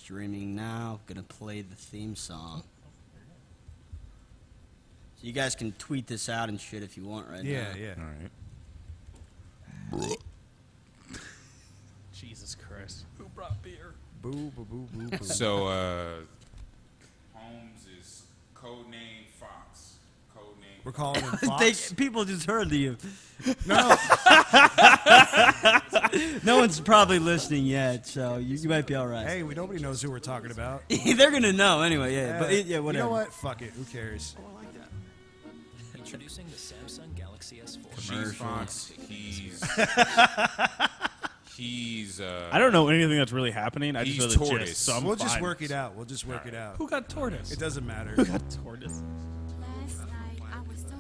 streaming now. Gonna play the theme song. So you guys can tweet this out and shit if you want right now. Yeah. All right. Jesus Christ. Who brought beer? Boo, boo, boo, boo, boo. So, Holmes is codename Fox. Codename. We're calling him Fox. People just heard you. No. No one's probably listening yet, so you might be all right. Hey, nobody knows who we're talking about. They're gonna know anyway. Yeah, but whatever. You know what? Fuck it. Who cares? Introducing the Samsung Galaxy S4. She's Fox. He's I don't know anything that's really happening. I just he's know the tortoise. gist, so I'm We'll fine. just work it out. We'll just work it out. Who got tortoise? It doesn't matter. Who got tortoise? Last night I was so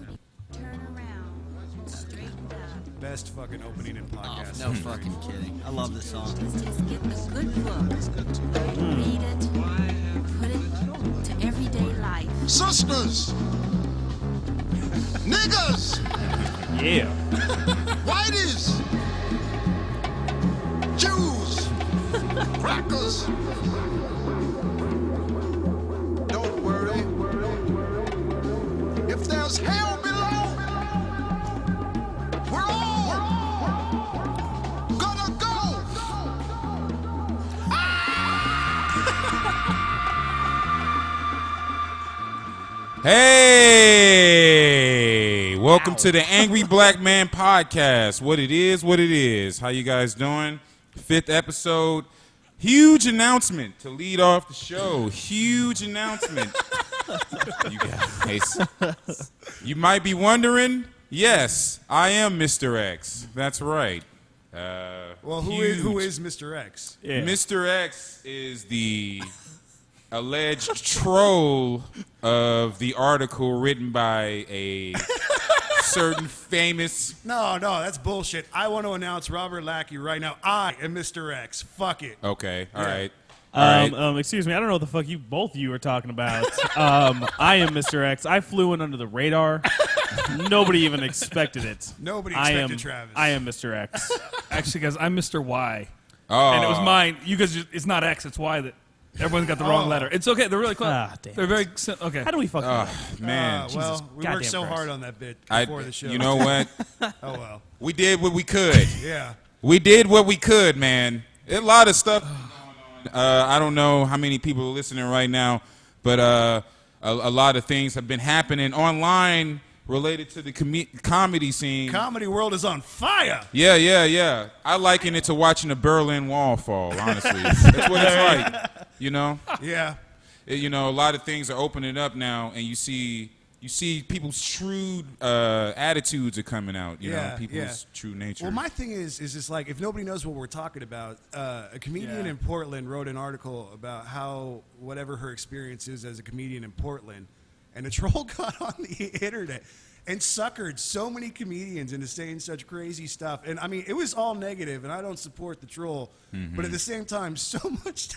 turn around, straighten up. Best fucking opening in podcast. No fucking kidding. I love this song. Just get the good book, read it, put it to everyday life. Sisters, niggas, Yeah. whiteys, Jews, crackers. Don't worry. If there's hell below, we're all gonna go. Hey, welcome to the Angry Black Man Podcast. What it is. How you guys doing? 5th episode. Huge announcement to lead off the show. Huge announcement. You guys. You might be wondering, yes, I am Mr. X. That's right. Well, who is Mr. X? Yeah. Mr. X is the alleged troll of the article written by a certain famous. No, that's bullshit. I want to announce Robert Lackey right now. I am Mr. X. Fuck it. Okay, all Yeah. right. All right. Excuse me, I don't know what the fuck both of you are talking about. I am Mr. X. I flew in under the radar. Nobody even expected it. Nobody expected Travis. I am Mr. X. Actually, guys, I'm Mr. Y. Oh. And it was mine. You guys, it's not X, it's Y that everyone's got the wrong letter. It's okay. They're really close. Ah, damn They're very okay. How do we fucking know? Man. Well, we goddamn worked so Christ. hard on that bit I, before the show. you know what? Oh, well. We did what we could. Yeah. We did what we could, man. A lot of stuff going on. I don't know how many people are listening right now, but a lot of things have been happening online related to the comedy scene. Comedy world is on fire. Yeah. I liken it to watching the Berlin Wall fall, honestly. That's what it's like, you know? Yeah. You know, a lot of things are opening up now, and you see people's shrewd attitudes are coming out, you know, people's true nature. Well, my thing is just like, if nobody knows what we're talking about, a comedian in Portland wrote an article about how whatever her experience is as a comedian in Portland, and a troll got on the internet and suckered so many comedians into saying such crazy stuff. And I mean, it was all negative, and I don't support the troll, but at the same time, so much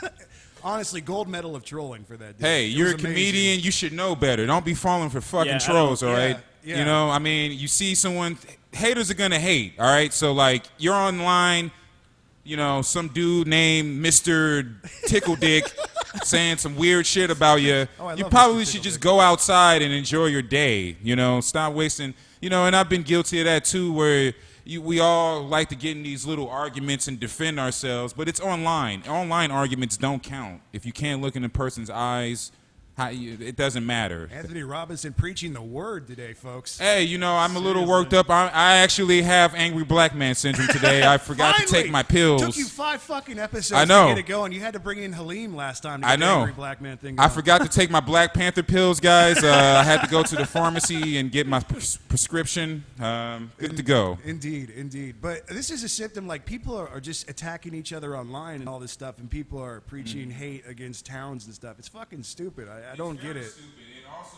honestly, gold medal of trolling for that dude. Hey, It you're a was amazing. comedian. You should know better. Don't be falling for fucking Yeah, trolls, all right? yeah. You know, I mean, you see someone, haters are going to hate, all right? So, like, you're online, you know, some dude named Mr. Tickle Dick saying some weird shit about you. Oh, I You love probably Mr. should Tickle just Dick. go outside and enjoy your day, you know? Stop wasting, you know, and I've been guilty of that too, where we all like to get in these little arguments and defend ourselves, but it's online. Online arguments don't count. If you can't look in a person's eyes, it doesn't matter. Anthony Robinson preaching the word today, folks. Hey, you know, I'm a little worked up. I actually have angry black man syndrome today. I forgot to Finally! take my pills. Took you 5 fucking episodes I know. to get it going. You had to bring in Halim last time to get I the know. angry black man thing I going. forgot to take my Black Panther pills, guys. I had to go to the pharmacy and get my prescription. Good to go. Indeed. But this is a symptom, like, people are just attacking each other online and all this stuff, and people are preaching hate against towns and stuff. It's fucking stupid. I don't get it.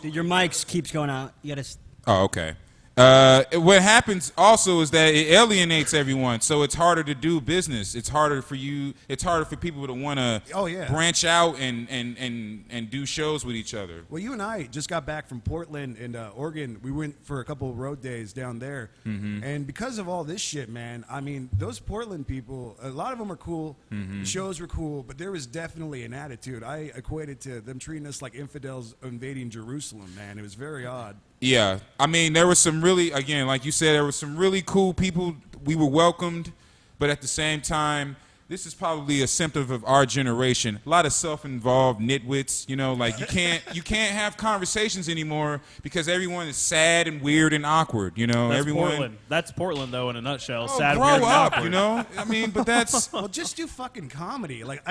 Dude, your mic keeps going out. You gotta. Oh, okay. What happens also is that it alienates everyone, so it's harder to do business. It's harder for you. It's harder for people to want to branch out and do shows with each other. Well, you and I just got back from Portland and Oregon. We went for a couple of road days down there, and because of all this shit, man, I mean, those Portland people, a lot of them are cool. The shows were cool, but there was definitely an attitude. I equated to them treating us like infidels invading Jerusalem, man. It was very odd. Yeah, I mean, there was some really, again, like you said, there were some really cool people. We were welcomed, but at the same time, this is probably a symptom of our generation. A lot of self-involved nitwits, you know, like you can't have conversations anymore because everyone is sad and weird and awkward, you know. That's Portland. That's Portland, though, in a nutshell. Oh, sad, grow weird, and up, awkward. you know. I mean, but that's well, just do fucking comedy. Like,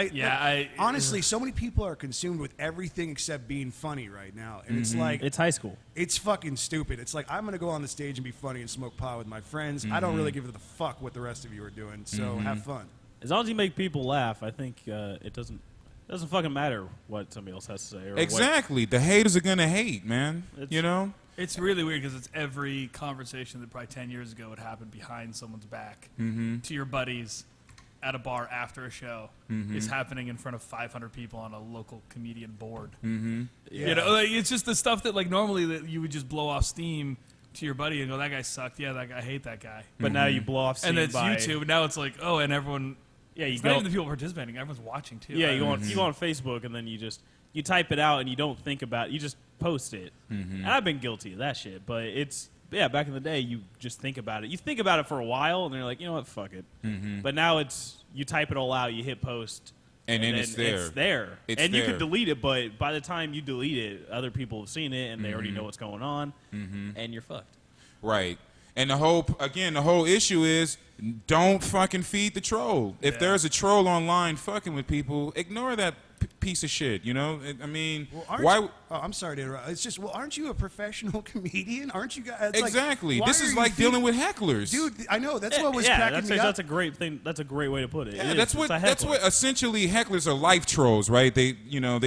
honestly, so many people are consumed with everything except being funny right now, and it's like it's high school. It's fucking stupid. It's like I'm gonna go on the stage and be funny and smoke pot with my friends. I don't really give a fuck what the rest of you are doing. So have fun. As long as you make people laugh, I think it doesn't fucking matter what somebody else has to say. Or exactly. The haters are gonna hate, man. You know. It's really weird because it's every conversation that probably 10 years ago would happen behind someone's back to your buddies at a bar after a show is happening in front of 500 people on a local comedian board. You know, like, it's just the stuff that like normally that you would just blow off steam to your buddy and go, that guy sucked. Yeah, that guy, I hate that guy. But now you blow off steam and it's by YouTube. Now it's like, oh, and everyone. Yeah, you it's go. not even the people participating. Everyone's watching too. Yeah, you go on Facebook and then you type it out and you don't think about it. You just post it. And I've been guilty of that shit. But it's back in the day, you just think about it. You think about it for a while and then you're like, you know what, fuck it. But now it's you type it all out, you hit post, and then it's there. It's there. It's and there. you can delete it, but by the time you delete it, other people have seen it and they already know what's going on, and you're fucked. Right. And the whole issue is don't fucking feed the troll. If there's a troll online fucking with people, ignore that piece of shit, you know? I mean, why? I'm sorry to interrupt. It's just, aren't you a professional comedian? Aren't you guys? Exactly. This is like dealing with hecklers. Dude, I know. That's what was cracking me up. That's a great thing. That's a great way to put it. Yeah, that's what essentially hecklers are. Life trolls, right? They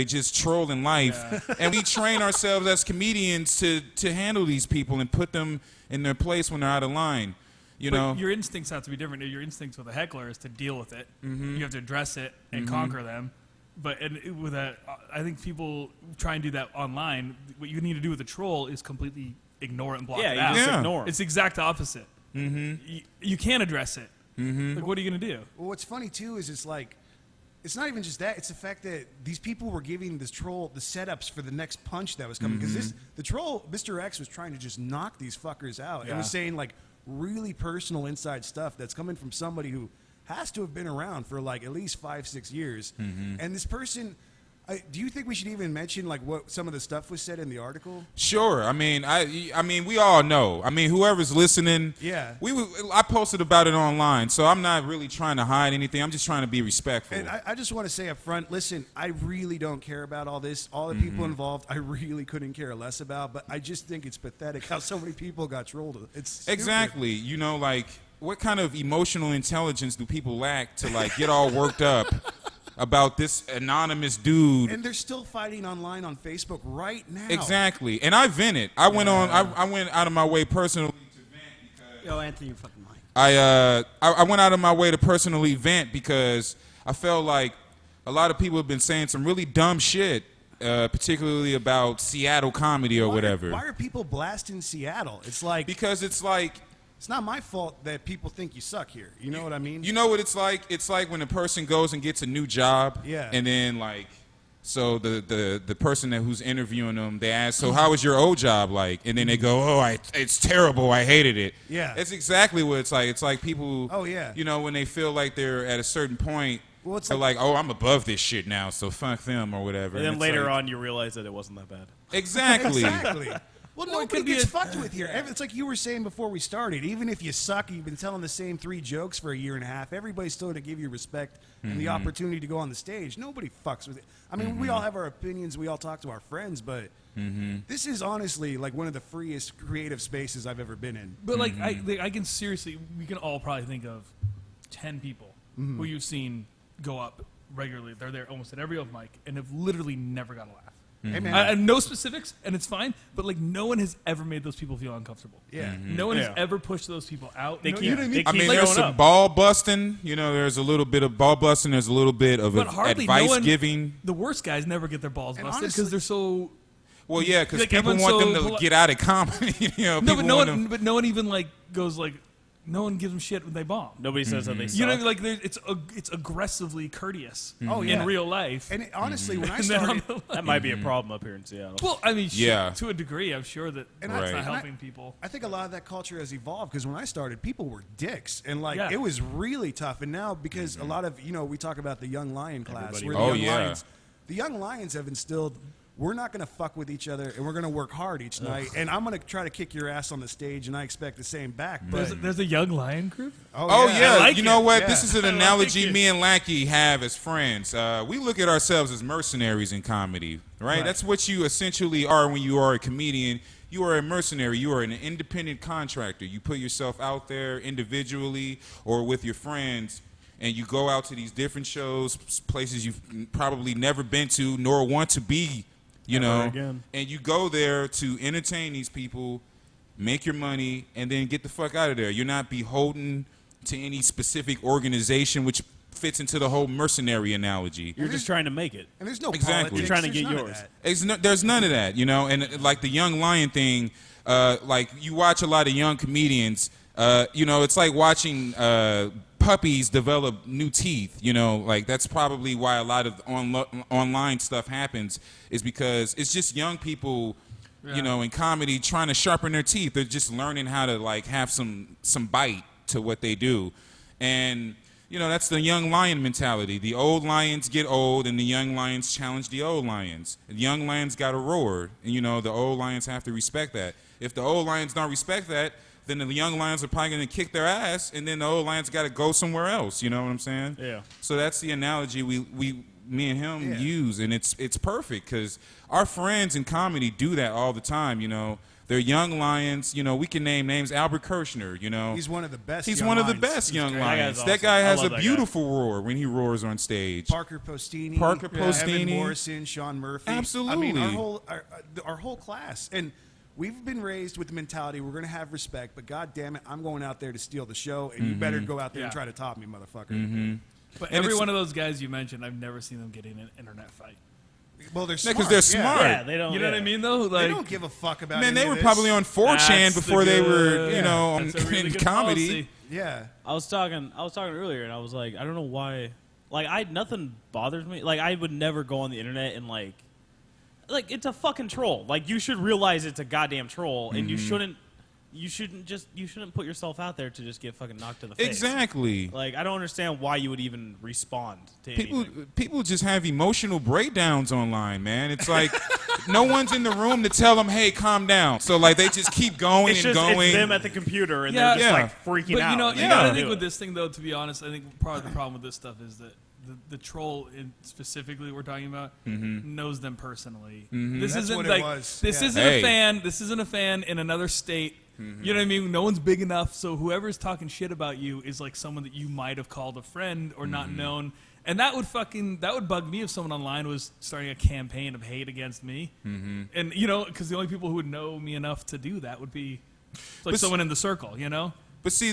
just troll in life. And we train ourselves as comedians to handle these people and put them in their place when they're out of line. You know, your instincts have to be different. Your instincts with a heckler is to deal with it. You have to address it and conquer them. But with that, I think people try and do that online. What you need to do with a troll is completely ignore it and block it out. Just ignore it. It's the exact opposite. You can't address it. Like, what are you going to do? Well, what's funny too is it's like, it's not even just that. It's the fact that these people were giving this troll the setups for the next punch that was coming. Because the troll, Mr. X, was trying to just knock these fuckers out. And was saying like really personal inside stuff that's coming from somebody who has to have been around for like at least 5-6 years. And this person, do you think we should even mention like what some of the stuff was said in the article? Sure. I mean, we all know. I mean, whoever's listening. Yeah. I posted about it online, so I'm not really trying to hide anything. I'm just trying to be respectful. And I just want to say up front, listen, I really don't care about all this. All the people involved, I really couldn't care less about. But I just think it's pathetic how so many people got trolled. It's stupid. Exactly. You know, like, what kind of emotional intelligence do people lack to like get all worked up about this anonymous dude? And they're still fighting online on Facebook right now. Exactly. And I vented. I went out of my way personally to vent because Yo, Anthony, you fucking mic. I went out of my way to personally vent because I felt like a lot of people have been saying some really dumb shit, particularly about Seattle comedy or whatever. Why are people blasting Seattle? It's like because it's like. It's not my fault that people think you suck here. You know what I mean? You know what it's like? It's like when a person goes and gets a new job. Yeah. And then like, so the person who's interviewing them, they ask, so how was your old job like? And then they go, it's terrible. I hated it. Yeah. It's exactly what it's like. It's like people. Oh yeah. You know, when they feel like they're at a certain point. Well, it's they're like, oh, I'm above this shit now, so fuck them or whatever. And then it's later like, on, you realize that it wasn't that bad. Exactly. Exactly. Well, nobody could be gets fucked with here. It's like you were saying before we started. Even if you suck and you've been telling the same 3 jokes for a year and a half, everybody's still going to give you respect and the opportunity to go on the stage. Nobody fucks with it. I mean, we all have our opinions. We all talk to our friends, but this is honestly like one of the freest creative spaces I've ever been in. But like, I can seriously, we can all probably think of 10 people who you've seen go up regularly. They're there almost at every open mic and have literally never got a laugh. Hey, man. I no specifics, and it's fine. But like, no one has ever made those people feel uncomfortable. Yeah. No one has Yeah. ever pushed those people out. They No, keep, you know what I mean? they I keep mean, there's showing some up. ball busting. You know, there's a little bit of ball busting. There's a little bit of But hardly advice no one, giving. The worst guys never get their balls And busted honestly- because they're so. Well, yeah, because Like, people everyone's want them so to get out of comedy. You know, No, people but no want one. them- But no one even like goes like. No one gives them shit when they bomb. Nobody says that they suck. You know, what I mean? Like it's aggressively courteous. Oh, yeah. In real life. And honestly, when I And then on started, the- That might be a problem up here in Seattle. well, I mean, shit, Yeah. to a degree, I'm sure that And that's Right. not and I- helping people. I think a lot of that culture has evolved because when I started, people were dicks, and like Yeah. it was really tough. And now, because a lot of we talk about the young lion class, Everybody where the Oh, young yeah. lions, the young lions have instilled. We're not going to fuck with each other, and we're going to work hard each night. And I'm going to try to kick your ass on the stage, and I expect the same back. But There's a young lion group. Oh yeah, I like you know it. what? Yeah. This is an I like analogy it. me and Lackey have as friends. We look at ourselves as mercenaries in comedy, right? That's what you essentially are when you are a comedian. You are a mercenary. You are an independent contractor. You put yourself out there individually or with your friends, and you go out to these different shows, places you've probably never been to nor want to be. You Never know, again. and you go there to entertain these people, make your money, and then get the fuck out of there. You're not beholden to any specific organization, which fits into the whole mercenary analogy. You're just trying to make it. and there's no Exactly. politics. You're trying to There's get none of yours. that. There's none of that, you know. And like the Young Lion thing, like you watch a lot of young comedians. You know, it's like watching puppies develop new teeth. You know, like that's probably why a lot of online stuff happens, is because it's just young people. You know, in comedy, trying to sharpen their teeth. They're just learning how to like have some bite to what they do, and you know that's the young lion mentality. The old lions get old, and the young lions challenge the old lions. The young lions got to roar, and you know the old lions have to respect that. If the old lions don't respect that, then the young lions are probably going to kick their ass, and then the old lions got to go somewhere else. You know what I'm saying? Yeah. So that's the analogy me and him Yeah. use, and it's perfect because our friends in comedy do that all the time. You know, they're young lions. You know, we can name names. Albert Kirshner. You know, He's one of the best. He's young one of the lions. best He's young great. lions. That guy's That guy awesome. I has a love that guy. beautiful roar when he roars on stage. Parker Postini, Parker Evan Postini. Morrison, Sean Murphy. I Absolutely. mean, our whole class, and we've been raised with the mentality we're going to have respect, but god damn it, I'm going out there to steal the show, and you better go out there and Yeah. try to top me, motherfucker. But And every it's- one of those guys you mentioned, I've never seen them get in an internet fight. Well, they're Yeah, smart. 'cause they're smart. Yeah, they don't. You know what I mean, though? They Like, don't give a fuck about. Man, any they of were this. probably on 4chan That's the before they were, good- you know, that's a really in good comedy. policy. Yeah. I was talking earlier, and I was like, I don't know why. Like, nothing bothers me. Like, I would never go on the internet and like it's a fucking troll. Like, you should realize it's a goddamn troll, and you shouldn't put yourself out there to just get fucking knocked in the face. Exactly. Like, I don't understand why you would even respond to anything. People just have emotional breakdowns online, man. It's like no one's in the room to tell them, "Hey, calm down." So like they just keep going It's and just going. it's them at the computer, and Yeah. they're just Yeah. like freaking But out. you know, and you they know what gotta I think do with it. this thing, though, to be honest, I think part of the problem with this stuff is that the troll specifically we're talking about knows them personally. This That's isn't what it like was. this Yeah. isn't Hey. a fan. This isn't a fan in another state. You know what I mean? No one's big enough, so whoever's talking shit about you is like someone that you might have called a friend or not known. And that would bug me if someone online was starting a campaign of hate against me. And you know, because the only people who would know me enough to do that would be like But someone in the circle. You know. But see,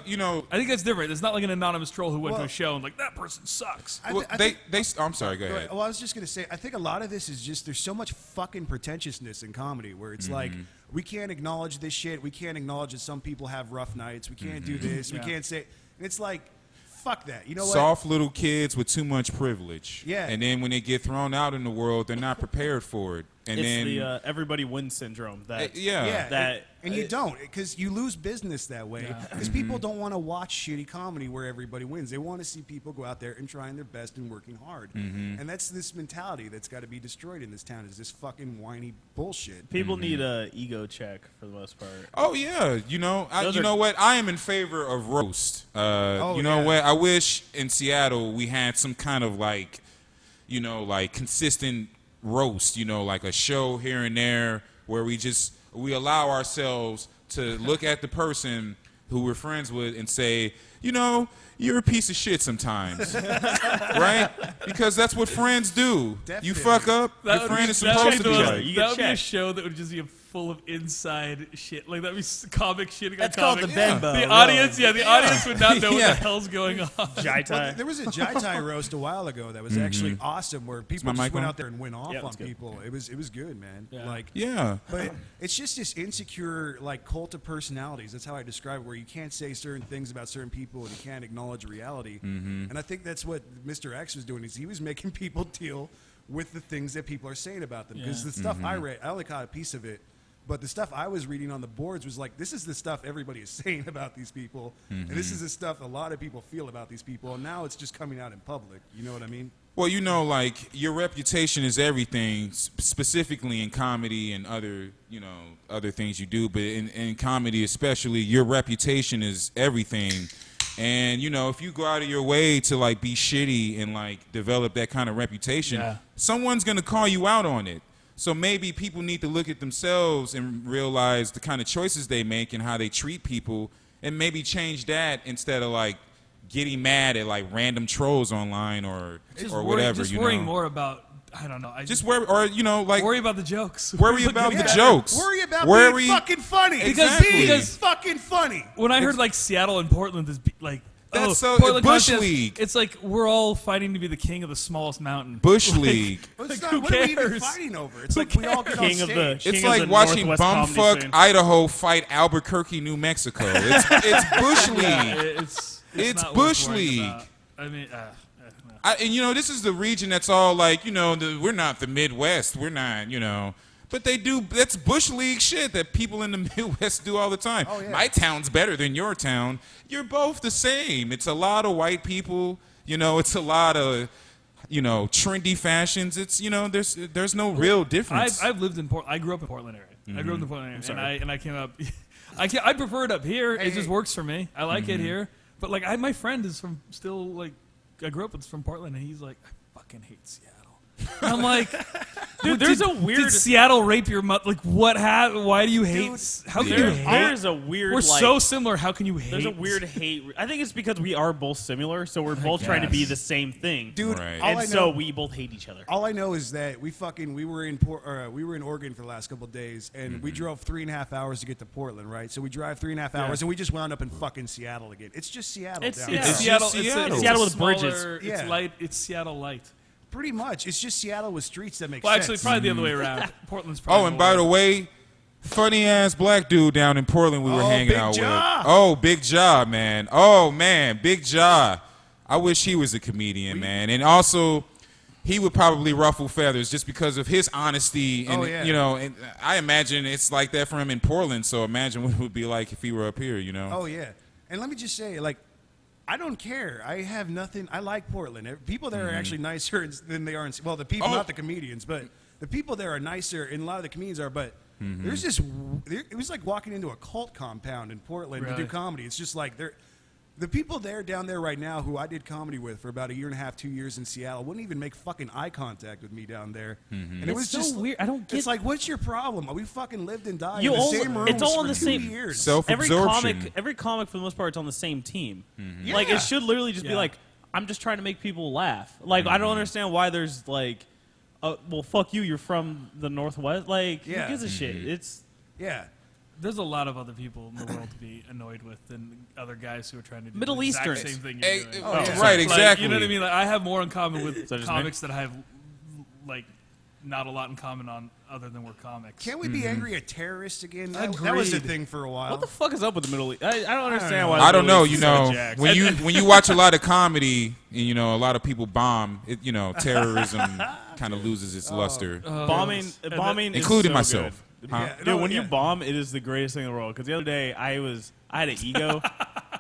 you know, I think that's different. It's not like an anonymous troll who went to Well- a show and like that person sucks. I well, thi- I they. think- I'm sorry. Go ahead. Well, I was just gonna say, I think a lot of this is just there's so much fucking pretentiousness in comedy where it's like we can't acknowledge this shit. We can't acknowledge that some people have rough nights. We can't do this. We Yeah. can't say. And it's like, fuck that. You know what? Soft little kids with too much privilege. Yeah. And then when they get thrown out in the world, they're not prepared for it. And It's then the everybody wins syndrome. That yeah. Yeah, that- and you don't, because you lose business that way. Because people don't want to watch shitty comedy where everybody wins. They want to see people go out there and trying their best and working hard. And that's this mentality that's got to be destroyed in this town. Is this fucking whiny bullshit? people need a ego check for the most part. Oh yeah, you know, Those you are- know what? I am in favor of roast. You know yeah. what? I wish in Seattle we had some kind of like, you know, like consistent roast. You know, like a show here and there where we allow ourselves to look at the person who we're friends with and say, you know, you're a piece of shit sometimes, right? Because that's what friends do. Definitely. You fuck up, your friend is supposed to be like. You that get would be a checked. show that would just be full of inside shit. Like that'd be comic shitting That's on called comic. the Benbow. The really. audience, the audience would not know what Yeah. the hell's going on. Jai Well, tie. there was a Jai Tai roast a while ago that was actually awesome, where people my just mic went on? out there and went off Yeah, on it's good. people. It was good, man. Yeah. Like, Yeah. but it's just this insecure, like, cult of personalities. That's how I describe it, where you can't say certain things about certain people and you can't acknowledge reality. And I think that's what Mr. X was doing, is he was making people deal with the things that people are saying about them. Because Yeah. the stuff I read, I only caught a piece of it, but the stuff I was reading on the boards was like, this is the stuff everybody is saying about these people, and this is the stuff a lot of people feel about these people, and now it's just coming out in public. You know what I mean? Well, you know, like, your reputation is everything, specifically in comedy and other, you know, other things you do. But in comedy especially, your reputation is everything. And, you know, if you go out of your way to, like, be shitty and, like, develop that kind of reputation, Yeah. someone's going to call you out on it. So maybe people need to look at themselves and realize the kind of choices they make and how they treat people, and maybe change that instead of, like, getting mad at, like, random trolls online or whatever. Just you worrying know. more about, I don't know. I Just worry, or, you know, like, worry about the jokes. worry about the Yeah. jokes. Worry about Worry- being fucking funny. Exactly. Being Because- fucking funny. When I heard like Seattle and Portland is like, That's so- Portland Bush contest, League. It's like we're all fighting to be the king of the smallest mountain. Bush Like, League. Well, it's Like, not, who what are we even cares? fighting over? It's like we all get on King of the stage. It's King of like the watching Northwest comedy bumfuck scene. Idaho fight Albuquerque, New Mexico. It's Bush League. It's It's not Bush worth worrying League. about. I mean, no. And you know, this is the region that's all like, you know, we're not the Midwest. We're not, you know. But they do, that's Bush League shit that people in the Midwest do all the time. Oh, yeah. My town's better than your town. You're both the same. It's a lot of white people. You know, it's a lot of, you know, trendy fashions. It's, you know, there's no real difference. I've lived in Portland. I grew up in Portland area. I grew up in the Portland area, and I came up. I prefer it up here. It just works for me. I like it here. But like, my friend is from still like, I grew up from Portland, and he's like, I fucking hate Seattle. And I'm like, Dude, there's a weird. Did Seattle rape your mother? Like, what happened? Why do you hate? How can you hate? There's a weird. We're like, so similar. How can you hate? There's a weird hate. I think it's because we are both similar, so we're both trying to be guess. the same thing. Dude, Right. all and I so know, we both hate each other. all I know is that we were in Oregon for the last couple of days, and we drove 3.5 hours to get to Portland, right? So we drive 3.5 hours, and we just wound up in fucking Seattle again. It's just Seattle. It's down Seattle. there. It's Seattle. just It's, Seattle. it's Seattle a with bridges. smaller- It's Yeah. light. It's Seattle light. Pretty much. It's just Seattle with streets that make Well, sense. actually, probably the other way around. Portland's probably. Oh, and by the way, funny ass black dude down in Portland we were hanging Big out Jaw. with. Oh, Big Jaw, man. Oh man, Big Jaw. I wish he was a comedian, man. And also, he would probably ruffle feathers just because of his honesty. And Oh, yeah. you know, and I imagine it's like that for him in Portland. So imagine what it would be like if he were up here. You know. Oh yeah, and let me just say, like, I don't care. I have nothing. I like Portland. People there are actually nicer than they are in. Well, the people, Oh. not the comedians, but the people there are nicer, and a lot of the comedians are. But there's this. It was like walking into a cult compound in Portland to do Really? comedy. It's just like the people there down there right now who I did comedy with for about 1.5 2 years in Seattle wouldn't even make fucking eye contact with me down there. And it was so just weird. I don't get. It's like, what's your problem? We fucking lived and died You in the all- same rooms it's all for on the 2 same- years. every Self-absorption. comic for the most part is on the same team. Yeah. Like it should literally just be Yeah. like, I'm just trying to make people laugh. Like I don't understand why there's like, well, fuck you. You're from the Northwest. Like Yeah. who gives a shit? It's Yeah. There's a lot of other people in the world to be annoyed with than other guys who are trying to do Middle the exact Easterns. same thing you're Eh, doing. oh, yeah. Right, Like, exactly. you know what I mean? Like, I have more in common with that just comics that I have like not a lot in common on other than we're comics. Can't we be angry at terrorists again? That was a Agreed. thing for a while. what the fuck is up with the Middle East? I don't understand why. I the don't Middle know. East You is so know, jacked. when you watch a lot of comedy and you know a lot of people bomb, it, you know, terrorism kind of loses its luster, bombing, is including so myself. good. Huh? Yeah, Dude, no, when you yeah. bomb, it is the greatest thing in the world. Because the other day, I had an ego.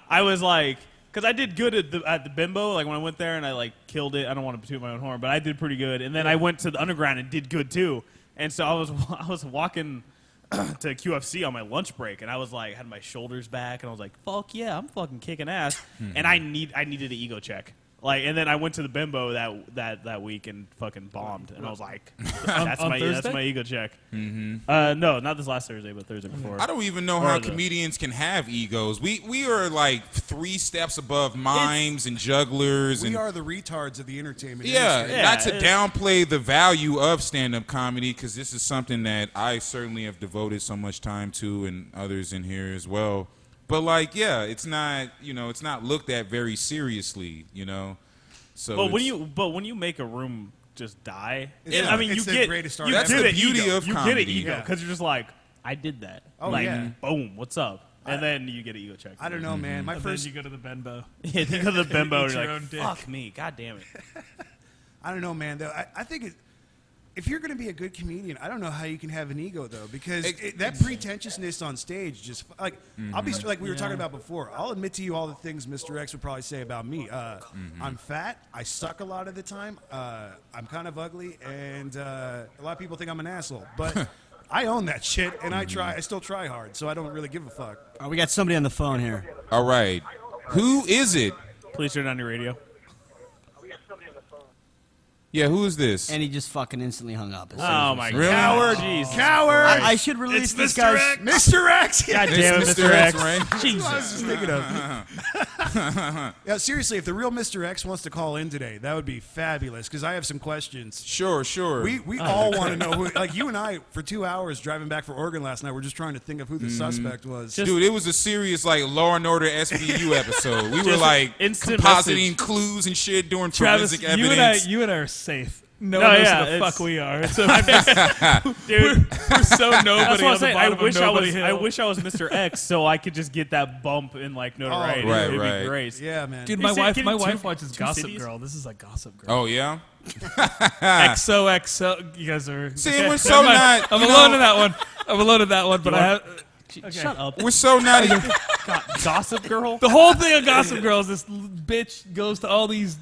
I was like, because I did good at the Bimbo, like when I went there and I like killed it. I don't want to toot my own horn, but I did pretty good. And then I went to the Underground and did good too. And so I was walking to QFC on my lunch break, and I was like, had my shoulders back, and I was like, fuck yeah, I'm fucking kicking ass. And I needed an ego check. Like, and then I went to the bimbo that week and fucking bombed, and I was like, that's my ego check. Mm-hmm. No, not this last Thursday, but Thursday before. I don't even know how comedians can have egos. We are like 3 steps above mimes and jugglers. We are the retards of the entertainment industry. Yeah, not to downplay the value of stand-up comedy, because this is something that I certainly have devoted so much time to, and others in here as well. But like, yeah, it's not looked at very seriously, So when you make a room just die, Yeah, I mean, it's the greatest art That's ever. the beauty of you comedy. get an ego because you're just like, I did that. Oh, like, yeah. boom, what's up? And then you get an ego check. I don't know, man. My And first, then you go to the Benbow. Yeah, you go to the bimbo and Eat you're your like, own dick. fuck me, god damn it. I don't know, man. Though I think if you're going to be a good comedian, I don't know how you can have an ego though, because that pretentiousness on stage just like I'll be like we were talking about before. I'll admit to you all the things Mr. X would probably say about me. I'm fat. I suck a lot of the time. I'm kind of ugly, and a lot of people think I'm an asshole, but. I own that shit, and I still try hard, so I don't really give a fuck. Oh, we got somebody on the phone here. All right. Who is it? Please turn on your radio. Yeah, who is this? And he just fucking instantly hung up. Oh my Really? god. Coward! Jesus. Coward! I should release It's this Mr. guy's. X! Mr. X! God damn it, It's Mr. X. right? I was Jesus. just thinking of. Yeah, seriously, if the real Mr. X wants to call in today, that would be fabulous, because I have some questions. Sure. We all want to know who, like you and I, for 2 hours driving back for Oregon last night, we're just trying to think of who the suspect was. Dude, it was a serious like Law and Order SVU episode. We were like instant compositing message. clues and shit, doing Travis, forensic evidence. you and I are safe. No No, one knows yeah, who the it's- fuck we are. So Dude, we're so that's nobody what I'm on the saying. I bottom wish of I Nobody was. Hill. I wish I was Mr. X, so I could just get that bump in like notoriety. right, It'd right. be great. Yeah, man. Dude, He my said wife, getting my wife two- watches two Gossip cities? Girl. This is like Gossip Girl. Oh yeah. XOXO. You guys are. See, okay, we're never so mind. not. I'm you alone know, in that one. I'm alone in that one. But I have Shut up. We're so not. God, Gossip Girl. the whole thing of Gossip Girl is this bitch goes to all these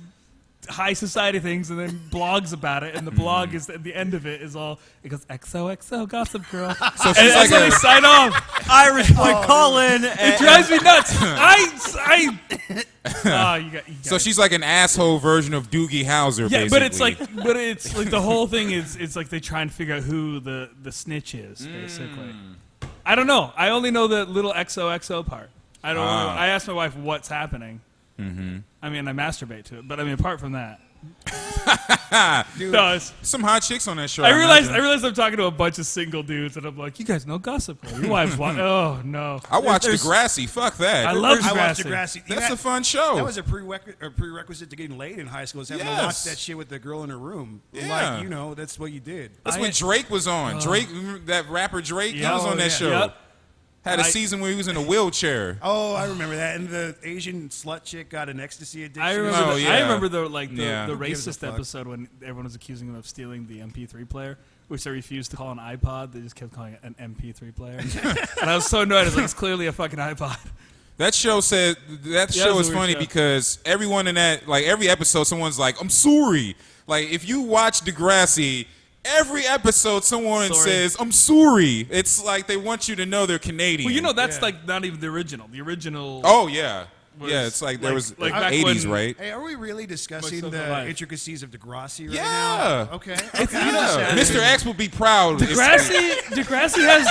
high society things and then blogs about it, and the blog is at the end of it is all it goes XOXO Gossip Girl. So And she's that's like how they a. sign off. Irish boy, call in. It drives me nuts. You got. So she's like an asshole version of Doogie Howser. Yeah, basically. but it's like the whole thing is it's like they try and figure out who the snitch is basically. I don't know. I only know the little XOXO part. I don't. know. I asked my wife what's happening. Mm-hmm. I mean, I masturbate to it, but I mean, apart from that, Dude, no. It's, some hot chicks on that show. I realized imagine. I'm talking to a bunch of single dudes, and I'm like, you guys know Gossip Girl. Your wives watch. Oh no. I watched There's- Degrassi. Fuck that. I love I watched Degrassi. Degrassi. That's a fun show. That was a prerequisite to getting laid in high school. Is having to watch Yes. that shit with the girl in her room. Yeah. Like, that's what you did. That's when Drake was on. Drake, remember that rapper Drake, he Yeah. was on that yeah. show. Yep. Had a season where he was in a wheelchair. Oh, I remember that. And the Asian slut chick got an ecstasy addiction. I remember. Oh, the, yeah. I remember the Yeah. the Who gives a racist fuck? episode when everyone was accusing him of stealing the MP3 player, which they refused to call an iPod. They just kept calling it an MP3 player. And I was so annoyed. I was like, it's clearly a fucking iPod. That show said that Yeah, show it was is a weird funny show. because everyone in that, like every episode, someone's like, "I'm sorry." Like if you watch Degrassi, every episode someone Sorry. says, "I'm sorry." It's like they want you to know they're Canadian. Well, you know that's like not even the original. The original. Oh yeah, was yeah. It's like there like- was like back 80s, when- right? Hey, are we really discussing Myself the alive. intricacies of Degrassi right Yeah. now? Okay. Yeah. Mr. X will be proud. Degrassi has.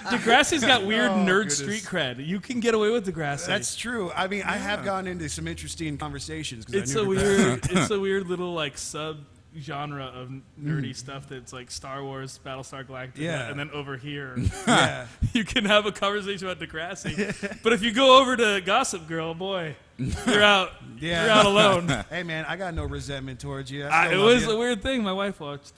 Degrassi's got weird nerd goodness. street cred. You can get away with Degrassi. That's true. I mean, I have gotten into some interesting conversations. 'Cause I it's knew a Degrassi. weird. It's a weird little like sub genre of nerdy stuff that's like Star Wars, Battlestar Galactica, Yeah. and then over here Yeah. you can have a conversation about Degrassi. But if you go over to Gossip Girl, boy, you're out. Yeah. You're out alone. Hey, man, I got no resentment towards you. It was a weird thing my wife watched.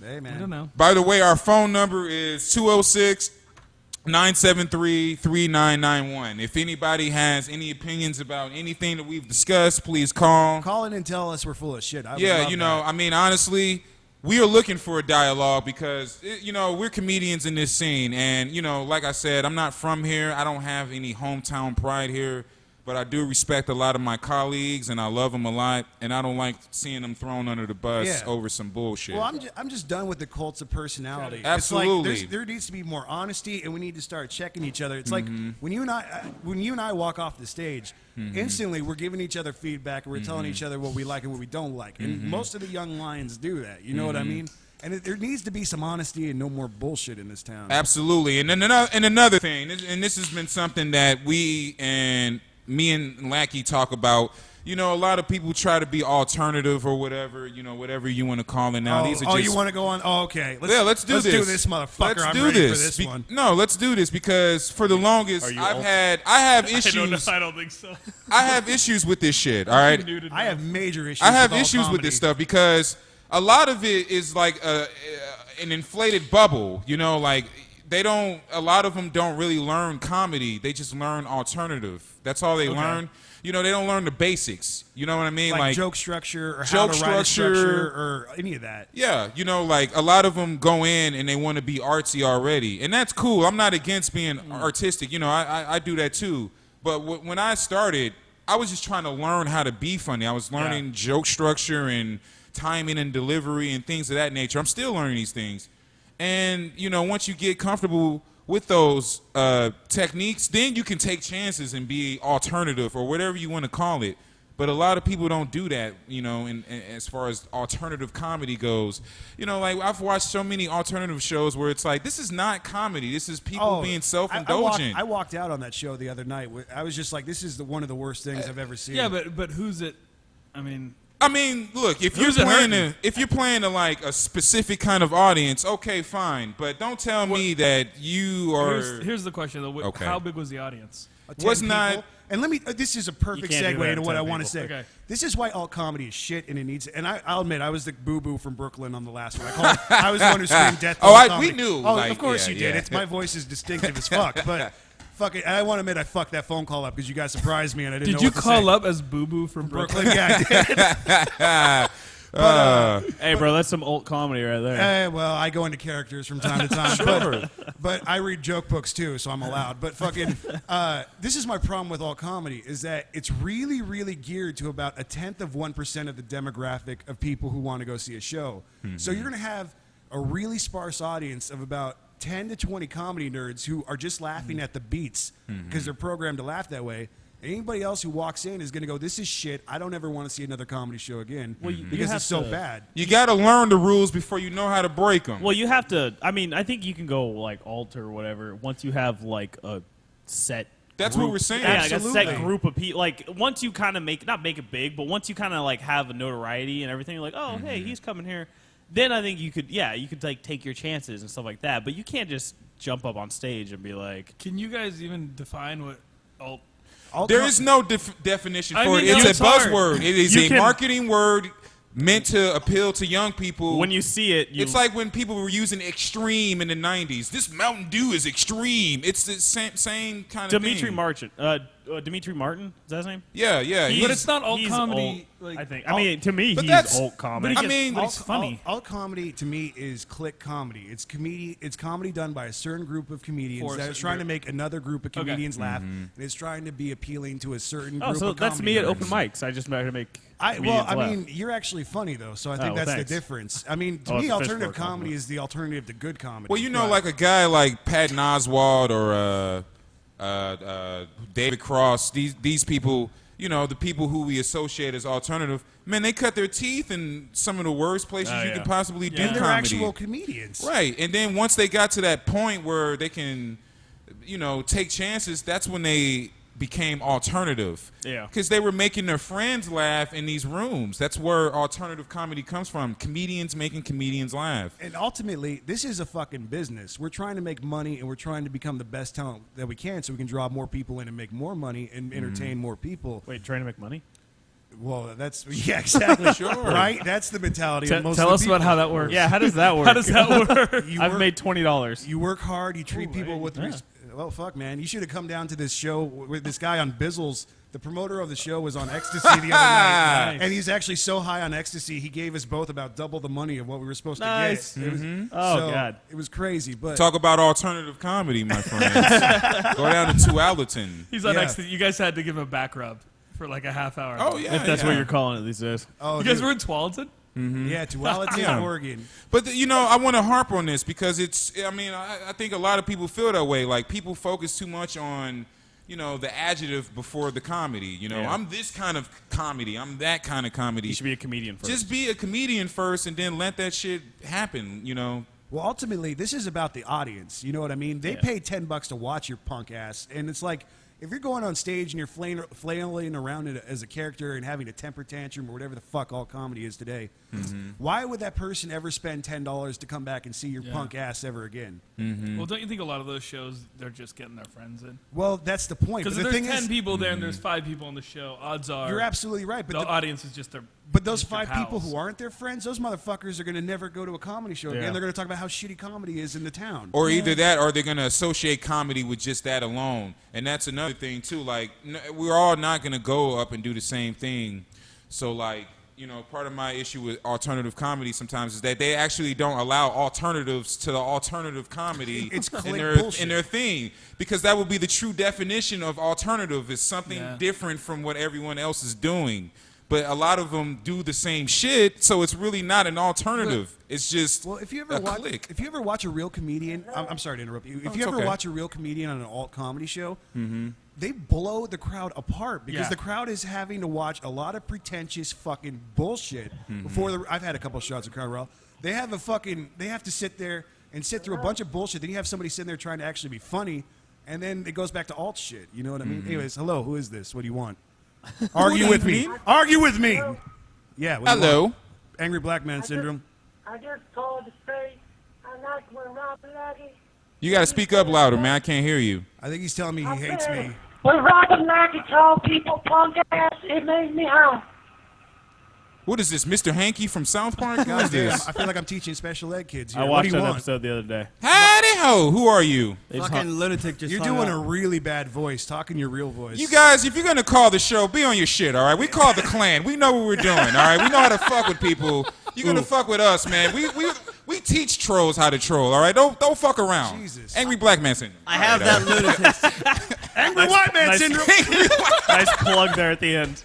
Hey, man. I don't know. By the way, our phone number is 206-973-3991. If anybody has any opinions about anything that we've discussed, please call. Call in and tell us we're full of shit. I would Yeah, love you know, that. I mean, honestly, we are looking for a dialogue because, we're comedians in this scene. And, like I said, I'm not from here. I don't have any hometown pride here. But I do respect a lot of my colleagues, and I love them a lot, and I don't like seeing them thrown under the bus Yeah. over some bullshit. Well, I'm just done with the cults of personality. Absolutely. It's like there needs to be more honesty, and we need to start checking each other. It's like when you and I walk off the stage, instantly we're giving each other feedback, and we're telling each other what we like and what we don't like. And most of the young lions do that. You know what I mean? And there needs to be some honesty and no more bullshit in this town. Absolutely. And then another thing, and this has been something that me and Lackey talk about. You know, a lot of people try to be alternative or whatever, you know, whatever you want to call it now. These are just, you want to go on? Oh, okay. Let's do this. Let's do this, motherfucker. Let's I'm do ready this. for this one. No, let's do this because for the longest I have issues. I don't think so. I have issues with this shit. All right. I have major issues. I have with all issues with comedy. this stuff because a lot of it is like an inflated bubble. You know, like a lot of them don't really learn comedy. They just learn alternative. That's all they learn. You know, they don't learn the basics. You know what I mean? Like joke structure or how to write a structure or any of that. Yeah, you know, like a lot of them go in and they want to be artsy already. And that's cool. I'm not against being artistic. You know, I do that too. But when I started, I was just trying to learn how to be funny. I was learning joke structure and timing and delivery and things of that nature. I'm still learning these things. And, you know, once you get comfortable with those techniques, then you can take chances and be alternative or whatever you want to call it. But a lot of people don't do that, you know, and as far as alternative comedy goes. You know, like I've watched so many alternative shows where it's like, this is not comedy. This is people being self-indulgent. I walked out on that show the other night. I was just like, this is one of the worst things I've ever seen. Yeah, but who's it? I mean, Look, if you're playing to like a specific kind of audience, okay, fine. But don't tell me that you are. Here's the question though. Okay. How big was the audience? 10 was people. not. And this is a perfect You can't do that segue to in what 10 I want to people. say. Okay. This is why alt comedy is shit, and it needs. And I'll admit, I was the boo boo from Brooklyn on the last one. I was the one who screamed death. We knew. Oh, like, of course yeah, you did. yeah. It's my voice is distinctive as fuck, but. Fuck it. I want to admit I fucked that phone call up because you guys surprised me and I didn't know Did you what to call say. up as Boo Boo from Brooklyn? Yeah, I did. Hey, bro, that's some old comedy right there. Well, I go into characters from time to time, but I read joke books too, so I'm allowed. But fucking, this is my problem with all comedy is that it's really, really geared to about 0.1% of the demographic of people who want to go see a show. So you're gonna have a really sparse audience of about 10 to 20 comedy nerds who are just laughing at the beats because they're programmed to laugh that way. Anybody else who walks in is going to go, this is shit. I don't ever want to see another comedy show again because it's so bad. You got to learn the rules before you know how to break them. Well, you have to. I mean, I think you can go like alt or whatever once you have like a set. That's group. what we're saying. Yeah, like a set Absolutely. group of people. Like once you kind of not make it big, but once you kind of like have a notoriety and everything, you're like, oh, hey, he's coming here. Then I think you could like take your chances and stuff like that. But you can't just jump up on stage and be like. Can you guys even define what alt? There is no definition I for mean, it. It's it's a hard. buzzword. It is You a can- marketing word meant to appeal to young people. When you see it, It's like when people were using extreme in the 90s. This Mountain Dew is extreme. It's the same kind of Dimitri thing. Dimitri Martin, is that his name? Yeah. But it's not alt He's comedy. alt, like- I think. I mean, to me, But he's that's- alt comedy. but I mean, but it's funny. Alt comedy to me is click comedy. It's comedy done by a certain group of comedians For a that is certain trying to group. make another group of Okay. comedians laugh, and it's trying to be appealing to a certain group so of that's comedy me at nerds. open mics. I just try to make. I comedians laugh. mean, you're actually funny though, so I think well, that's thanks. the difference. I mean, to Oh, me, it's a fish alternative fork comedy compliment. is the alternative to good comedy. Well, you know, Right. like a guy like Patton Oswalt or David Cross, these people, you know, the people who we associate as alternative, man, they cut their teeth in some of the worst places Oh, you yeah. could possibly do and they're comedy. actual comedians. Right. And then once they got to that point where they can, you know, take chances, that's when they became alternative. Yeah. Because they were making their friends laugh in these rooms. That's where alternative comedy comes from. Comedians making comedians laugh. And ultimately, this is a fucking business. We're trying to make money, and we're trying to become the best talent that we can, so we can draw more people in and make more money and entertain more people. Wait, trying to make money? Well, that's exactly Sure. right. That's the mentality. of most Tell of us the about people. how that works. Yeah, how does that work? How does that work? You I've work- made $20. You work hard. You treat people with. Well, fuck, man. You should have come down to this show with this guy on Bizzle's The promoter of the show was on ecstasy the other night, and he's actually so high on ecstasy, he gave us both about double the money of what we were supposed to get. It was, God. It was crazy. But Talk about alternative comedy, my friends. Go down to Tualatin. He's on ecstasy. You guys had to give him a back rub for like a half hour. Oh, yeah. If that's what you're calling it these days. oh, You guys dude. were in Tualatin? Yeah, Tualatin, Oregon. But, I want to harp on this because I think a lot of people feel that way. Like, people focus too much on, the adjective before the comedy. Yeah. I'm this kind of comedy. I'm that kind of comedy. You should be a comedian first. Just be a comedian first and then let that shit happen, Well, ultimately, this is about the audience. You know what I mean? They pay $10 to watch your punk ass, and it's like if you're going on stage and you're flailing around it as a character and having a temper tantrum or whatever the fuck all comedy is today, why would that person ever spend $10 to come back and see your punk ass ever again? Well, don't you think a lot of those shows, they're just getting their friends in? Well, that's the point. Because But if the there's thing 10 is, people there and there's 5 people on the show, odds are you're absolutely right. But the audience is just their But those just their 5 people pals. who aren't their friends, those motherfuckers are going to never go to a comedy show again. They're going to talk about how shitty comedy is in the town. Or either that or they're going to associate comedy with just that alone. And that's another thing, too. Like, we're all not going to go up and do the same thing. So, like, part of my issue with alternative comedy sometimes is that they actually don't allow alternatives to the alternative comedy It's in bullshit. their thing. Because that would be the true definition of alternative is something Yeah. different from what everyone else is doing. But a lot of them do the same shit, so it's really not an alternative. It's just Well, if you a ever click. if you ever watch a real comedian, I'm sorry to interrupt you. If you it's ever okay. watch a real comedian on an alt comedy show, they blow the crowd apart because Yeah. the crowd is having to watch a lot of pretentious fucking bullshit before I've had a couple shots of crowd raw. They have to sit there and sit through a bunch of bullshit. Then you have somebody sitting there trying to actually be funny, and then it goes back to alt shit. You know what I mean? Anyways, hello, who is this? What do you want? Argue with me. Argue with me. Yeah. What do you Hello. want? Angry black man syndrome. I just called to say I like when Robin Lackey. You got to speak up louder, man. I can't hear you. I think he's telling me he hates me. When Robin Lackey called people punk ass, it made me high. What is this, Mr. Hanky from South Park? What is Goddamn, this? I feel like I'm teaching special ed kids here. I What watched do you that want? episode the other day. Howdy ho. Who are you? They just Fucking lunatic just You're hung doing up. a really bad voice, talking your real voice. You guys, if you're going to call the show, be on your shit, all right? We call the clan. We know what we're doing, all right? We know how to fuck with people. You're going to fuck with us, man. We teach trolls how to troll, all right? Don't fuck around. Jesus. Angry black man syndrome. I have that lunatic. Angry white man nice- syndrome. Nice plug there at the end.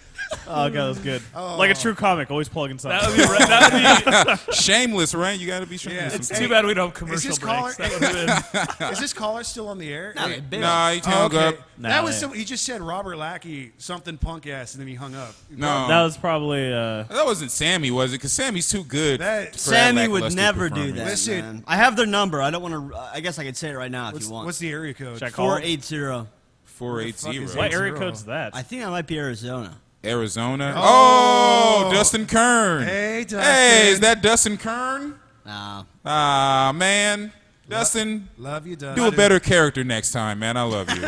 Oh, God, that was good. Like a true comic, always plugging something. That would be Shameless, right? You got to be shameless. Yeah. It's Hey, too bad we don't have Is commercial this breaks. caller? That would have been. Is this caller still on the air? No, they bit Nah, he hung okay. up. Nah, That was yeah. some, he just said Robert Lackey something punk ass and then he hung up. No. That was probably. That wasn't Sammy, was it? Because Sammy's too good. That- for Sammy that would lackluster never do performance. that. Listen. Man. I have their number. I don't want to. I guess I could say it right now if you want. What's the area code? Should I call it? 480. 480. is What it? area code's that? I think that might be Arizona. Arizona. Oh, Dustin Kern. Hey, Dustin. Hey, is that Dustin Kern? Nah. Ah, man. Dustin, Love you, Dustin. do a better character next time, man. I love you.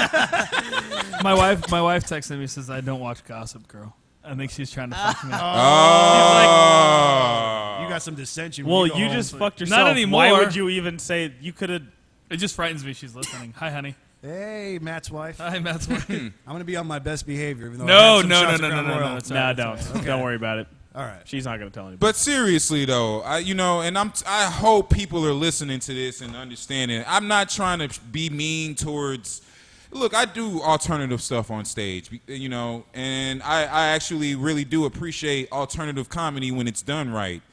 My wife texted me, says I don't watch Gossip Girl. I think she's trying to fuck me. Oh. You got some dissension. Well, when go you home. just fucked Not yourself. anymore. Why would you even say you could have? It just frightens me. She's listening. Hi, honey. Hey, Matt's wife. Hi, Matt's wife. I'm going to be on my best behavior. Even though No, I had some no, shots no, of no, Crown no, no, Royal. no. It's all Nah, right, don't. it's all right. Don't worry about it. All right. She's not gonna tell anybody. But seriously though, I hope people are listening to this and understanding. I'm not trying to be mean towards. Look, I do alternative stuff on stage, and I actually really do appreciate alternative comedy when it's done right.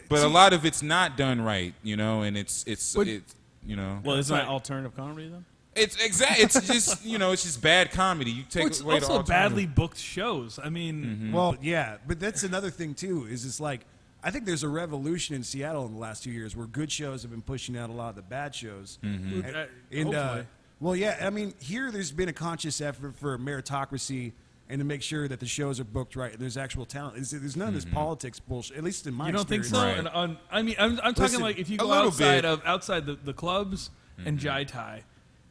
But a lot of it's not done right, and it's well, isn't that alternative comedy then? It's just it's just bad comedy. You take Well, it's away the also alternative. badly booked shows. I mean, Well, yeah, but that's another thing too. Is it's like I think there's a revolution in Seattle in the last 2 years where good shows have been pushing out a lot of the bad shows. hopefully. Well, yeah, I mean, here there's been a conscious effort for meritocracy and to make sure that the shows are booked right and there's actual talent. There's none of this politics bullshit. At least in my you don't think experience. so? Right. And I'm talking Listen, like if you a go little bit. outside the clubs and Jai Tai,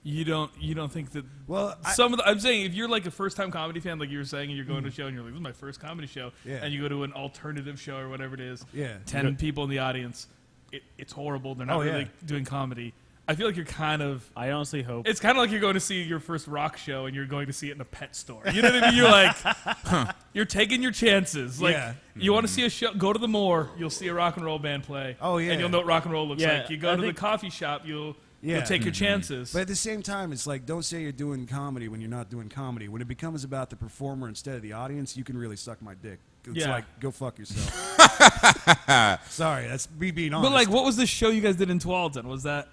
you don't think that. Well, I'm saying if you're like a first time comedy fan, like you were saying, and you're going to a show and you're like, this is my first comedy show, Yeah. and you go to an alternative show or whatever it is, Yeah. 10 people in the audience, it's horrible. They're not Oh, yeah. really doing comedy. I feel like you're kind of. I honestly hope. It's kind of like you're going to see your first rock show and you're going to see it in a pet store. You know what I mean? You're like, you're taking your chances. Like, you want to see a show, go to the Moore, you'll see a rock and roll band play. Oh, yeah. And you'll know what rock and roll looks Yeah, like. You go to the coffee shop, you'll take your chances. But at the same time, it's like, don't say you're doing comedy when you're not doing comedy. When it becomes about the performer instead of the audience, you can really suck my dick. It's like, go fuck yourself. Sorry, that's me being honest. But like, what was the show you guys did in Tualatin? Was that?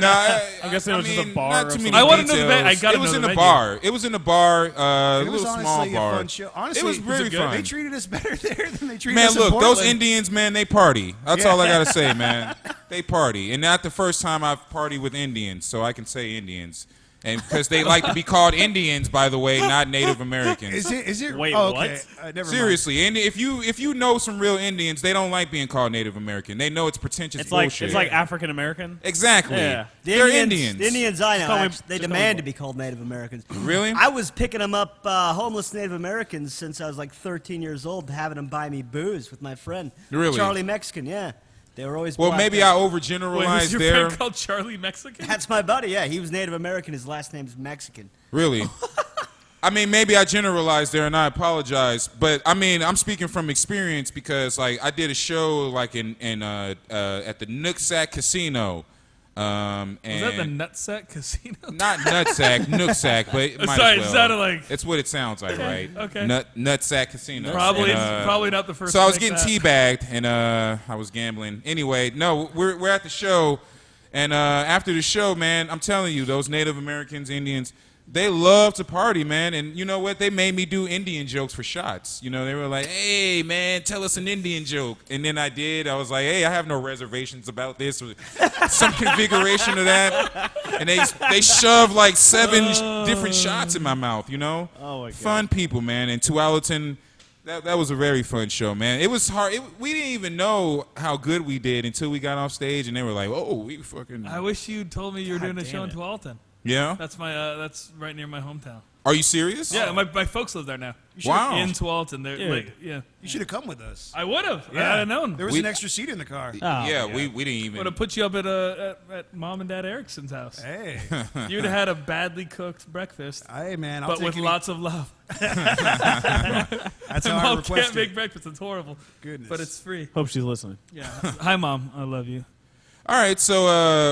No, I'm guessing it was just a bar. Not or too many I want to know the details. I gotta It was know in the a venue. bar. It was in a bar, a It was little small honestly bar. a fun show. Honestly, It was very good. fun. They treated us better there than they treated Man, us in look, those Portland. Indians, man, they party. That's all I gotta say, man. They party, and not the first time I've partied with Indians, so I can say Indians, and because they like to be called Indians, by the way, not Native Americans. Is it? Wait, oh, what? okay. Never Seriously, and if you know some real Indians, they don't like being called Native American. They know it's pretentious It's like bullshit. it's like African American. Exactly. Yeah. They're Indians. The Indians I know, Call me- actually, they just call demand me- to be called Native Americans. Really? I was picking them up, homeless Native Americans, since I was like 13 years old, having them buy me booze with my friend. Really? Charlie Mexican, yeah. They were always Well, black maybe guys. I Wait, was overgeneralized your there. friend called Charlie Mexican? That's my buddy, yeah. He was Native American. His last name's Mexican. Really? I mean, maybe I generalized there, and I apologize. But I mean, I'm speaking from experience because, like, I did a show like at the Nooksack Casino. And Was that the Nutsack Casino? not Nutsack, Nooksack, but it might Sorry, as it well. sounded like- It's what it sounds like, right? okay. Nutsack Casino. Probably, And, probably not the first. So I to was make getting that. teabagged, and I was gambling. Anyway, no, we're at the show, and after the show, man, I'm telling you, those Native Americans, Indians, they love to party, man. And you know what? They made me do Indian jokes for shots. You know, they were like, "Hey, man, tell us an Indian joke," and then I did. I was like, "Hey, I have no reservations about this," or some configuration of that, and they shoved like 7 different shots in my mouth. You know, Oh my God. Fun people, man. And Tualatin. That was a very fun show, man. It was hard. We didn't even know how good we did until we got off stage, and they were like, "Oh, we fucking." I wish you told me you were God doing a damn show in it. Tualatin. Yeah. That's my. That's right near my hometown. Are you serious? Yeah, my folks live there now. Wow. In Tualatin, they're Dude. like, yeah. You should have come with us. I would have. Yeah. I'd have known. There was We- an extra seat in the car. Oh, Yeah, my we God. didn't even. Would have put you up at Mom and Dad Erickson's house. Hey, You'd have had a badly cooked breakfast, hey, man. I'll but take with any- lots of love. That's My how I mom can't requested. make breakfast. It's horrible, Goodness. but it's free. Hope she's listening. Yeah. Hi, Mom. I love you. All right, so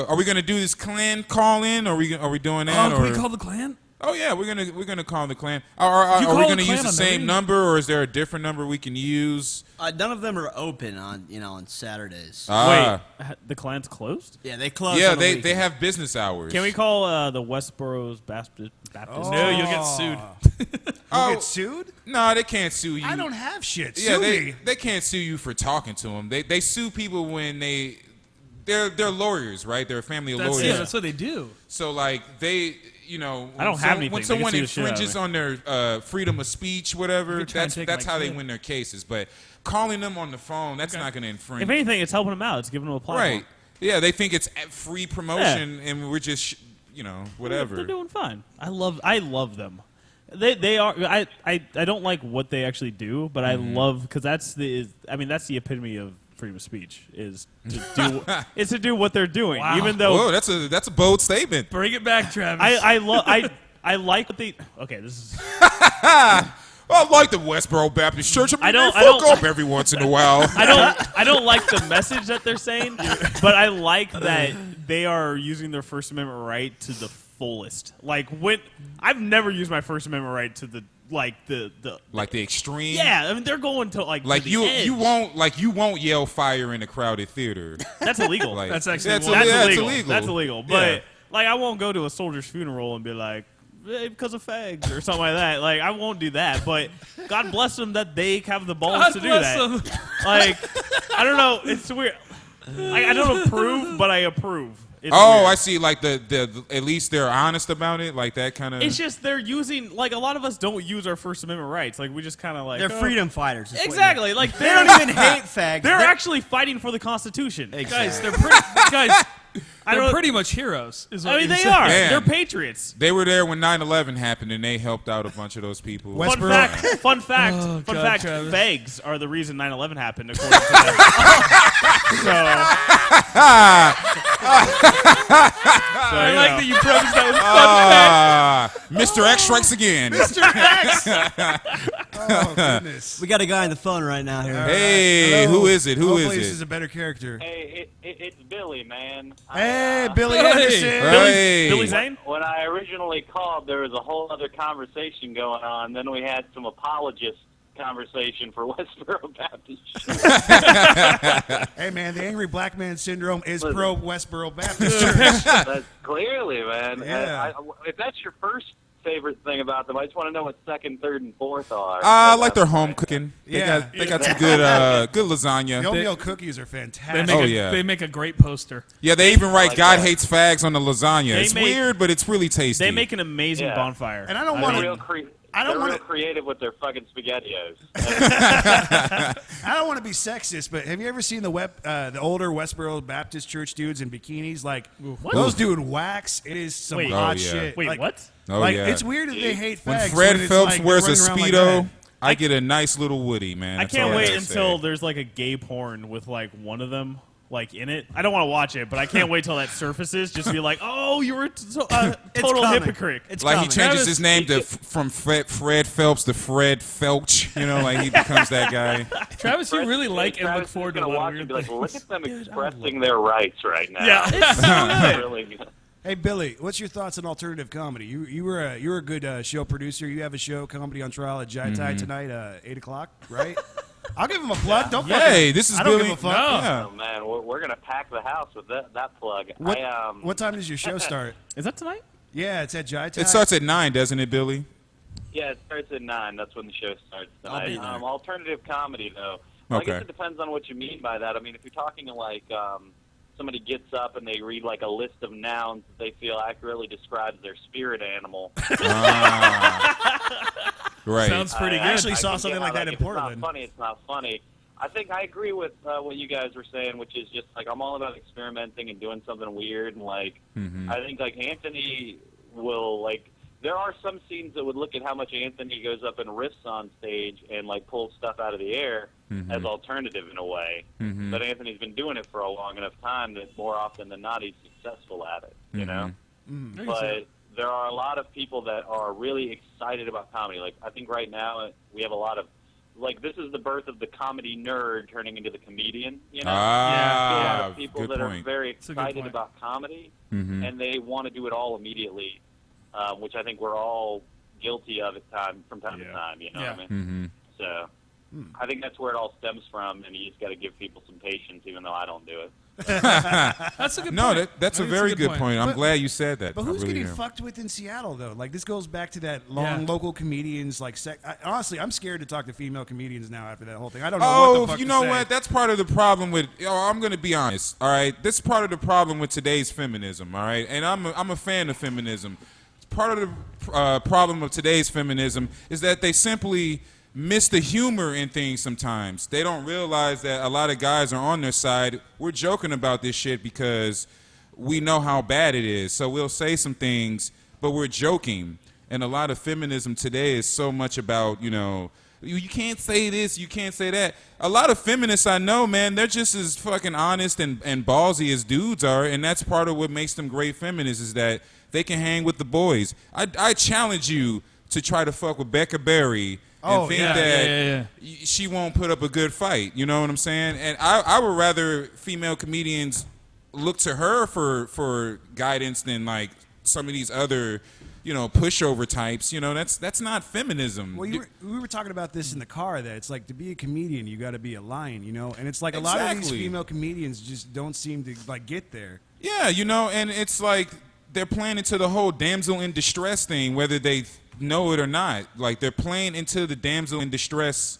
are we gonna do this clan call in? Or are we doing that? Oh, can or? we call the clan? Oh yeah, we're gonna call the clan. Are You we call gonna the use clan the on same every- number, or is there a different number we can use? None of them are open on Saturdays. Ah, Wait, the clan's closed? Yeah, they close. yeah, on the they weekend. have business hours. Can we call the Westboro's Baptist? No, you'll get sued. Oh, Get sued? no, they can't sue you. I don't have shit. Yeah, Sue they me. they can't sue you for talking to them. They sue people when they're lawyers, right? They're a family of lawyers. Yeah, that's what they do. So like they, you know, I don't have anything. when They can someone sue the shit out of infringes me. on their freedom of speech, whatever, You can try and take that's my how they kid. win their cases. But calling them on the phone, that's not going to infringe. If anything, it's helping them out. It's giving them a platform. Right? Yeah, they think it's free promotion, and we're just, whatever. They're doing fine. I love them. They are. I don't like what they actually do, but I love because that's the epitome of freedom of speech is to do what they're doing. Wow. Even though Whoa, that's a bold statement. Bring it back, Travis. I like what they. Okay, this is. I like the Westboro Baptist Church. I mean, I don't- they I don't- fuck up every once in a while. I don't like the message that they're saying, but I like that they are using their First Amendment right to the fullest. Like when I've never used my First Amendment right to the Like the extreme. yeah. I mean they're going to like to the you edge. you won't yell fire in a crowded theater. That's illegal. Like, That's actually that's one- That's yeah, illegal. it's illegal. That's illegal. But Yeah. like, I won't go to a soldier's funeral and be like, because of fags or something like that. Like, I won't do that. But God bless them that they have the balls God to do bless that. them. Like, I don't know. It's weird. I don't approve, but I approve. It's Oh, weird. I see. Like the at least they're honest about it. Like that kind of. It's just they're using like a lot of us don't use our First Amendment rights. Like we just kind of like They're freedom fighters. is what Exactly. Like They don't even hate fags. They're actually fighting for the Constitution. Guys, they're don't- pretty much heroes. Is what I mean, you're they saying. are. Man. They're patriots. They were there when 9/11 happened, and they helped out a bunch of those people. West- Fun Westboro. fact. Fun fact. Oh, fun God, fact. Travis. Fags are the reason 9/11 happened, according to them. So I like that you prefaced that with fun Mr. X strikes again. Mr. X. Oh goodness. We got a guy on the phone right now here. Hey, Hello. who is it? Who Hopefully is this is it? a better character. Hey, it's Billy, man. Hey, Billy Hey. Anderson. Hey. Billy Zane? When I originally called, there was a whole other conversation going on. Then we had some apologist conversation for Westboro Baptist Church. Hey man, the angry black man syndrome is Listen. pro Westboro Baptist Church. That's clearly, man. Yeah. If that's your first favorite thing about them, I just want to know what second, third, and fourth are. I like their home cooking. Yeah. They got some good good The lasagna. oatmeal cookies are They fantastic. make Oh, a, yeah. They make a great poster. Yeah, they even write like God that. hates fags on the lasagna. They It's make- weird, but it's really tasty. They make an amazing Yeah. bonfire. And I don't They're want real, to. I don't they're wanna- real creative with their fucking SpaghettiOs. I don't want to be sexist, but have you ever seen the older Westboro Baptist Church dudes in bikinis? Like those doing wax. It is some Wait. hot Oh, yeah. shit. Wait, Like- what? Oh, like yeah. it's weird that they hate When fags. Fred it's Phelps like they're wears a running around like Speedo, that. I get a nice little Woody, man. I That's all can't wait gotta until say. there's like a gay porn with like one of them like in it. I don't want to watch it, but I can't wait till that surfaces. Just to be like, oh, you were a total coming. hypocrite. It's Like he coming. changes his name to from Fred Phelps to Fred Felch. You know, like he becomes that guy. Travis, you really like and look Travis is forward to a gonna lot watch of and weird be like, things. look at them expressing their rights right now. Yeah. It's really good. Hey Billy, what's your thoughts on alternative comedy? You were a good show producer. You have a show, Comedy on Trial at Jai Tai tonight, 8:00, right? I'll give him a plug. Don't fucking. Hey, this is I don't Billy. give a fuck. Yeah. Oh man, we're gonna pack the house with that plug. What time does your show start? Is that tonight? Yeah, it's at Jai Tai. It starts at 9, doesn't it, Billy? Yeah, it starts at 9. That's when the show starts I'll be tonight. there. Alternative comedy, though. Well, I Okay. guess it depends on what you mean by that. I mean, if you're talking like somebody gets up and they read like a list of nouns that they feel accurately describes their spirit animal. Right. Sounds pretty I good. actually saw can something get like how, that in if Portland. It's not funny. It's not funny. I think I agree with what you guys were saying, which is just like I'm all about experimenting and doing something weird. And like I think like Anthony will like. There are some scenes that would look at how much Anthony goes up and riffs on stage and like pulls stuff out of the air as alternative in a way. But Anthony's been doing it for a long enough time that more often than not he's successful at it. You know. But there are a lot of people that are really excited about comedy. Like I think right now we have a lot of like this is the birth of the comedy nerd turning into the comedian. You know, a lot of people good that point. are very a good excited point. about comedy and they want to do it all immediately, which I think we're all guilty of from time to time. You know what I mean? So I think that's where it all stems from, and you just got to give people some patience, even though I don't do it. That's a good No, point. that's a I think it's very good point. I'm But- glad you said that. But I who's really getting am. fucked with in Seattle though? Like this goes back to that long local comedians. Like honestly, I'm scared to talk to female comedians now after that whole thing. I don't know what the fuck you to know say. what? That's part of the problem with. I'm going to be honest. All right, this is part of the problem with today's feminism. All right, and I'm a fan of feminism. Part of the problem of today's feminism is that they simply miss the humor in things sometimes. They don't realize that a lot of guys are on their side. We're joking about this shit because we know how bad it is. So we'll say some things, but we're joking. And a lot of feminism today is so much about, you can't say this, you can't say that. A lot of feminists I know, man, they're just as fucking honest and ballsy as dudes are, and that's part of what makes them great feminists is that they can hang with the boys. I challenge you to try to fuck with Becca Berry and think that she won't put up a good fight. You know what I'm saying? And I would rather female comedians look to her for guidance than like some of these other pushover types. That's not feminism. Well, we were talking about this in the car. That it's like to be a comedian, you got to be a lion, and it's like a lot of these Exactly. female comedians just don't seem to like get there. Yeah, and it's like they're playing into the whole damsel in distress thing, whether they know it or not. Like they're playing into the damsel in distress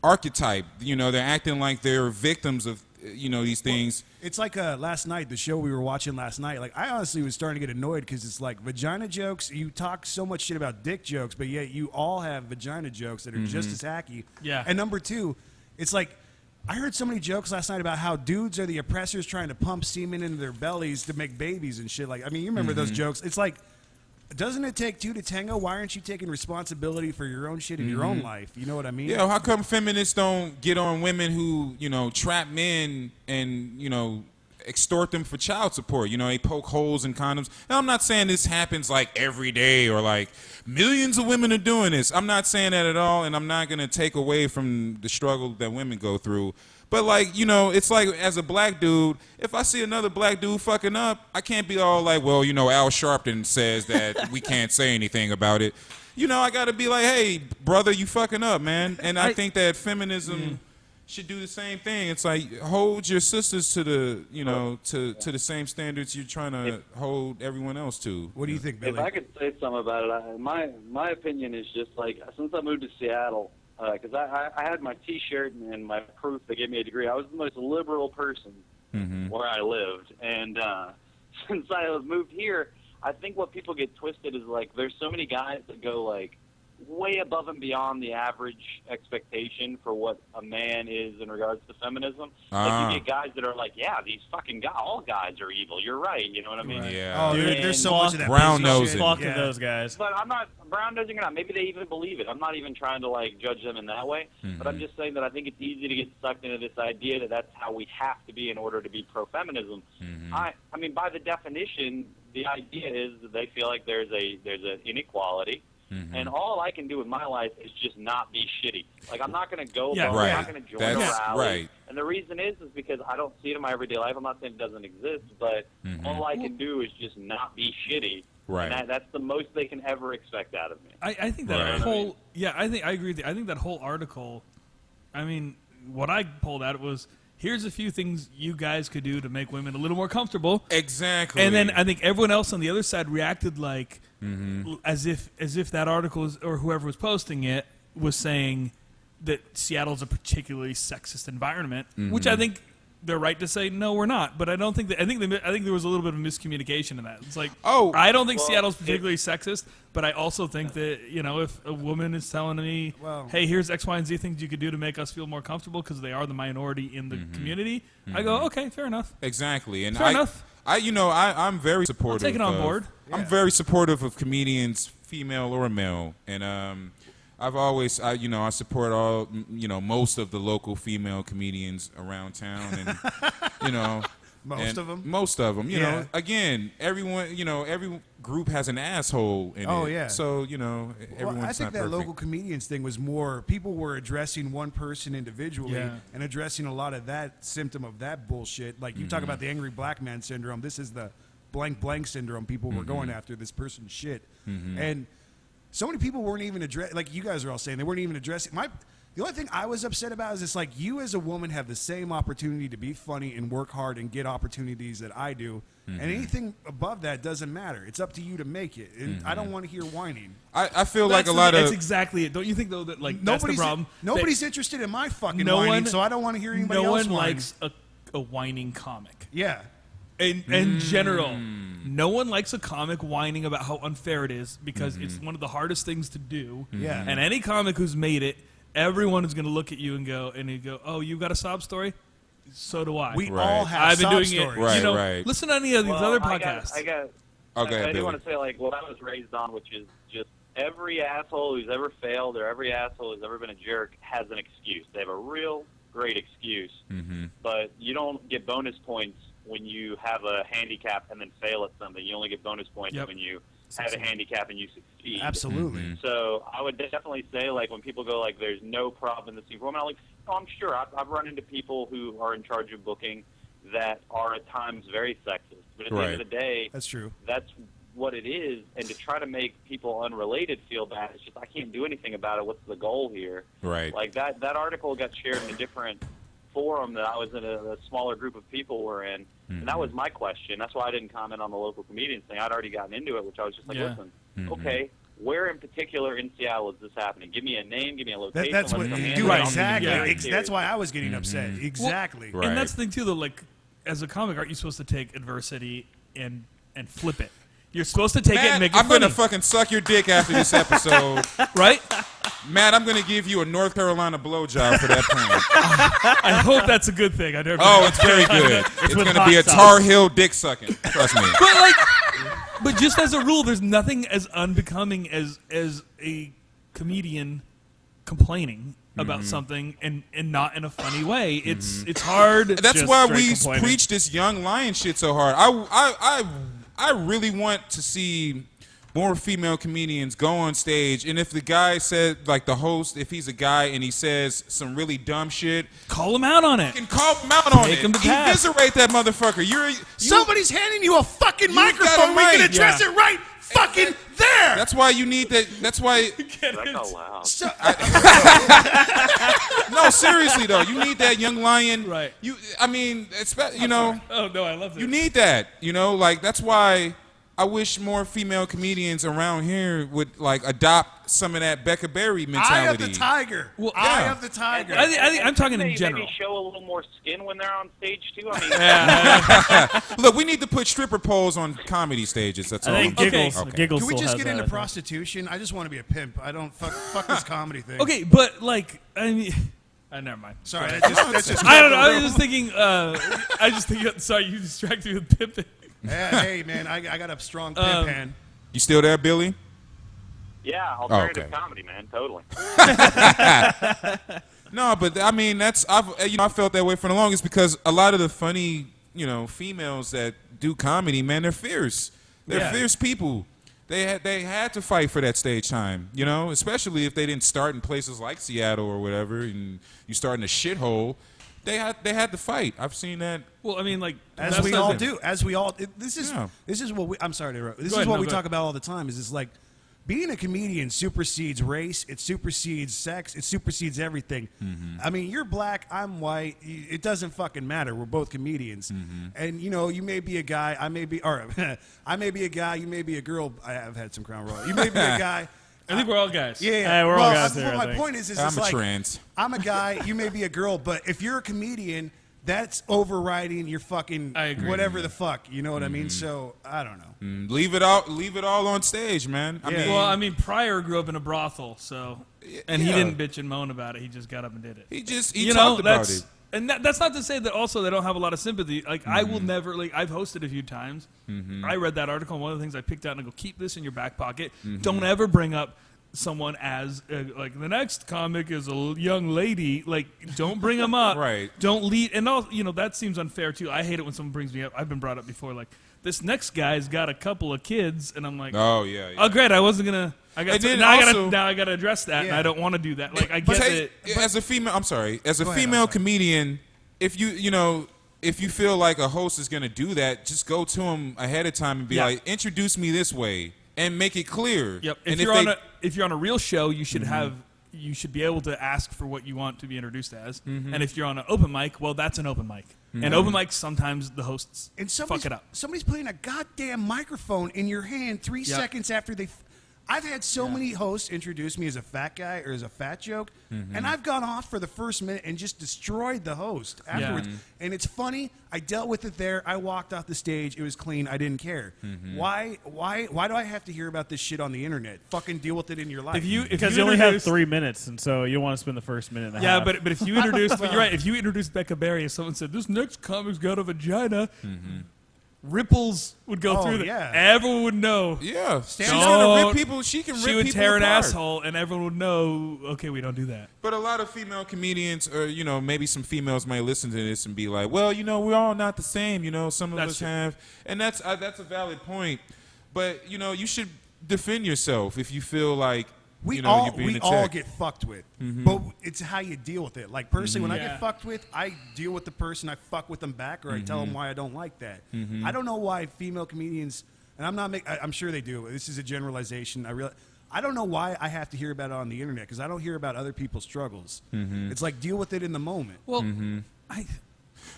archetype. They're acting like they're victims of these things. It's like last night, the show we were watching last night. Like I honestly was starting to get annoyed because it's like vagina jokes. You talk so much shit about dick jokes, but yet you all have vagina jokes that are just as hacky. Yeah. And number two, it's like I heard so many jokes last night about how dudes are the oppressors trying to pump semen into their bellies to make babies and shit. Like, I mean, you remember those jokes? It's like, doesn't it take two to tango? Why aren't you taking responsibility for your own shit in your own life? You know what I mean? Yeah, how come feminists don't get on women who trap men and extort them for child support. You know, they poke holes in condoms. And I'm not saying this happens like every day or like millions of women are doing this. I'm not saying that at all, and I'm not going to take away from the struggle that women go through. But, like, you know, it's like as a black dude, if I see another black dude fucking up, I can't be all like, well, you know, Al Sharpton says that we can't say anything about it. You know, I got to be like, hey, brother, you fucking up, man. And I think that feminism should do the same thing. It's like, hold your sisters to the, you know, to the same standards you're trying to hold everyone else to. What do you think, Billy? If I could say something about it, my opinion is just like, since I moved to Seattle, because I had my T-shirt and my proof that gave me a degree. I was the most liberal person where I lived, and since I moved here, I think what people get twisted is like there's so many guys that go like way above and beyond the average expectation for what a man is in regards to feminism. Like you get guys that are like, yeah, these fucking guys, all guys are evil. You're right. You know what I mean? Right. Yeah. Oh, Dude, there's so much of that brown business nosing. shit. Fuck Yeah. those guys. But I'm not brown nosing or not. Maybe they even believe it. I'm not even trying to like judge them in that way. But I'm just saying that I think it's easy to get sucked into this idea that that's how we have to be in order to be pro-feminism. I mean, by the definition, the idea is that they feel like there's an inequality. And all I can do in my life is just not be shitty. Like, I'm not going to go, Yeah, I'm right. not going to join That's a rally. right. And the reason is because I don't see it in my everyday life. I'm not saying it doesn't exist, but all I can do is just not be shitty. Right. And that's the most they can ever expect out of me. I think that Right. whole I agree with you. I think that whole article, I mean, what I pulled out was here's a few things you guys could do to make women a little more comfortable. Exactly. And then I think everyone else on the other side reacted like as if that article or whoever was posting it was saying that Seattle's a particularly sexist environment, which I think they're right to say no, we're not. But I don't think that. I think there was a little bit of miscommunication in that. It's like, I don't think Seattle's particularly sexist, but I also think that, you know, if a woman is telling me, hey, here's X, Y, and Z things you could do to make us feel more comfortable because they are the minority in the community, I go, okay, fair enough. Exactly. And Fair enough. I'm very supportive. I'll take it on board. I'm very supportive of comedians, female or male, and I've always, I support all, most of the local female comedians around town, and Most of them. Most of them. You know, again, everyone, every group has an asshole in it. Oh, yeah. So everyone's Well, I think not that perfect. local comedians thing was more people were addressing one person individually and addressing a lot of that symptom of that bullshit. Like you talk about the angry black man syndrome. This is the blank blank syndrome. People were going after this person's shit, and so many people weren't even addressing. Like you guys are all saying, they weren't even addressing The only thing I was upset about is it's like you as a woman have the same opportunity to be funny and work hard and get opportunities that I do. And anything above that doesn't matter. It's up to you to make it. And I don't want to hear whining. I feel like That's that's exactly it. Don't you think, though, that like Nobody's, that's the problem? nobody's interested in my fucking whining, so I don't want to hear anybody else No one whine. likes a whining comic. Yeah. In general, no one likes a comic whining about how unfair it is because it's one of the hardest things to do. Yeah. And any comic who's made it, everyone is going to look at you and go, oh, you got a sob story? So do I. We all have I've been sob doing stories. it. Right. Listen to any of these other I podcasts. I do want to say like what I was raised on, which is just every asshole who's ever failed or every asshole who's ever been a jerk has an excuse. They have a real great excuse, but you don't get bonus points when you have a handicap and then fail at something. You only get bonus points when you have a handicap and you succeed. Absolutely. So I would definitely say, like, when people go, like, there's no problem in the scene for women, I'm like, no, I'm sure. I've run into people who are in charge of booking that are at times very sexist. But at the end of the day, that's true. That's what it is. And to try to make people unrelated feel bad, it's just I can't do anything about it. What's the goal here? Right. Like, that article got shared in a different forum that I was in a smaller group of people were in. And that was my question. That's why I didn't comment on the local comedians thing. I'd already gotten into it, which I was just like, listen, okay, where in particular in Seattle is this happening? Give me a name, give me a location. That's what let's you come do. handle it. Exactly. That's why I was getting upset. Exactly. Well, and that's the thing, too, though, like, as a comic, aren't you supposed to take adversity and flip it? You're supposed to take it and make it I'm funny. gonna fucking suck your dick after this episode. Right? Matt, I'm gonna give you a North Carolina blowjob for that point. I hope that's a good thing. It's very good. It's with gonna be a hot sauce. Tar Heel dick sucking. Trust me. But just as a rule, there's nothing as unbecoming as a comedian complaining about something and not in a funny way. It's hard. That's Just why straight we complaining. preach this young lion shit so hard. I really want to see more female comedians go on stage, and if the guy said, like the host, if he's a guy and he says some really dumb shit, Call him out on it. can call him out on Take it. him to task. Eviscerate that motherfucker. Somebody's handing you a fucking got a microphone. We can mic. address Yeah. it right fucking there. That's why you need that. That's why. That's not loud. So, No, seriously though, you need that young lion. Right. I mean, you know, Oh no, I love that. you need that. You know, like that's why I wish more female comedians around here would like adopt some of that Becca Berry eye mentality. of the tiger. Well, Eye yeah. of the tiger. I think I'm talking in Maybe general. show a little more skin when they're on stage too. I mean, Look, we need to put stripper poles on comedy stages. That's all. I think Okay. Giggles. Okay. Giggles Can we still just has get into that. prostitution? I just want to be a pimp. I don't fuck this comedy thing. Okay, but like I mean, never mind. Sorry, that's just. I don't know. I was just thinking. Sorry, you distracted me with Pippin. Hey man, I got a strong pimp hand. You still there, Billy? yeah, alternative okay. comedy, man, totally. No, but I mean I felt that way for the longest because a lot of the funny, females that do comedy, man, they're fierce. They're fierce people. They had to fight for that stage time, especially if they didn't start in places like Seattle or whatever, and you start in a shithole. They had to fight. I've seen that. Well, I mean, like As that's we the all thing. do. As we all. This is what we. I'm sorry to interrupt. This is what we talk about all the time. Is like being a comedian supersedes race. It supersedes sex. It supersedes everything. I mean, you're black. I'm white. It doesn't fucking matter. We're both comedians. And you may be a guy. I may be. Or I may be a guy. You may be a girl. I've had some Crown Royal. You may be a guy. I think we're all guys. Yeah, Hey, we're all guys well, here, I my think. point is I'm it's a like, trans. I'm a guy, you may be a girl, but if you're a comedian, that's overriding your fucking I agree. whatever the fuck. You know what I mean? So I don't know. Leave it all on stage, man. Well, I mean, Pryor grew up in a brothel, and he Yeah. didn't bitch and moan about it. He just got up and did it. he talked about it. And that's not to say that also they don't have a lot of sympathy. Like I will never I've hosted a few times. I read that article, and one of the things I picked out and I go, keep this in your back pocket. Don't ever bring up someone as like the next comic is a young lady. Like don't bring them up. Right. Don't lead. And all that seems unfair too. I hate it when someone brings me up. I've been brought up before. Like this next guy's got a couple of kids, and I'm like, Oh yeah. oh great, I wasn't gonna. I got And then now I gotta address that, and Yeah. I don't want to do that. Like I But get hey, it. as a female, I'm sorry. As a Go ahead, female I'm sorry. comedian, if if you feel like a host is gonna do that, just go to him ahead of time and be Yeah. like, introduce me this way, and make it clear. Yep. And If you're on a real show, you should you should be able to ask for what you want to be introduced as. And if you're on an open mic, well, that's an open mic. And open mics sometimes the hosts And fuck it up. Somebody's putting a goddamn microphone in your hand 3 seconds after they. I've had so many hosts introduce me as a fat guy or as a fat joke, and I've gone off for the first minute and just destroyed the host afterwards. And it's funny. I dealt with it there. I walked off the stage. It was clean. I didn't care. Why do I have to hear about this shit on the internet? Fucking deal with it in your life. Because you only have 3 minutes, and so you don't want to spend the first minute and a half. but if you introduce, but you're right. If you introduce Becca Berry, if someone said this next comic's got a vagina, ripples would go through that. yeah. Everyone would know. yeah, she's Don't- gonna rip people. She can rip She would people tear an apart. asshole, and everyone would know. Okay, we don't do that. But a lot of female comedians, or maybe some females might listen to this and be like, "Well, we're all not the same. Some of That's us true. have," and that's a valid point. But you should defend yourself if you feel like We you're all being we all attacked. get fucked with, but it's how you deal with it. Like personally, when I Yeah. get fucked with, I deal with the person. I fuck with them back, or I tell them why I don't like that. I don't know why female comedians, and I'm sure they do. This is a generalization. I don't know why I have to hear about it on the internet because I don't hear about other people's struggles. It's like deal with it in the moment. Well,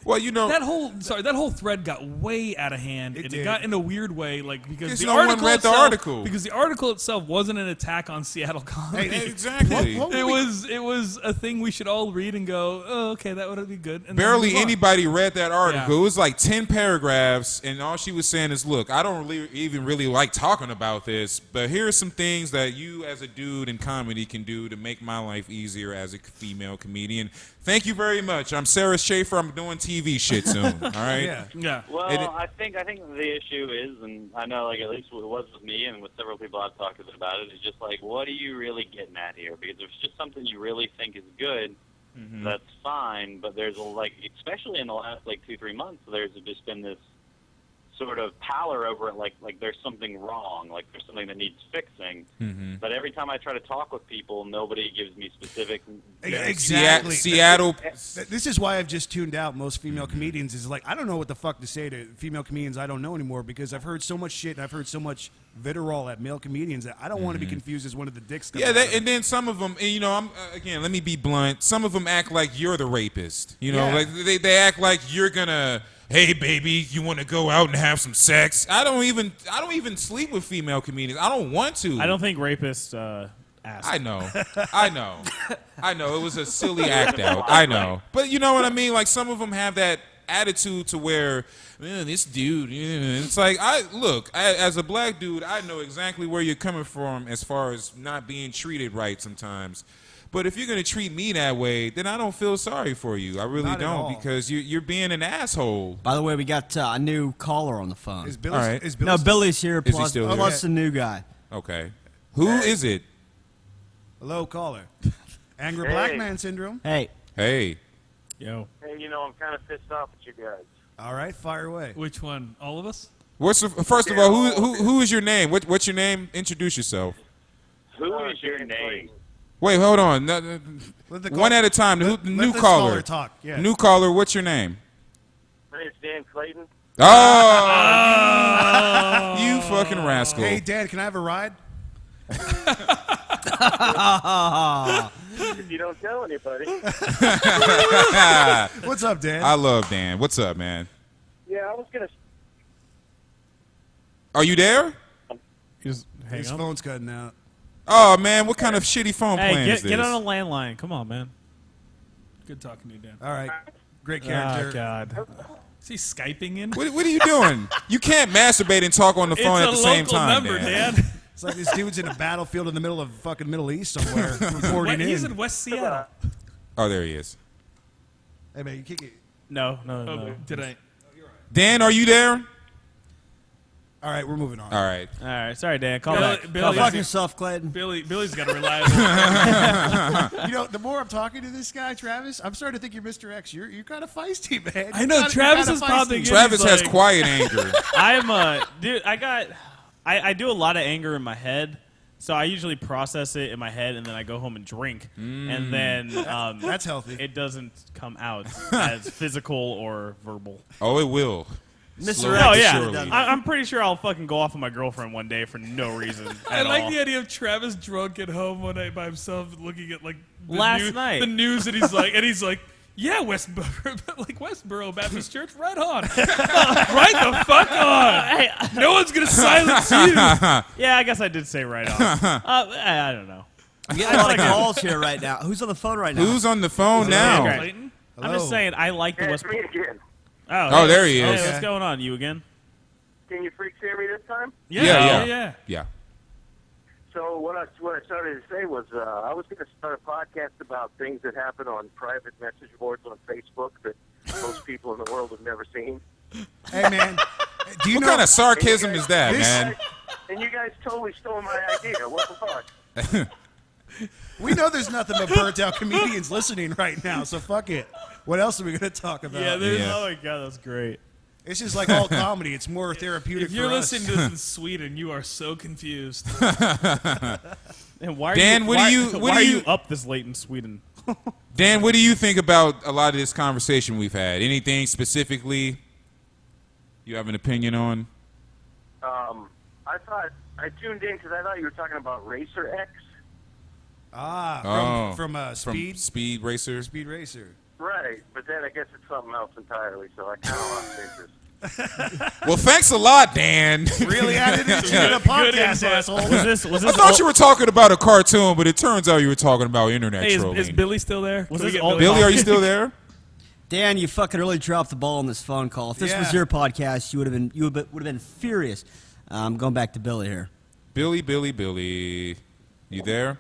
Well, that whole thread got way out of hand, and it did. got in a weird way, like because Because the no one article read the itself, article. because the article itself wasn't an attack on Seattle comedy. Hey, exactly. What It were we- was a thing we should all read and go, oh, okay, that would be good. And then Barely move on. anybody read that article. Yeah. It was like 10 paragraphs, and all she was saying is, look, I don't even really like talking about this, but here are some things that you as a dude in comedy can do to make my life easier as a female comedian. Thank you very much. I'm Sarah Schaefer. I'm doing TV TV shit soon. All right. Yeah. Well, And it- I think the issue is, and I know like at least it was with me and with several people I've talked to about it, is just like, what are you really getting at here? Because if it's just something you really think is good, that's fine. But there's like, especially in the last like 2-3 months, there's just been this sort of pallor over it, like there's something wrong, like there's something that needs fixing. But every time I try to talk with people, nobody gives me specific. Exactly. Seattle. This is why I've just tuned out most female comedians. Is like, I don't know what the fuck to say to female comedians I don't know anymore, because I've heard so much shit and I've heard so much vitriol at male comedians that I don't want to be confused as one of the dicks. Yeah, and then some of them, and, you know, I'm again, let me be blunt. Some of them act like you're the rapist. You know, like they act like you're gonna, hey baby, you want to go out and have some sex? I don't even sleep with female comedians. I don't want to. I don't think rapists ask. I know. It was a silly act out. I know, but you know what I mean. Like some of them have that attitude to where, man, this dude. It's like as a black dude, I know exactly where you're coming from as far as not being treated right sometimes. But if you're going to treat me that way, then I don't feel sorry for you. I really don't, because you're being an asshole. By the way, we got a new caller on the phone. Is Billy? All right. Is Billy No, still- Billy's here. Is he Plus, still here? plus the new guy. Okay. Who is it? Hello, caller. Angry black man syndrome. Hey. Hey. Yo. Hey, you know, I'm kind of pissed off at you guys. All right, fire away. Which one? All of us? First of all, who is your name? What's your name? Introduce yourself. Who is your name? Wait, hold on. One at a time. The Let new this caller. talk. Yeah. New caller. What's your name? My name's Dan Clayton. Oh, you fucking rascal. Hey, Dan, can I have a ride? If you don't tell anybody. What's up, Dan? I love Dan. What's up, man? Yeah, I was gonna. Are you there? Just hang His up. phone's cutting out. Oh man, what kind of shitty phone plan Hey, is this? get on a landline. Come on, man. Good talking to you, Dan. All right, great character. Oh God. Is he Skyping in? What are you doing? You can't masturbate and talk on the phone at the same time. Number, Dan. Dan. It's like this dude's in a battlefield in the middle of fucking Middle East somewhere, reporting in. He's in West Seattle. Oh, there he is. Hey man, you kick it. No. Did I? Dan, are you there? All right, we're moving on. All right. All right. Sorry, Dan. Call Billy- back. Billy- Go fuck yourself, Clayton. Billy's got to rely on. You know, the more I'm talking to this guy, Travis, I'm starting to think you're Mr. X. You're kind of feisty, man. I know, Travis is popping in. Travis He's has like- quiet anger. I'm dude. I do a lot of anger in my head, so I usually process it in my head, and then I go home and drink, and then That's healthy. it doesn't come out as physical or verbal. Oh, it will. Mr. Slowly X Oh but yeah, surely. I'm pretty sure I'll fucking go off on my girlfriend one day for no reason I at like all. the idea of Travis drunk at home one night by himself, looking at like Last night. the news, and he's like, yeah, Westboro Baptist Church, right on, right the fuck on. No one's gonna silence you. Yeah, I guess I did say right on. I don't know. I'm getting a lot of calls here right now. Who's on the phone right now? Who's on the phone now? Okay. Clayton? I'm just saying I like the Yeah, West. it's me again. Oh, there he is. Hey, what's going on? You again? Can you freaks hear me this time? Yeah. So what I started to say was I was going to start a podcast about things that happen on private message boards on Facebook that most people in the world have never seen. Hey man, do you What know kind of sarcasm And you is that, this- man? And you guys totally stole my idea. What the fuck? we know there's nothing but burnt out comedians listening right now, so fuck it. What else are we going to talk about? Yeah, there's- Yeah. Oh my god, that's great. It's just like all comedy. It's more therapeutic If you're for us. listening to this in Sweden, you are so confused. And why are Dan, you, what why, do you- what why do are you- you up this late in Sweden? Dan, what do you think about a lot of this conversation we've had? Anything specifically you have an opinion on? I tuned in because I thought you were talking about Racer X. From From Speed Racer? Speed Racer. Right, but then I guess it's something else entirely, so I kind of lost interest. Well, thanks a lot, Dan. Really added into the podcast, asshole. Was this I thought you were talking about a cartoon, but it turns out you were talking about internet Hey, trolling. is Billy still there? Was Can we this get all- Billy, are you still there? Dan, you fucking really dropped the ball on this phone call. If this was Yeah. your podcast, you would have been furious. Going back to Billy here. Billy, you there?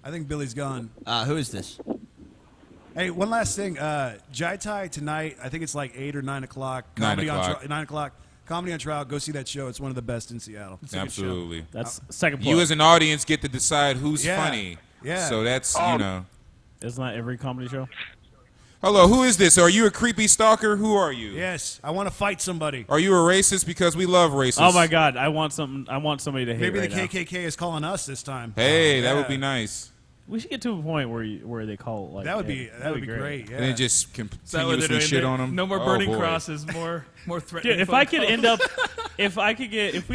I think Billy's gone. Who is this? Hey, one last thing. Jai Tai tonight, I think it's like 8 or 9 o'clock. 9 o'clock. 9 o'clock. Comedy on Trial. Go see that show. It's one of the best in Seattle. Absolutely. That's second plug. You as an audience get to decide who's Yeah. funny. Yeah. So that's, Isn't that every comedy show? Hello, who is this? Are you a creepy stalker? Who are you? Yes, I want to fight somebody. Are you a racist? Because we love racists. Oh my God, I want somebody to hate. Maybe right the KKK is calling us this time. Hey, that would Yeah. be nice. We should get to a point where they call like That would be great. Yeah. And then just Is that what they're continuously doing? shit on them. No more Oh, burning boy. crosses. More threatening. Dude, if phone I could calls. end up, if we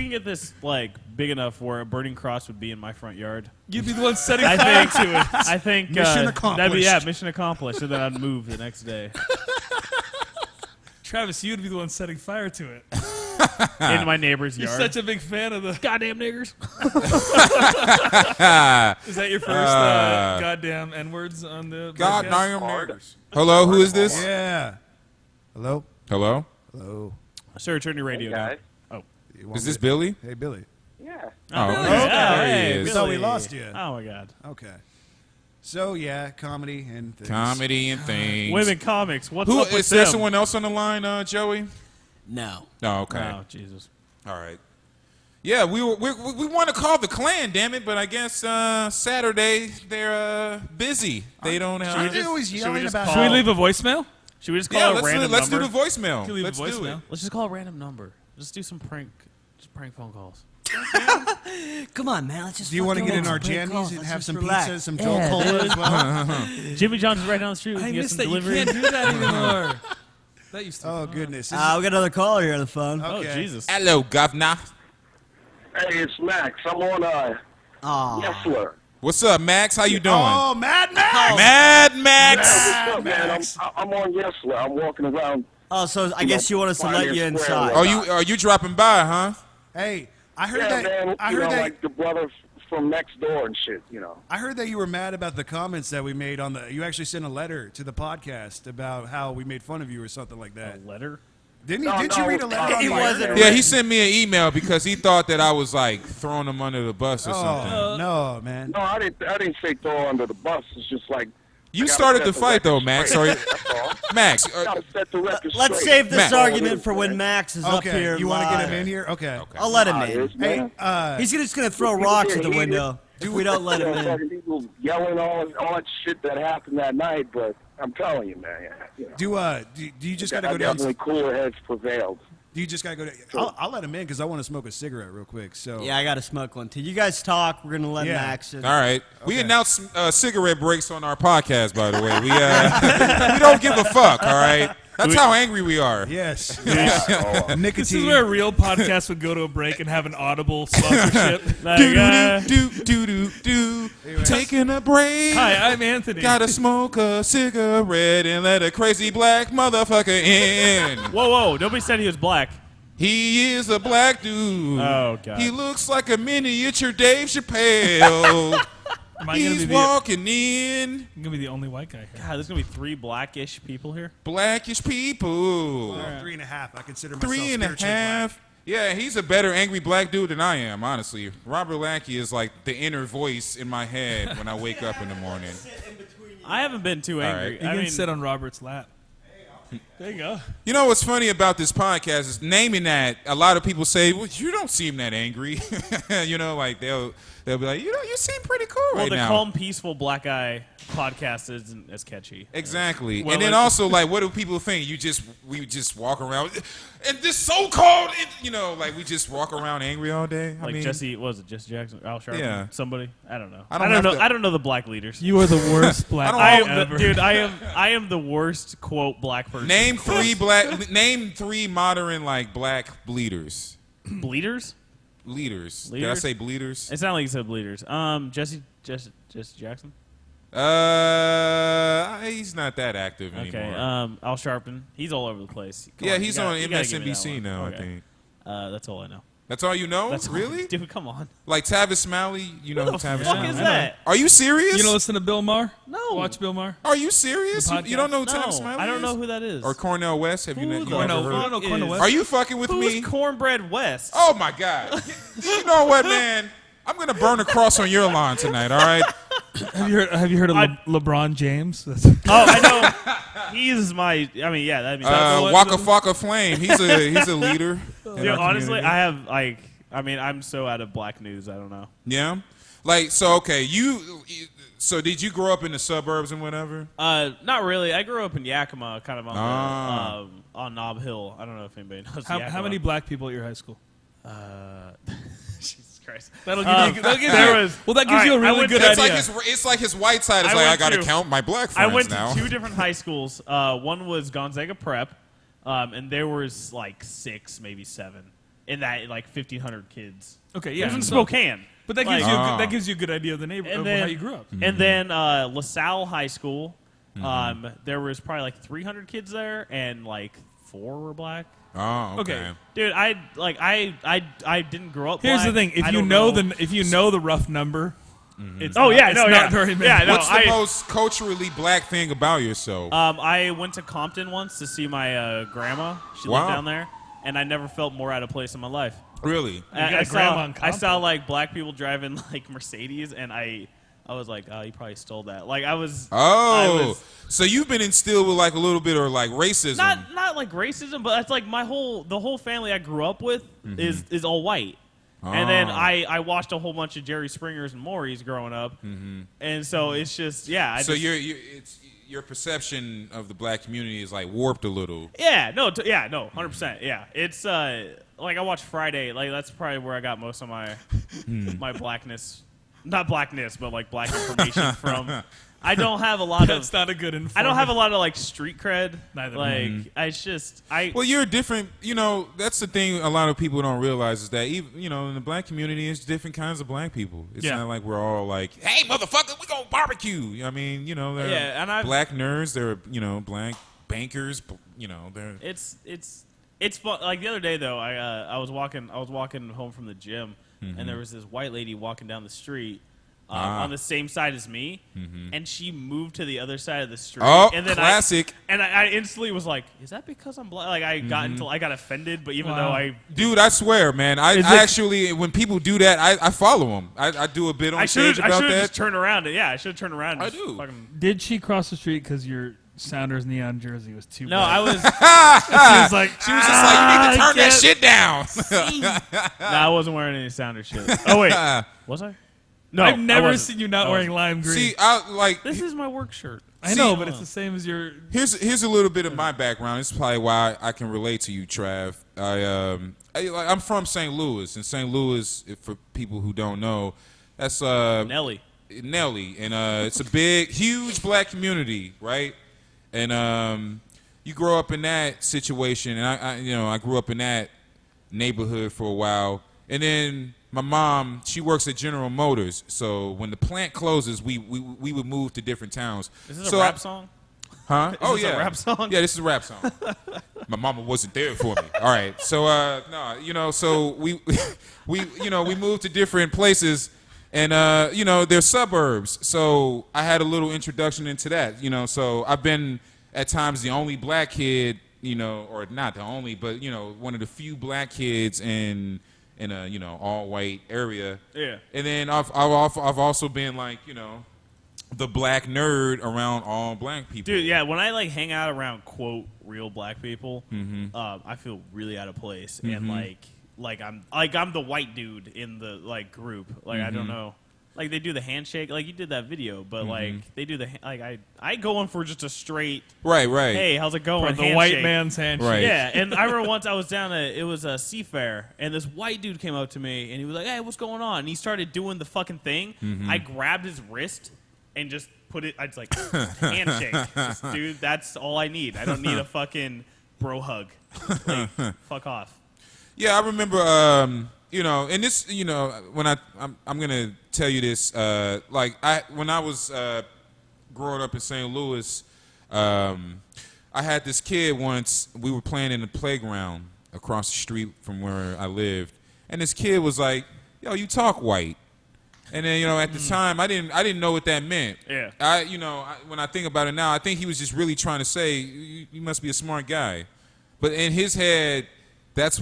can get this like big enough where a burning cross would be in my front yard, you'd be the one setting I fire think to it. I think Mission that'd be accomplished. mission accomplished, and then I'd move the next day Travis, you'd be the one setting fire to it. in my neighbor's You're yard. such a big fan of the goddamn niggers. Is that your first goddamn N-words on the God podcast? damn niggers. Hello, who is this? Yeah. Hello? Hello? Hello. Sir, turn your radio down. guys. You want Is me this to- Billy? Hey, Billy. Yeah. Oh, Billy. okay. Yeah, There hey, he is. We thought we Billy. lost you. Oh my God. Okay. So, yeah, comedy and things. Comedy and things. Women comics. What's Who up with is there? them? Someone else on the line, Joey? No. Oh, okay. Oh Jesus. All right. Yeah, we want to call the Klan, damn it, but I guess Saturday they're busy. They don't have. They're always yelling just about call- Should we leave a voicemail? Should we just call Yeah, a random let's do number? the voicemail. Can we leave Let's a do voicemail? it. Let's just call a random number. Just do some prank phone calls. Come on, man. Let's just. Do you want to fucking get in our make some prank jammies calls. and Let's have just some relax. pizzas, some Joe Cola as well? Jimmy John's is right down the street. We I can get missed some that. You delivery. can't do that anymore. That used to. Oh, goodness. This We got another caller here on the phone. Oh Okay. Jesus. Hello, governor. Hey, it's Max. I'm on Aw. Yesler. What's up, Max? How you doing? Oh, Mad Max! Mad Max. What's up, man? I'm on Yesler. I'm walking around. Oh, so I guess you want us to let you Pioneer Square inside. Road. Are you dropping by, huh? Hey, I heard Yeah, that. man. I You heard know, that. like the brother from next door and shit. You know. I heard that you were mad about the comments that we made on the. You actually sent a letter to the podcast about how we made fun of you or something like that. A letter? Didn't you? No, Did you no, read a letter? it on the wasn't air? Yeah, he sent me an email because he thought that I was like throwing him under the bus or something. Oh no, man. No, I didn't say throw under the bus. It's just like. You I gotta started set the fight though, record Max. straight. Or, That's all. Max, Gotta set the record Let's straight. save this Matt. argument for when Max is up Okay, here. you want to get live. him in here? Okay. I'll let him Nah, in. it's, Hey, man. He's just gonna throw People rocks get at the heated. window if we don't let him You know, in. fucking people yelling all that shit that happened that night, but I'm telling you, man. You know, do you just got to go down? definitely cooler heads prevailed. Do you just got to go down? I'll let him in because I want to smoke a cigarette real quick. So Yeah, I gotta smoke one too. You guys talk. We're gonna let Yeah. Max in. all right. We Okay. announced cigarette breaks on our podcast, by the way. We we don't give a fuck. All right. That's how angry we are. yes, This is nicotine. where a real podcast would go to a break and have an audible sponsorship. Like, Do. Taking a break. Hi, I'm Anthony. Gotta smoke a cigarette and let a crazy black motherfucker in. whoa! Nobody said he was black. He is a black dude. Oh, God. He looks like a miniature Dave Chappelle. Am I gonna He's be the, walking in. I'm gonna be the only white guy here? God, there's gonna be 3 blackish people here. Blackish people. 3.5. I consider myself 3.5. spiritually Yeah, he's a better angry black dude than I am, honestly. Robert Lackey is like the inner voice in my head when I wake up in the morning. I haven't been too angry. You I can mean, sit on Robert's lap. There you go. You know what's funny about this podcast is naming that. A lot of people say, "Well, you don't seem that angry." You know, like they'll be like, "You know, you seem pretty cool well, right the now." calm, peaceful black guy podcast isn't as catchy. Exactly. Well, and then it- also, like, what do people think? We just walk around, and this so-called, you know, like we just walk around angry all day. I Like mean, Jesse, what was it Jesse Jackson, Al Sharpton, Yeah. somebody? I don't know. I don't have know. to- I don't know the black leaders. You are the worst black I I don't guy am, ever. dude. I am the worst quote black person. name 3 modern like black bleeders. bleeders. Leaders. Did I Leaders? say bleeders? It's not like you said bleeders. Jesse Jackson. He's not that active Okay. anymore. Al Sharpton. He's all over the place. Come Yeah, on, he's you gotta- on you gotta give me that MSNBC one. now, Okay. I think. That's all I know. That's all you know? That's all- Really? dude. Come on. Like Tavis Smiley? You know who Tavis What Smiley is is? that? Are you serious? You don't listen to Bill Maher? No. Watch Bill Maher? Are you serious? The You don't know who No, Tavis Smiley is? I don't know who that is. Or Cornell West? Have you, Who you the never Cornell- heard? I don't know Cornel West. Are you fucking with Who's me? Cornbread West? Oh my God! You know what, man? I'm gonna burn a cross on your lawn tonight. All right? Have you heard of LeBron James? Oh, I know. He's my. I mean, yeah. That means Waka Flocka Flame. He's a leader. Dude, honestly, I have like. I mean, I'm so out of black news. I don't know. Yeah. Like, so okay, so did you grow up in the suburbs and whatever? Not really. I grew up in Yakima, kind of on Nob Hill. I don't know if anybody knows. How many black people at your high school? Jesus Christ. That'll give you. That gives you a really good idea. It's like his white side is I got to count my black friends now. I went to 2 different high schools. One was Gonzaga Prep, and there was like 6, maybe 7 in that, like 1,500 kids. Okay, yeah. It was in Spokane. But that gives you a good idea of the neighborhood, of how you grew up. And then LaSalle High School, there was probably like 300 kids there, and like 4 were black. Oh, okay. Dude, I didn't grow up. Here's black. the thing: if you know the rough number, it's not very many. Yeah, what's the most culturally black thing about yourself? I went to Compton once to see my grandma. She lived down there, and I never felt more out of place in my life. Really? I saw like black people driving like Mercedes, and I was like, oh, you probably stole that. Like I was. So you've been instilled with like a little bit of like racism. Not like racism, but it's like the whole family I grew up with is all white. And then I watched a whole bunch of Jerry Springers and Maury's growing up, and so it's just your perception of the black community is like warped a little. 100%. Yeah, it's like I watched Friday. Like that's probably where I got most of my my blackness. Not blackness, but like black information from. I don't have a lot That's not a good information. I don't have a lot of like street cred. Neither. Like Well, you're different. You know, that's the thing. A lot of people don't realize is that even in the black community, it's different kinds of black people. It's not like we're all like, hey, motherfucker, we gonna barbecue. I mean, there are black nerds. There are black bankers. They're it's fun. Like the other day though, I was walking home from the gym, and there was this white lady walking down the street. On the same side as me, and she moved to the other side of the street. Oh, and then classic! I instantly was like, "Is that because I'm black?" Like I got offended, but even though dude, I swear, man, I actually when people do that, I follow them. I do a bit on stage about that. I should just turn around. Yeah, I should turn around. I do. Did she cross the street because your Sounders neon jersey was too? No, bright? I was. She was like, you need to turn that shit down. No, I wasn't wearing any Sounders shit. Oh wait, was I? No, I've never seen you not wearing lime green. See, this is my work shirt. I know, but it's the same as your. Here's a little bit of my background. This is probably why I can relate to you, Trav. I'm from St. Louis, and St. Louis, for people who don't know, that's Nelly, and it's a big, huge black community, right? And you grow up in that situation, and I grew up in that neighborhood for a while, and then. My mom, she works at General Motors, so when the plant closes, we would move to different towns. Is this a rap song? Huh? Is this a rap song? Yeah, this is a rap song. My mama wasn't there for me. All right, so so we moved to different places, and they're suburbs. So I had a little introduction into that. So I've been at times the only black kid, or not the only, but one of the few black kids in a all white area. Yeah. And then I've also been like the black nerd around all black people. Dude, yeah. When I like hang out around quote real black people, I feel really out of place, and like I'm the white dude in the like group. Like I don't know. Like they do the handshake, like you did that video, but like they do the I go in for just a straight right. Hey, how's it going? For the white man's handshake. Right. Yeah, and I remember once I was down at it was a Seafair, and this white dude came up to me and he was like, "Hey, what's going on?" And he started doing the fucking thing. I grabbed his wrist and just put it. I was like, handshake, dude. That's all I need. I don't need a fucking bro hug. Like, fuck off. Yeah, I remember. And this, when I'm gonna tell you this, when I was growing up in St. Louis, I had this kid once. We were playing in the playground across the street from where I lived, and this kid was like, "Yo, you talk white," and then at the time I didn't know what that meant. Yeah. When I think about it now, I think he was just really trying to say, "You must be a smart guy," but in his head. That's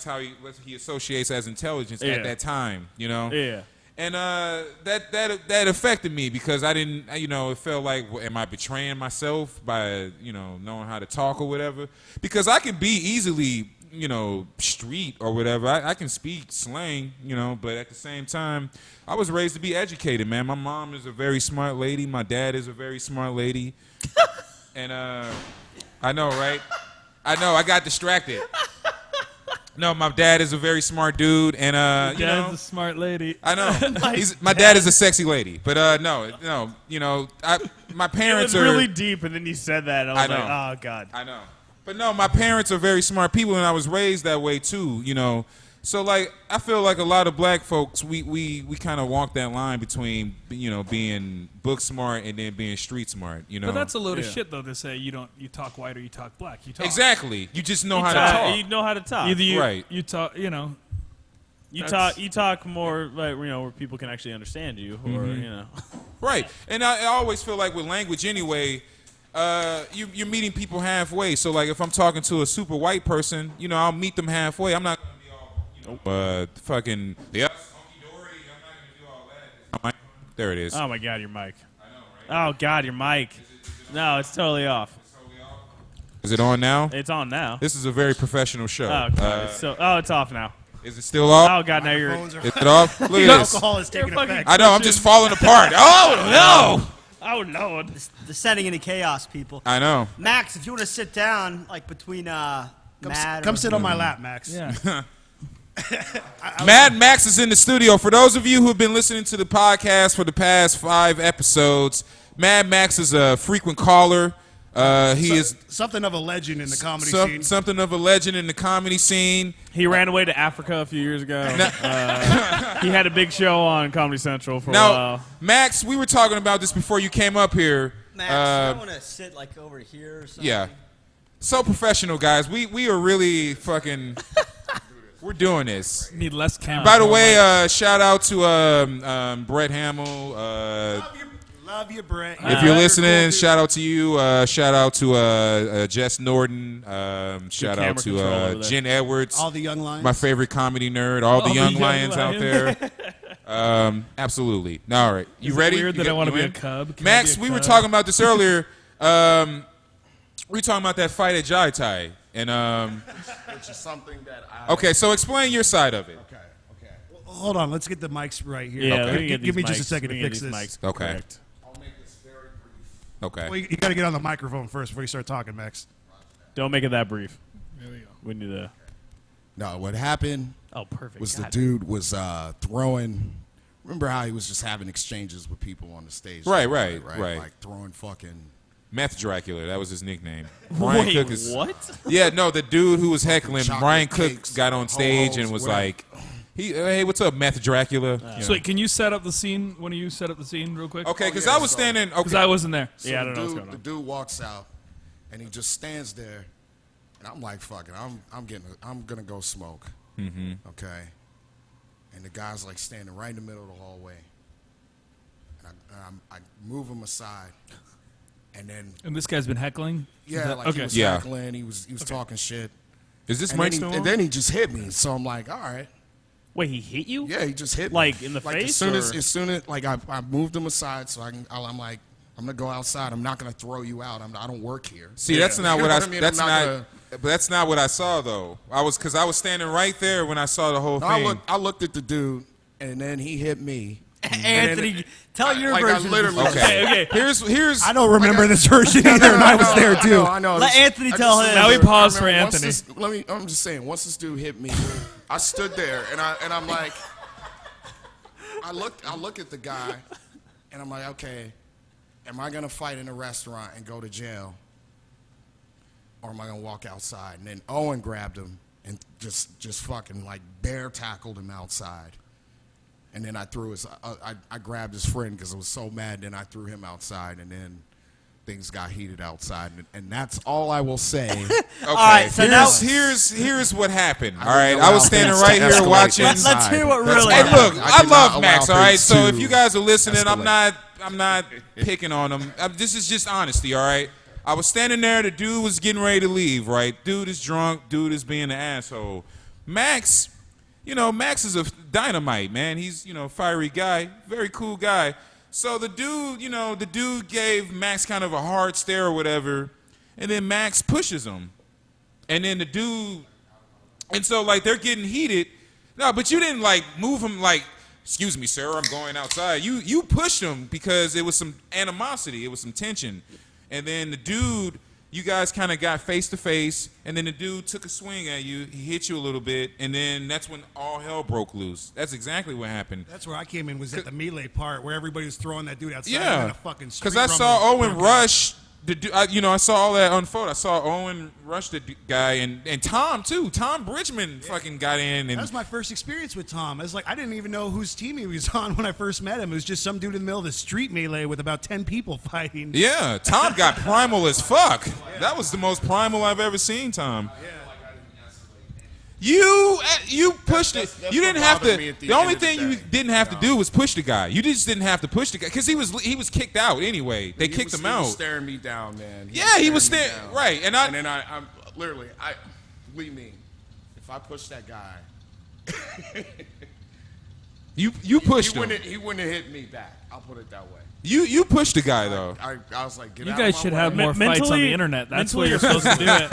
how he associates as intelligence at that time, Yeah. And that affected me because I didn't, it felt like, am I betraying myself by, knowing how to talk or whatever? Because I can be easily, street or whatever. I can speak slang, but at the same time, I was raised to be educated, man. My mom is a very smart lady. My dad is a very smart lady. And I know, right? I know, I got distracted. No, my dad is a very smart dude, and Dad's a smart lady. I know. My dad is a sexy lady, but my parents it was are really deep, and then you said that. I was know. like, oh god. I know. But no, my parents are very smart people, and I was raised that way too. So like, I feel like a lot of black folks, we kind of walk that line between being book smart and then being street smart. But that's a load of shit though to say you talk white or you talk black. You talk exactly. You just know how to talk. You know how to talk. Either you, right. You talk. You talk more like where people can actually understand you, or Right, and I always feel like with language anyway, you're meeting people halfway. So like if I'm talking to a super white person, I'll meet them halfway. I'm not gonna be all fucking the hunky dory. I'm not gonna do all that. There it is. Oh my god, your mic. I know, right? Oh god, your mic. No, it's totally off. Is it on now? It's on now. This is a very professional show. Oh god, it's off now. Is it still off? Oh god, now you're. Is it off? Look at this. Alcohol is taking effect. I know. I'm just falling apart. Oh no! Oh lord. Descending into chaos, people. I know. Max, if you want to sit down, like between Mad. Come sit on my lap, Max. Yeah. Mad Max is in the studio. For those of you who have been listening to the podcast for the past 5 episodes, Mad Max is a frequent caller. He is something of a legend in the comedy scene. Something of a legend in the comedy scene. He ran away to Africa a few years ago. He had a big show on Comedy Central for a while. Max, we were talking about this before you came up here. Max, I want to sit like over here or something. Yeah. So professional, guys. We are really fucking... We're doing this. Need less camera. By the way, shout out to Brett Hamill. Love you, Brett. If you're listening, shout out to you. Shout out to Jess Norton. Shout out to Jen Edwards. All the young lions. My favorite comedy nerd. All the young lions out there. Absolutely. All right. You ready? Weird that I want to be a Cub. Max, we were talking about this earlier. We were talking about that fight at Jai Tai. And Which is something that okay, so explain your side of it. Okay. Well, hold on, let's get the mics right here. Yeah, Okay. Give me just a second to fix this. Mics Okay. correct. I'll make this very brief. Okay. Well, you got to get on the microphone first before you start talking, Max. Don't make it that brief. There we go. We need to. No, what happened Oh, perfect. was the God. dude was throwing. Remember how he was just having exchanges with people on the stage? Right. Like throwing fucking. Meth Dracula, that was his nickname. Wait, what? Yeah, no, the dude who was heckling, Chocolate Brian Cook cakes, got on stage and was whatever. like, hey, what's up, Meth Dracula? So wait, can you set up the scene? One of you set up the scene real quick? Okay, because yeah, I was so- standing. Because Okay, I wasn't there. So Yeah, I the don't know what's dude, going on. The dude walks out, and he just stands there, and I'm like, "Fuck it, I'm gonna go smoke." Mm-hmm. Okay, and the guy's like standing right in the middle of the hallway, and I move him aside, and then And this guy's been heckling? yeah, like okay. he was Yeah. heckling, he was talking shit, is this and mic then, still he, on? and then he just hit me. So I'm like, "All right." Wait, he hit you? Yeah, he just hit me. Like, in the like, face, As soon or- as like I moved him aside, so I'm like, I'm gonna go outside. I'm not gonna throw you out. I don't work here. See, that's not You what know I. what I mean? That's I'm not. not But that's not what I saw though. Because I was standing right there when I saw the whole No, thing. I looked at the dude, and then he hit me. Anthony, tell your Like, I version. literally- Okay. Here's. I don't remember this version either, and I was there too. I know. Let Anthony tell him. Now we pause for remember Anthony. I'm just saying. Once this dude hit me, I stood there, and I'm like, I look at the guy, and I'm like, okay, am I gonna fight in a restaurant and go to jail, or am I gonna walk outside? And then Owen grabbed him and just fucking like bear tackled him outside. And then I threw his, I grabbed his friend because I was so mad. Then I threw him outside, and then things got heated outside, and that's all I will say. Okay. All right, so now here's what happened. All I right, didn't I was allow standing things right to here escalate watching. inside. Let's hear what That's really what Hey, happened. look, I I did love not Max. allow All right, things so to if you guys are listening, I'm escalate. not picking on him. This is just honesty. All right. I was standing there. The dude was getting ready to leave. Right. Dude is drunk. Dude is being an asshole. Max, Max is a dynamite, man. He's, fiery guy, very cool guy. So the dude gave Max kind of a hard stare or whatever, and then Max pushes him. And then the dude, and so, like, they're getting heated. No, but you didn't, like, move him like, excuse me, sir, I'm going outside. You pushed him because it was some animosity. It was some tension. And then the dude, you guys kind of got face to face, and then the dude took a swing at you. He hit you a little bit, and then that's when all hell broke loose. That's exactly what happened. That's where I came in, was at the melee part where everybody was throwing that dude outside. Yeah, in a fucking because I saw Owen rush. I saw all that unfold. I saw Owen rush the guy, and Tom too. Tom Bridgman fucking got in. And that was my first experience with Tom. I was like, I didn't even know whose team he was on when I first met him. It was just some dude in the middle of the street melee with about 10 people fighting. Yeah, Tom got primal as fuck. That was the most primal I've ever seen Tom. Yeah. You pushed it. You didn't have to. The only thing you didn't have to do was push the guy. You just didn't have to push the guy because he was kicked out anyway. They kicked him out. He was staring me down, man. He was staring right. And then I'm literally, believe me, if I push that guy, you pushed him. He wouldn't have hit me back. I'll put it that way. You pushed the guy though. I was like, get you out guys of my should way. have more fights on the internet. That's where you're supposed to do it.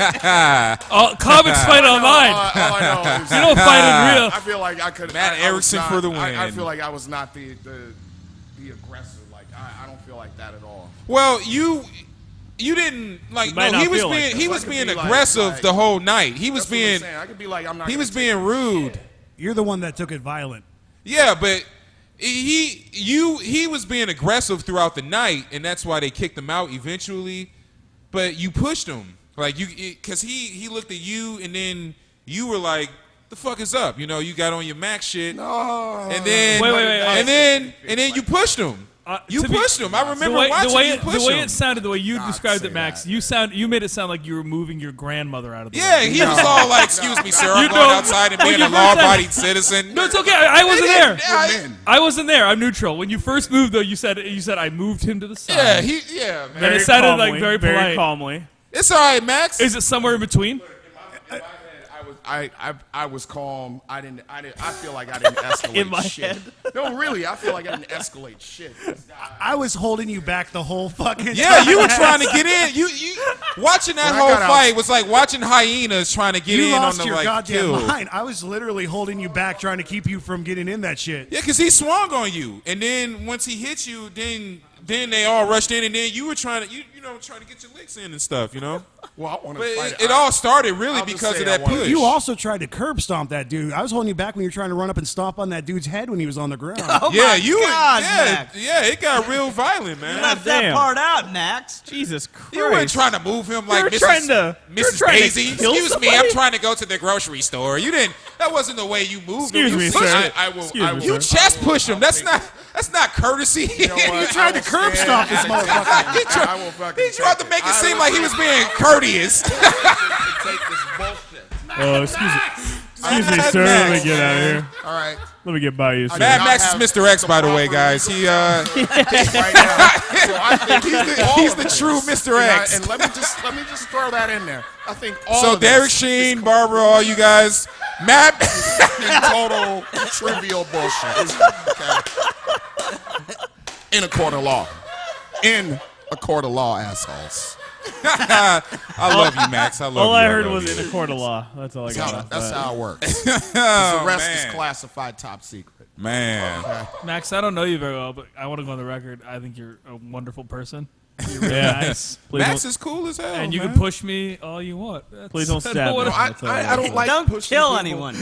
Oh, comics fight online. All I know is you don't fight in real. I feel like I could. Matt Erickson for the win. I feel like I was not the aggressor. Like I don't feel like that at all. Well, you didn't like. No, he was being aggressive the whole night. He was being. I could be like, I'm not. He was being rude. You're the one that took it violent. Yeah, but. He was being aggressive throughout the night, and that's why they kicked him out eventually. But you pushed him, like because he looked at you, and then you were like, "The fuck is up?" You got on your Max shit, and then wait. and then you pushed him. You pushed him. I remember watching you push him. The way it sounded, the way you described it, Max, you made it sound like you were moving your grandmother out of the way. He was all like, "Excuse me, sir, I'm going outside and being a law-abiding citizen." No, it's okay. I wasn't there. I wasn't there. I'm neutral. When you first moved, though, you said I moved him to the side. Yeah, man. And it sounded like very polite. Very calmly. It's all right, Max. Is it somewhere in between? I was calm. I feel like I didn't escalate in my shit. head. No, really, I feel like I didn't escalate shit. I was holding you back the whole fucking time. Yeah, you were trying to get in. You watching that whole fight was like watching hyenas trying to get in on the your goddamn kill. mind. I was literally holding you back, trying to keep you from getting in that shit. Yeah, because he swung on you, and then once he hit you, then they all rushed in, and then you were trying to trying to get your licks in and stuff, Well, I want to but fight. it all started really because of that push. You also tried to curb stomp that dude. I was holding you back when you were trying to run up and stomp on that dude's head when he was on the ground. Oh yeah, my God, Max. it got real violent, man. You left that part out, Max. Jesus Christ. You weren't trying to move him like Mrs. Daisy. Excuse me, I'm trying to go to the grocery store. You didn't. That wasn't the way you moved him. Excuse me, sir. I will. You chest push him. That's not courtesy. You tried to curb stomp this motherfucker. He tried to make it seem like he was being courteous. Oh, excuse me, sir. Let me get out of here. All right. Let me get by you, sir. Mad Max is Mr. X, by the way, guys. He right now. So I think he's the true Mr. X. And let me just throw that in there. I think all so of Derek this Sheen, Barbara, all you guys, Mad total trivial bullshit. Okay. In a court of law. In a court of law, assholes. I love you, Max. I love you. All I heard was in a court of law. That's all I got. That's how it works. The rest is classified top secret. Man. Okay. Max, I don't know you very well, but I want to go on the record. I think you're a wonderful person. You're really nice. Max is cool as hell, and you man. can push me all you want. Please don't stab me. I don't like Don't pushing kill people. anyone.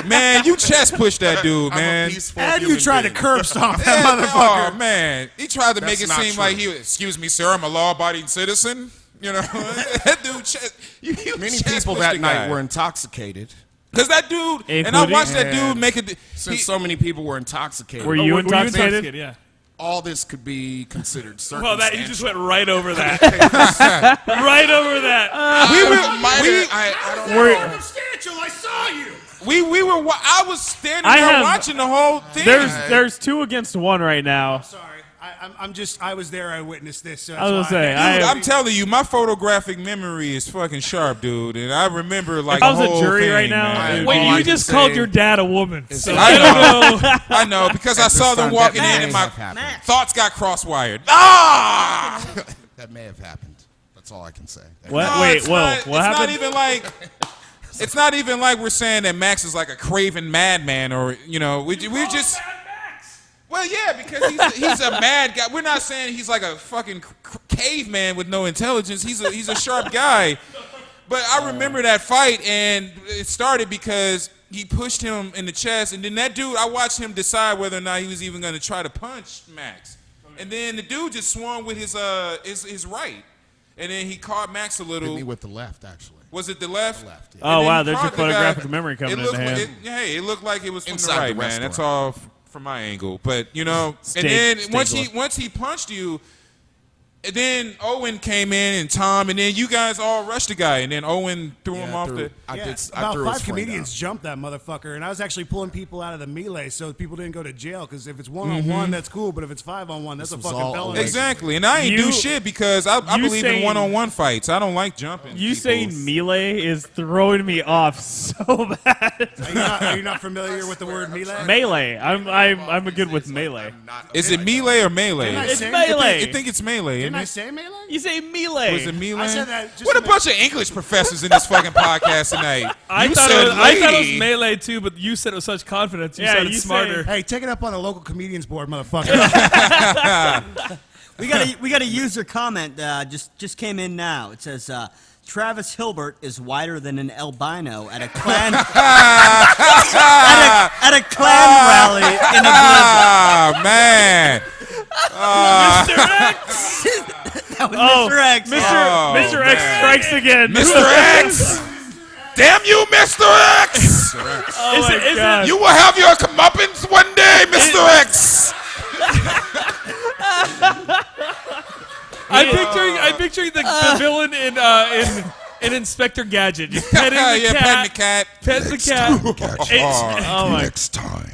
Man, you chest pushed that dude, man. And you tried to curb stomp that motherfucker. Oh, man. He tried to make it That's not seem true. like he was, excuse me, sir, I'm a law-abiding citizen. That dude chest. Many people that night were intoxicated. Because that dude, and I watched that dude make it. Since so many people were intoxicated. Were you intoxicated? Yeah. All this could be considered circumstantial. Well, that you just went right over that. Right over that. I don't know. Circumstantial, I saw you. I was standing there watching the whole thing. There's 2 against 1 right now. Sorry. I was there. I witnessed this. So I was that's gonna why say, Dude, I'm telling you, my photographic memory is fucking sharp, dude, and I remember like If I was the a whole jury thing, right now, man. it- Wait, All you I can just say called your dad a woman. is- So I I don't know. I know because I saw them time, walking that in and may my have happened. thoughts got cross-wired. Ah! That may have happened. That's all I can say. What? No, Wait, it's whoa, not- what happened? It's not even like we're saying that Max is like a craven madman, or we're just. Well, yeah, because he's a mad guy. We're not saying he's like a fucking caveman with no intelligence. He's a sharp guy. But I remember that fight, and it started because he pushed him in the chest, and then that dude, I watched him decide whether or not he was even going to try to punch Max, and then the dude just swung with his right, and then he caught Max a little. Hit me with the left, actually. Was it the left? The left. Yeah. Oh, And then wow, he there's your caught the guy. photographic memory coming It in looked handy. it looked like it was from Inside the the right, man. That's restaurant. all from my angle. But and Steak- then steak once he punched you, and then Owen came in and Tom, and then you guys all rushed the guy, and then Owen threw him off the. I Yeah, did. I about threw his 5 friend comedians out. jumped that motherfucker, and I was actually pulling people out of the melee so people didn't go to jail. Because if it's 1-on-1, that's cool, but if it's 5-on-1, that's This a was fucking all felony. over. Exactly, and I ain't do You- shit because I you believe in saying- one-on-one fights. I don't like jumping. You people. saying melee is throwing me off so bad. Are you not familiar with the word melee? Melee. I'm good with melee. Is it melee or melee? Didn't I It's say- melee. I think it's melee. Didn't Isn't I it? say melee? You say melee. Was it melee? I said that just What a to bunch of English professors in this fucking podcast tonight. I You thought said it was lady. melee too, but you said it with such confidence. You Yeah, said you it's smarter. Hey, take it up on the local comedians board, motherfucker. We got a user comment just came in now. It says Travis Hilbert is whiter than an albino at a clan at a clan rally in a blizzard. Ah, man. Mr. X. That was Mr. X. Mr. X man. strikes again. Mr. X! Damn you, Mr. X! Oh my God. You will have your comeuppance one day, Mr. X! I'm picturing the villain in Inspector Gadget. Just petting the Yeah, cat. petting the cat. Pet the cat. Oh my. Next time.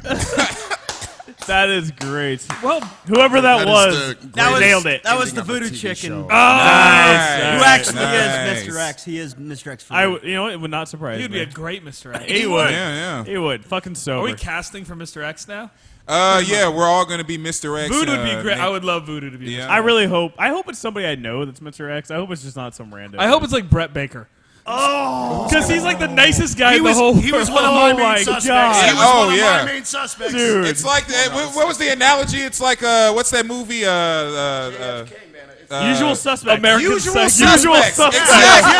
That is great. Well, Whoever that That was, is the That was, nailed it. That was the ending of a voodoo TV chicken. show. Who Nice. actually Nice. is Mr. X. He is Mr. X. For I me. you know what? It would not surprise he'd me. be a great Mr. X. He would. Yeah, He would. Fucking Are sober. we casting for Mr. X now? yeah. Yeah, we're all going to be Mr. X. Voodoo would be great. Nick. I would love Voodoo to be. Yeah. Mr. I really hope. I hope it's somebody I know that's Mr. X. I hope it's just not some random. I hope it's like Brett Baker. Oh, Because he's like the nicest guy in the whole He was one of my Oh my main suspects. God. He was Oh, one of yeah. my main suspects. dude. It's like, what was the analogy? It's like, what's that movie? Usual Suspect. American Usual Psycho. Usual Suspects. Suspects. Exactly.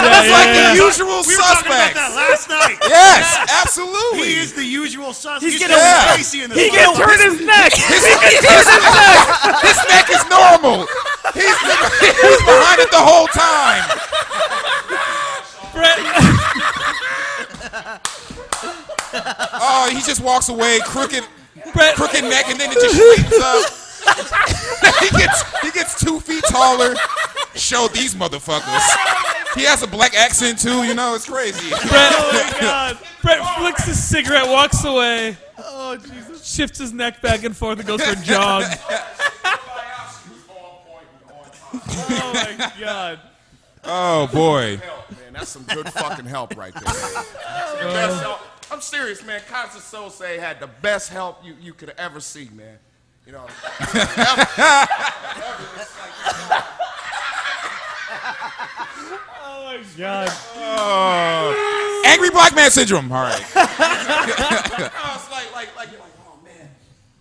That's yeah, like yeah. the usual We were talking about suspects. that last night. Yes, absolutely. He is the usual suspect. He's He's gonna- getting crazy in this He can motherfucker. turn his neck. His neck is normal. He's behind it the whole time. Oh, he just walks away, crooked neck, and then it just straightens up. he gets 2 feet taller. Show these motherfuckers. He has a black accent too. You know, it's crazy. Oh my God. Brett flicks his cigarette, walks away. Oh Jesus! Shifts his neck back and forth and goes for a jog. Oh my God. Oh boy. Help, man. That's some good fucking help right there. Best help. I'm serious, man. Kaiser Sose had the best help you could ever see, man. You know. Oh my God. Oh. Angry black man syndrome. All right. No, it's like you're like, oh man,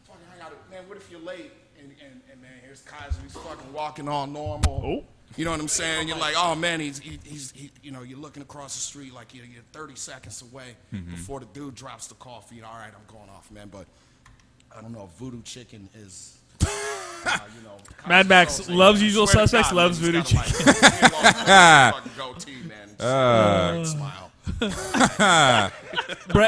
fucking hang out. Man, what if you're late and man, here's Kaiser, he's fucking walking all normal. Oh. You know what I'm saying? You're like, oh man, he's you know, you're looking across the street like you're 30 seconds away before the dude drops the coffee. All right, I'm going off, man. But I don't know, voodoo chicken is. You know, Mad Max Sose, loves man. Usual Swear to Suspects, God, loves man, voodoo he's got a, like, fucking goatee, man. Smile.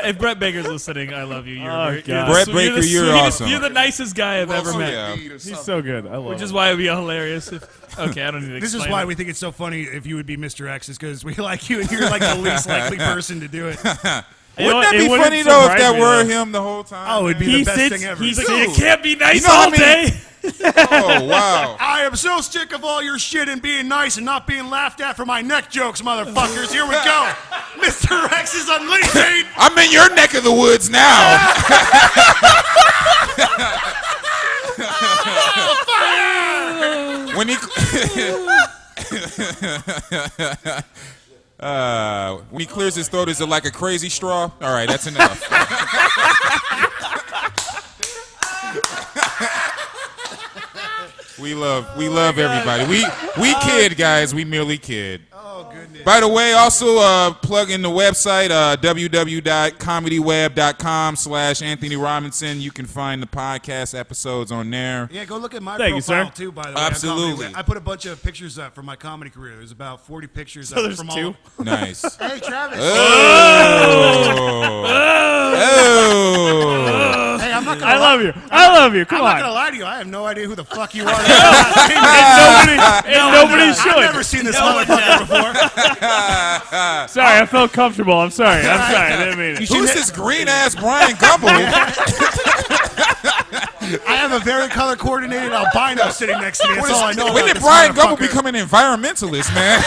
If Brett Baker's listening, I love you. Oh, God. Brett Baker, you're awesome. You're the nicest guy I've ever met. yeah. He's so good. I love Which it. is why it'd be hilarious. Okay, I don't need to This is explain why it. we think it's so funny if you would be Mr. X, is because we like you and you're like the least likely person to do it. You know Wouldn't what? that It be wouldn't funny though if surprise that me, were though. him the whole time? Oh, it'd be He the best sits. thing ever. He's He's like, like, you can't be nice You know how all many- day. Oh, wow. I am so sick of all your shit and being nice and not being laughed at for my neck jokes, motherfuckers. Here we go. Mr. X is unleashing. I'm in your neck of the woods now. When he when he clears his throat, is it like a crazy straw? All right, that's enough. We love everybody. We kid, guys. We merely kid. Oh, goodness. By the way, also plug in the website, www.comedyweb.com/Anthony Robinson. You can find the podcast episodes on there. Yeah, go look at my Thank you, profile, sir. too, by the way. Absolutely. I put a bunch of pictures up from my comedy career. There's about 40 pictures So up there's from two? all. Nice. Hey, Travis. Oh. Hey, I'm not gonna I love you. I love you. Come I'm on. not going to lie to you. I have no idea who the fuck you are. Nobody should. I've never seen this motherfucker before. Sorry, I felt comfortable. I'm sorry. I didn't mean it. Who's this green-ass Brian Gumble? I have a very color-coordinated albino sitting next to me. That's all I know. When about did this Brian Gumble motherfucker. become an environmentalist, man?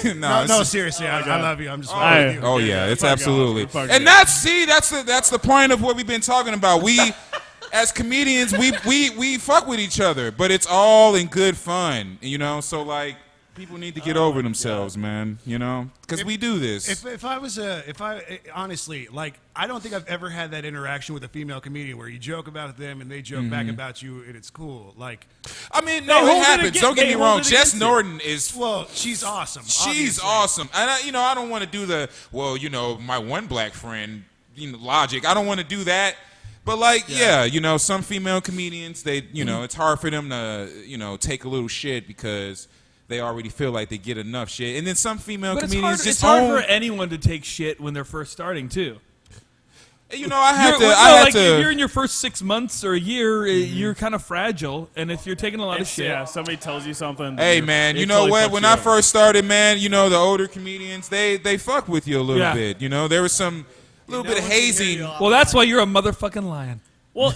No, seriously, I love you. I'm just I- with you. Oh yeah, it's absolutely. Fuck And yeah. that's the point of what we've been talking about. We, as comedians, we fuck with each other, but it's all in good fun, you know. So like, people need to get over themselves, man. You know, because we do this. If I honestly, like, I don't think I've ever had that interaction with a female comedian where you joke about them and they joke back about you and it's cool. Like, I mean, They no, hold it it happens. against- Don't get they me hold wrong. it Jess against it. Norton is. well, she's awesome. She's obviously. awesome, and I don't want to do the my one black friend logic. I don't want to do that, but like, some female comedians, they, it's hard for them to, take a little shit because they already feel like they get enough shit, and then some female But comedians it's just hard own. for anyone to take shit when they're first starting too. I had If to. you're in your first 6 months or a year, you're kind of fragile, and if you're taking a lot of shit, Yeah, somebody tells you something. Hey man, you it know totally what? fucks When you I up. first started, man, the older comedians, they fuck with you a little Yeah. bit. There was some little bit of hazing. well, that's why you're a motherfucking lion. Well,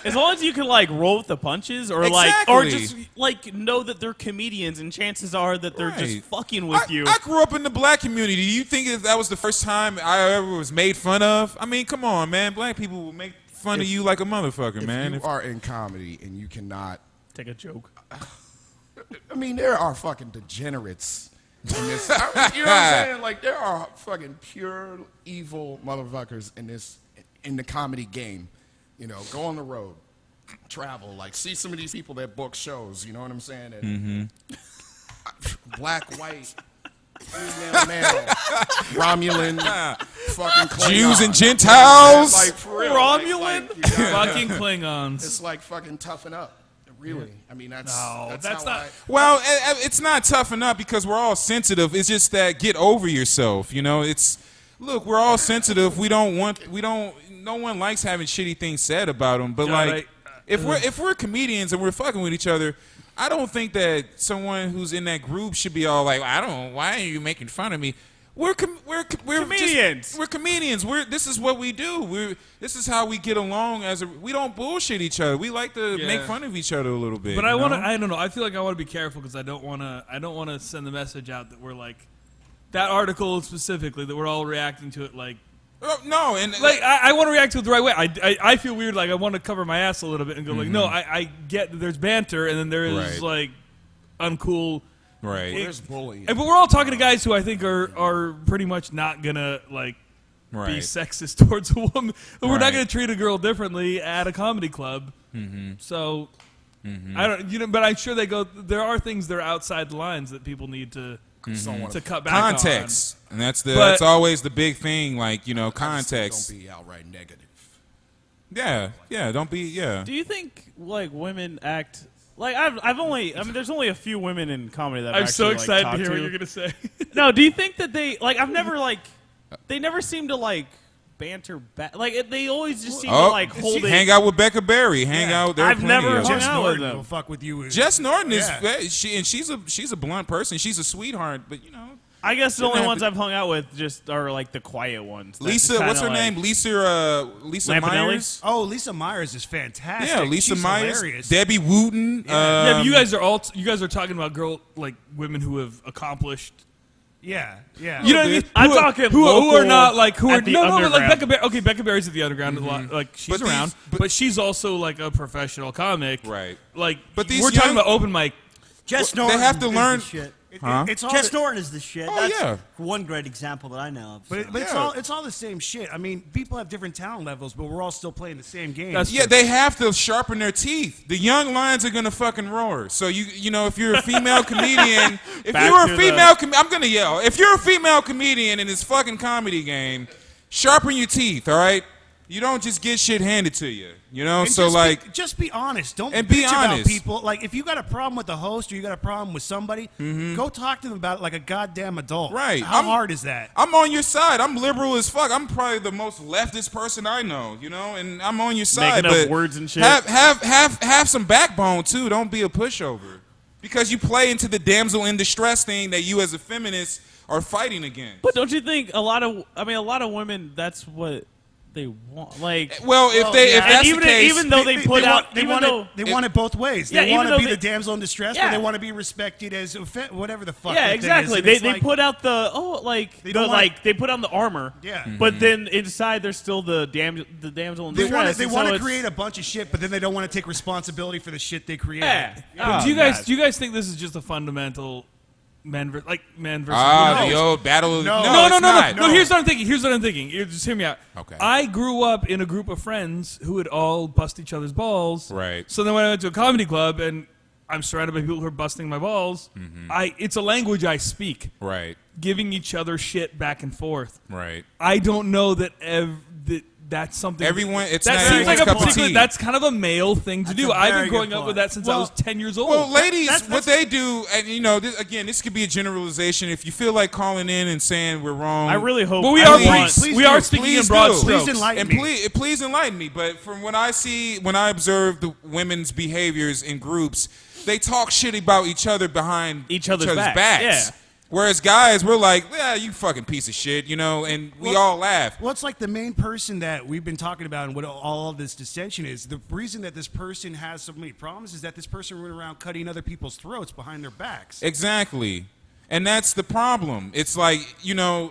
as long as you can like roll with the punches, or or Exactly. just like know that they're comedians, and chances are that they're Right. just fucking with you. I grew up in the black community. Do you think that was the first time I ever was made fun of? I mean, come on, man. Black people will make fun of you like a motherfucker, man. If you are in comedy and you cannot, Take a joke. I mean, there are fucking degenerates in this. You know what I'm saying? Like, there are fucking pure evil motherfuckers in the comedy game. Go on the road, travel, like, see some of these people that book shows. You know what I'm saying? And black, white, female, male, Romulan, fucking Klingon. Jews and Gentiles. Like, for real. Romulan? Like, you gotta- Fucking Klingons. It's like fucking toughen up. Really. I mean, that's that's how not- Well, it's not tough enough because we're all sensitive. It's just that get over yourself. Look, we're all sensitive. No one likes having shitty things said about them. But Yeah, like, right. if we're comedians and we're fucking with each other, I don't think that someone who's in that group should be all like, why are you making fun of me? We're Comedians. We're comedians. This is what we do. This is how we get along. We don't bullshit each other. We like to make fun of each other a little bit. But you I want to. know? I don't know. I feel like I want to be careful because I don't want to send the message out that we're like that article specifically that we're all reacting to it like. No, and Like I want to react to it the right way. I feel weird. Like I want to cover my ass a little bit and go like, no, I get that there's banter and then there is Right. like uncool. right. There's bullying. But we're all talking to guys who I think are pretty much not gonna like be Right. sexist towards a woman. We're Right. not gonna treat a girl differently at a comedy club. So I don't. But I'm sure they go. There are things that are outside the lines that people need to cut back on. Context, and that's But- always the big thing. Like Don't context. be outright negative. Yeah. Don't be. Yeah. Do you think like women act like there's only a few women in comedy that I've I'm so actually, excited like, to hear talked what you're gonna say. No, do you think that they like? I've never like they never seem to like banter back. Like they always just seem to like hold it. hang out with Becca Berry. Hang out. There are I've plenty never of hung them. Jess out with Norton them. will fuck with you. Jess Norton is Yeah. she's a blunt person. She's a sweetheart, but I guess the Didn't only have ones to- I've hung out with just are like the quiet ones. That's Lisa, just what's her kinda name? like- Lisa Lampanelli? Myers. Oh, Lisa Myers is fantastic. Yeah, Lisa She's Myers, hilarious. Debbie Wooten. Yeah, but you guys are talking about women who have accomplished. Yeah. You know what I mean? I'm talking who are local not like who are at the no but like underground. Becca Berry. Okay, Becca Berry's at the underground a lot. Like she's But around, these- but she's also like a professional comic. Right. Like, But these we're talking young- about open mic. Jess Well, Norton they have to is learn- the shit. Huh? It's all Jess the- Norton is the shit. Oh, That's yeah. one great example that I know of. But, so. but Yeah. it's all the same shit. I mean, people have different talent levels, but we're all still playing the same game. That's Yeah, they have to sharpen their teeth. The young lions are gonna fucking roar. So you know, if you're a female comedian, I'm gonna yell. If you're a female comedian in this fucking comedy game, sharpen your teeth. All right. You don't just get shit handed to you. You know. And So just be honest. Don't And bitch be about honest. people. Like if you got a problem with the host or you got a problem with somebody, go talk to them about it like a goddamn adult. Right. How hard is that? I'm on your side. I'm liberal as fuck. I'm probably the most leftist person I know, you know, and I'm on your side. Making up but words and shit. Have some backbone too. Don't be a pushover. Because you play into the damsel in distress thing that you as a feminist are fighting against. But don't you think a lot of women, that's what they want? Like, Well, if that's even the case, even though they put out, they even want though it. They want it both ways. Yeah, They even want to though be they- the damsel in distress, Yeah. but they want to be respected as whatever the fuck. yeah, that exactly. Thing is. They put out the They don't want- they put on the armor. Yeah. But then inside there's still the damsel in They distress. want to. They and want so to it's- create a bunch of shit, but then they don't want to take responsibility for the shit they create. Yeah. But Oh, do you guys God. do you guys think this is just a fundamental men versus the women? old battle. No. No, it's not. no. Here's what I'm thinking. Just hear me out. Okay. I grew up in a group of friends who would all bust each other's balls. Right. So then when I went to a comedy club and I'm surrounded by people who are busting my balls, it's a language I speak. Right. Giving each other shit back and forth. Right. I don't know that that's something. Everyone- it's that not seems like everyone's a cup of particular. tea. That's kind of a male thing to do. a I've very been growing good up with point. that since I was 10 years old. Well, ladies, that's- what they do, and you know, this could be a generalization. If you feel like calling in and saying we're wrong, I really hope. but we I are want- please we do. are speaking in Please broad do. strokes. Please enlighten and me. please enlighten me. But from when I observe the women's behaviors in groups, they talk shit about each other behind Each other's backs. backs, yeah. Whereas guys, we're like, yeah, you fucking piece of shit, you know, and we all laugh. Well, it's like the main person that we've been talking about and what all of this dissension is. The reason that this person has so many problems is that this person went around cutting other people's throats behind their backs. Exactly. And that's the problem. It's like, you know,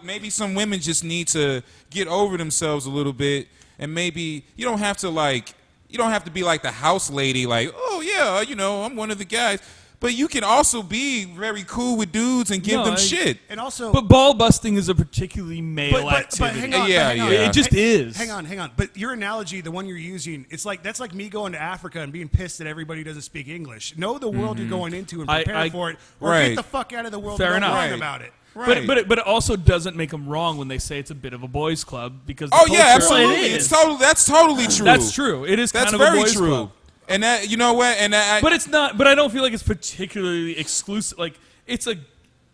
maybe some women just need to get over themselves a little bit, and maybe you don't have to be like the house lady, like, oh yeah, you know, I'm one of the guys. But you can also be very cool with dudes and give them shit. And also, But ball busting is a particularly male but activity. hang on, Yeah, hang on. yeah. It just is. Hang on. But your analogy, the one you're using, that's like me going to Africa and being pissed that everybody doesn't speak English. Know the world you're going into and prepare I- for it, or Right. get the fuck out of the world Fair and don't enough. learn about it. Right. But it also doesn't make them wrong when they say it's a bit of a boys' club because the Oh yeah, culture- absolutely. That's totally true. That's true. It is That's kind of very a boys' true. club. And that, you know what? And that, But it's not. But I don't feel like it's particularly exclusive. Like it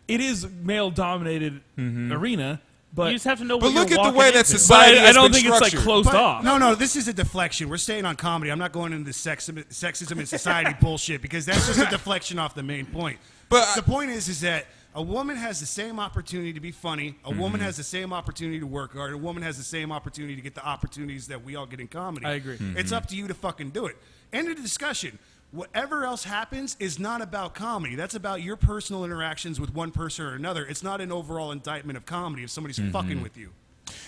is male dominated arena. But you just have to know. But what look you're at the walking way that into. society But I has don't been think it's like structured. closed But- off. No, this is a deflection. We're staying on comedy. I'm not going into the sexism in society bullshit because that's just a deflection off the main point. But the point is that a woman has the same opportunity to be funny. A woman has the same opportunity to work hard. A woman has the same opportunity to get the opportunities that we all get in comedy. I agree. It's up to you to fucking do it. End of the discussion. Whatever else happens is not about comedy. That's about your personal interactions with one person or another. It's not an overall indictment of comedy if somebody's fucking with you.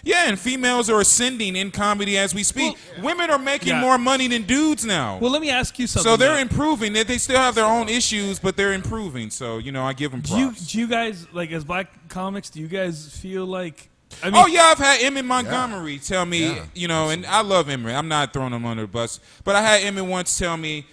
Yeah, and females are ascending in comedy as we speak. Women are making more money than dudes now. Well, let me ask you something. So they're though. improving. They still have their own issues, but they're improving. So, you know, I give them props. Do you guys like as black comics? Do you guys feel like? I mean, Oh yeah, I've had Emmett Montgomery tell me, you know, and I love Emmett. I'm not throwing him under the bus, but I had Emmett once tell me,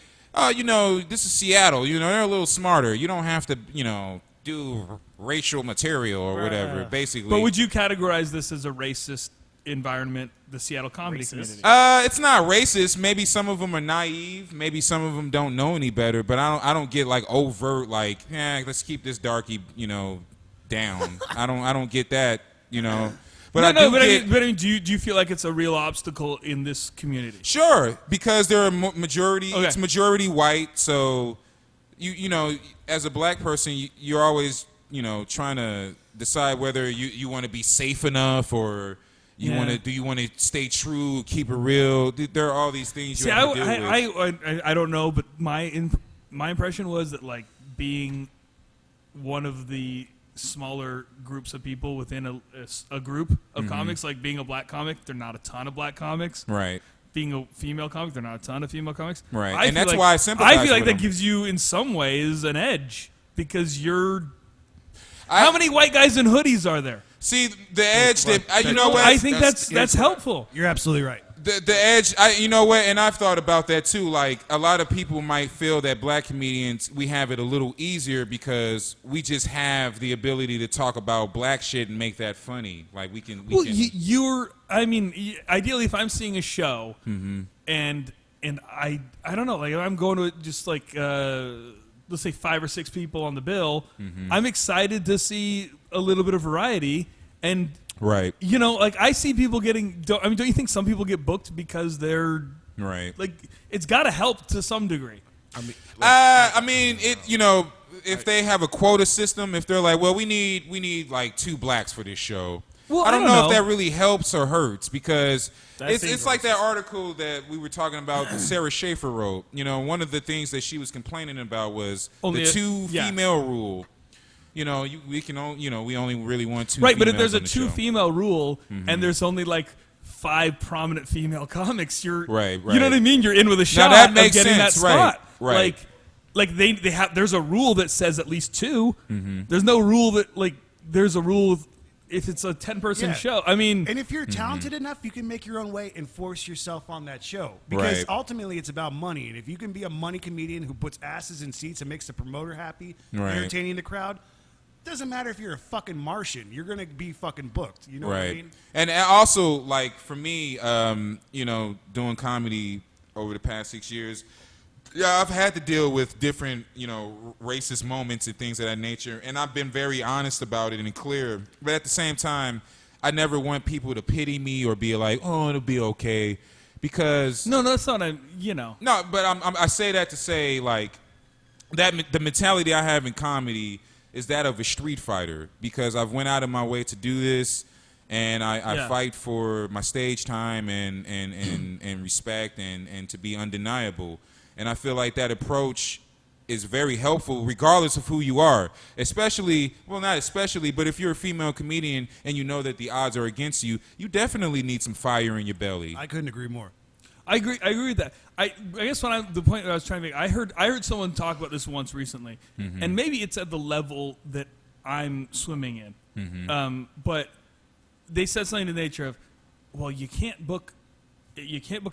you know, this is Seattle. You know, they're a little smarter. You don't have to, you know, do racial material or whatever. Basically, But would you categorize this as a racist environment, the Seattle comedy community? It's not racist. Maybe some of them are naive. Maybe some of them don't know any better. But I don't get like overt like, let's keep this darky, you know, down. I don't get that, you know. But I mean, do you feel like it's a real obstacle in this community? Sure, because they're a majority. Okay. It's majority white, so you know, as a black person, you're always trying to decide whether you want to be safe enough or you want to stay true, keep it real. There are all these things you have to deal with. I don't know, but my impression was that like being one of the smaller groups of people within a group of comics, like being a black comic, there are not a ton of black comics. Right. Being a female comic, there are not a ton of female comics. Right. And that's why I sympathize I feel like with that them. gives you, in some ways, an edge because how many white guys in hoodies are there? See, the edge that you know what? I think that's helpful. You're absolutely right. The edge, you know what? And I've thought about that too. Like a lot of people might feel that black comedians, we have it a little easier because we just have the ability to talk about black shit and make that funny. Like we can. Ideally, if I'm seeing a show and I don't know, like if I'm going to just like let's say 5 or 6 people on the bill, I'm excited to see a little bit of variety and. Right. Like I see people getting. Don't you think some people get booked because they're right? Like it's got to help to some degree. If they have a quota system, if they're like, well, we need like 2 blacks for this show. Well, I don't know if that really helps or hurts because it's like that article that we were talking about that Sarah Schaefer wrote. One of the things that she was complaining about was the 2 female rule. We only really want 2 right, but if there's a the 2 show. Female rule and there's only like 5 prominent female comics, you're right. You know what I mean? You're in with a shot that makes of getting sense. that spot. Right. Like they have. There's a rule that says at least 2. There's no rule that there's a rule if it's a 10-person show. I mean, and if you're talented enough, you can make your own way and force yourself on that show because ultimately it's about money. And if you can be a money comedian who puts asses in seats and makes the promoter happy, entertaining the crowd. Doesn't matter if you're a fucking Martian. You're going to be fucking booked. You know what I mean? And also, like, for me, doing comedy over the past 6 years, I've had to deal with different, racist moments and things of that nature. And I've been very honest about it and clear. But at the same time, I never want people to pity me or be like, oh, it'll be okay. Because... No, that's not No, but I say that to say, like, that the mentality I have in comedy... is that of a street fighter because I've went out of my way to do this and I fight for my stage time and respect and to be undeniable. And I feel like that approach is very helpful regardless of who you are, not especially, but if you're a female comedian and you know that the odds are against you, you definitely need some fire in your belly. I couldn't agree more. I agree with that. I guess the point that I was trying to make, I heard someone talk about this once recently, and maybe it's at the level that I'm swimming in. But they said something to the nature of, well, you can't book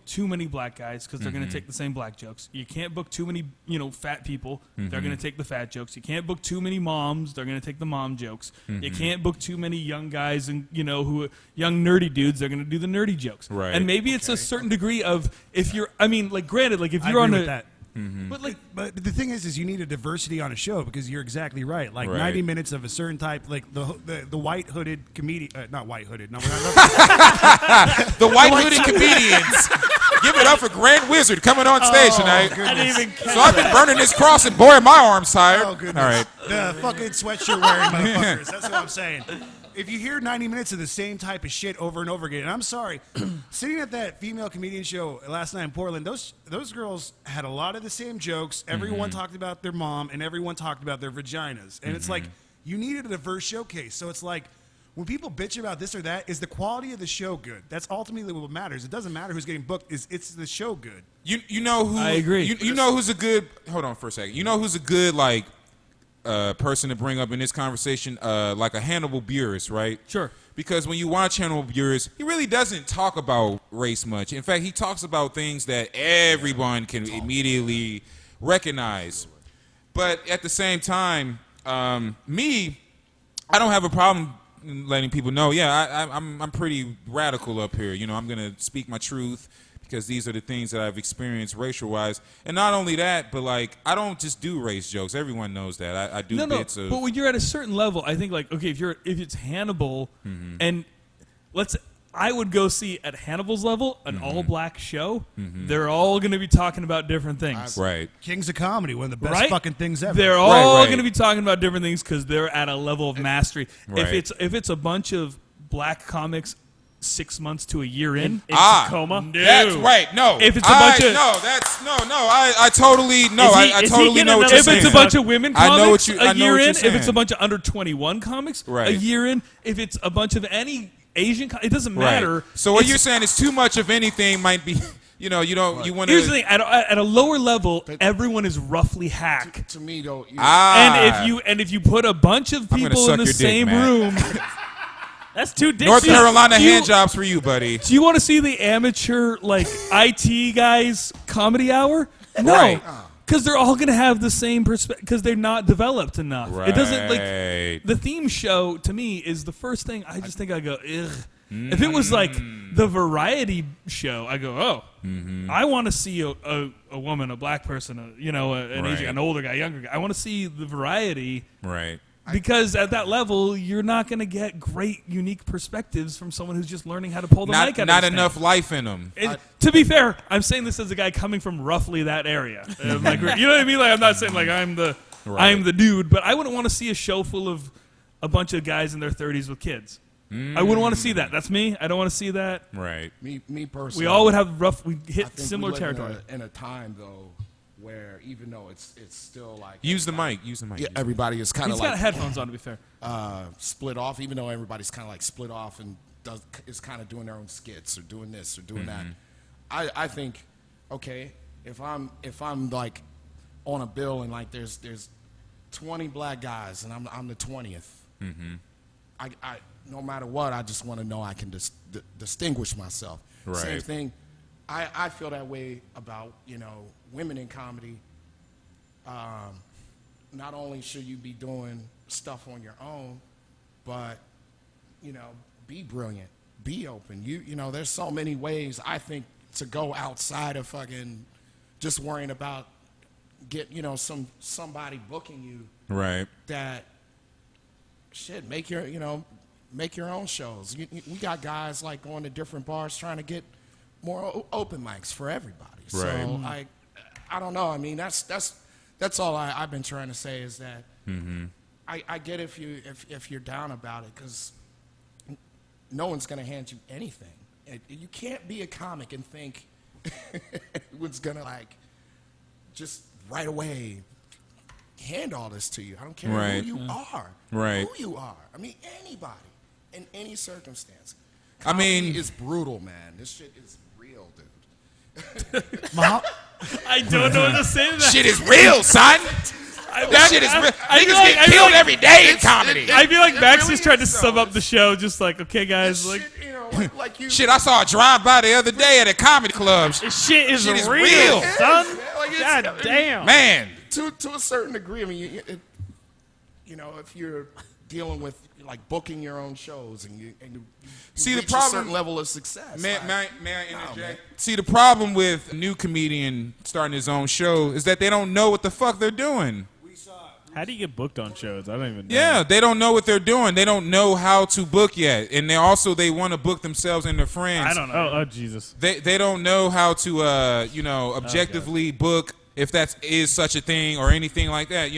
too many black guys because they're going to take the same black jokes. You can't book too many, fat people. They're going to take the fat jokes. You can't book too many moms. They're going to take the mom jokes. You can't book too many young guys and, who young nerdy dudes. They're going to do the nerdy jokes. Right. And maybe it's a certain degree of if you're, granted, like if you're on with that. But the thing is you need a diversity on a show because you're exactly right. Like 90 minutes of a certain type, like the white hooded comedian, not white hooded. No, we're not. The white hooded comedians. Give it up for Grand Wizard coming on stage tonight. I didn't even catch I've been burning this cross and boy, my arm's tired. Oh goodness! All right. The fucking sweatshirt wearing motherfuckers. That's what I'm saying. If you hear 90 minutes of the same type of shit over and over again, and I'm sorry, sitting at that female comedian show last night in Portland, those girls had a lot of the same jokes. Everyone talked about their mom, and everyone talked about their vaginas. And it's like, you needed a diverse showcase. So it's like, when people bitch about this or that, is the quality of the show good? That's ultimately what matters. It doesn't matter who's getting booked. It's the show good? You know who? I agree. You know who's a good? Hold on for a second. You know who's a good person to bring up in this conversation? Like a Hannibal Buress, right? Sure. Because when you watch Hannibal Buress, he really doesn't talk about race much. In fact, he talks about things that everyone can immediately recognize. But at the same time, I don't have a problem letting people know, I'm pretty radical up here. I'm going to speak my truth because these are the things that I've experienced racial-wise. And not only that, but, I don't just do race jokes. Everyone knows that. I do bits of... But when you're at a certain level, I think, okay, if it's Hannibal, and I would go see at Hannibal's level an all-black show. They're all going to be talking about different things. Right. Kings of Comedy, one of the best fucking things ever. They're all right. going to be talking about different things because they're at a level of mastery. Right. If it's a bunch of black comics 6 months to a year in Tacoma. no. That's right. No. If it's a bunch of I totally no. I totally know what you're if saying. it's a bunch of women comics I know what you, a year in, if saying. it's a bunch of under 21 comics Right. a year in, if it's a bunch of any Asian, it doesn't matter. Right. So what you're saying is too much of anything might be. You know, you don't. You want to. Here's the thing: at a lower level, everyone is roughly hack. To me, though, And if you put a bunch of people in the same room, that's two dicks. North Carolina hand jobs for you, buddy. Do you want to see the amateur IT guys comedy hour? No. Right. Because they're all going to have the same perspective because they're not developed enough. Right. It doesn't the theme show to me is the first thing I just think I go, ugh. If it was like the variety show, I go, oh, I want to see a woman, a black person, an Asian, an older guy, younger guy. I want to see the variety. Right. Because at that level, you're not going to get great, unique perspectives from someone who's just learning how to pull the mic out. Not enough life in them. To be fair, I'm saying this as a guy coming from roughly that area. You know what I mean? Like, I'm not saying like I'm the dude, but I wouldn't want to see a show full of a bunch of guys in their 30s with kids. I wouldn't want to see that. That's me. I don't want to see that. Right. Me personally. We all would have we hit I think similar we live territory. in a time though where even though it's still like Use the mic. Yeah, everybody is kind of He's like got headphones on, to be fair. Split off. Even though everybody's kind of like split off and is kind of doing their own skits or doing this or doing that. I think, okay, if I'm like on a bill and like there's 20 black guys and I'm the 20th. I no matter what, I just want to know I can distinguish myself. Right. Same thing. I feel that way about women in comedy. Not only should you be doing stuff on your own, but be brilliant, be open. There's so many ways I think to go outside of fucking just worrying about somebody booking you. Right. That shit, make your own shows. We got guys like going to different bars trying to get more open mics for everybody. Right. So I don't know. I mean, that's all I've been trying to say is that I get if you're down about it because no one's gonna hand you anything. You can't be a comic and think everyone's gonna like just right away hand all this to you. I don't care who you are. Right. Who you are. I mean, anybody in any circumstance. I mean, it's brutal, man. This shit is real, dude. I don't know what to say to that. Shit is real, son. That shit is real. Niggas get killed every day in comedy. I feel like Max just tried to sum up the show, just like, okay, guys, like. Shit, I saw a drive-by the other day at a comedy club. This shit is real, son. God damn. Man. To a certain degree, I mean, if you're dealing with like booking your own shows and you see reach the problem, a certain level of success. May I interject? See, the problem with a new comedian starting his own show is that they don't know what the fuck they're doing. How do you get booked on shows? I don't even know. Yeah, they don't know what they're doing. They don't know how to book yet, and they want to book themselves and their friends. I don't know. Oh Jesus. They don't know how to objectively book, if that is such a thing or anything like that.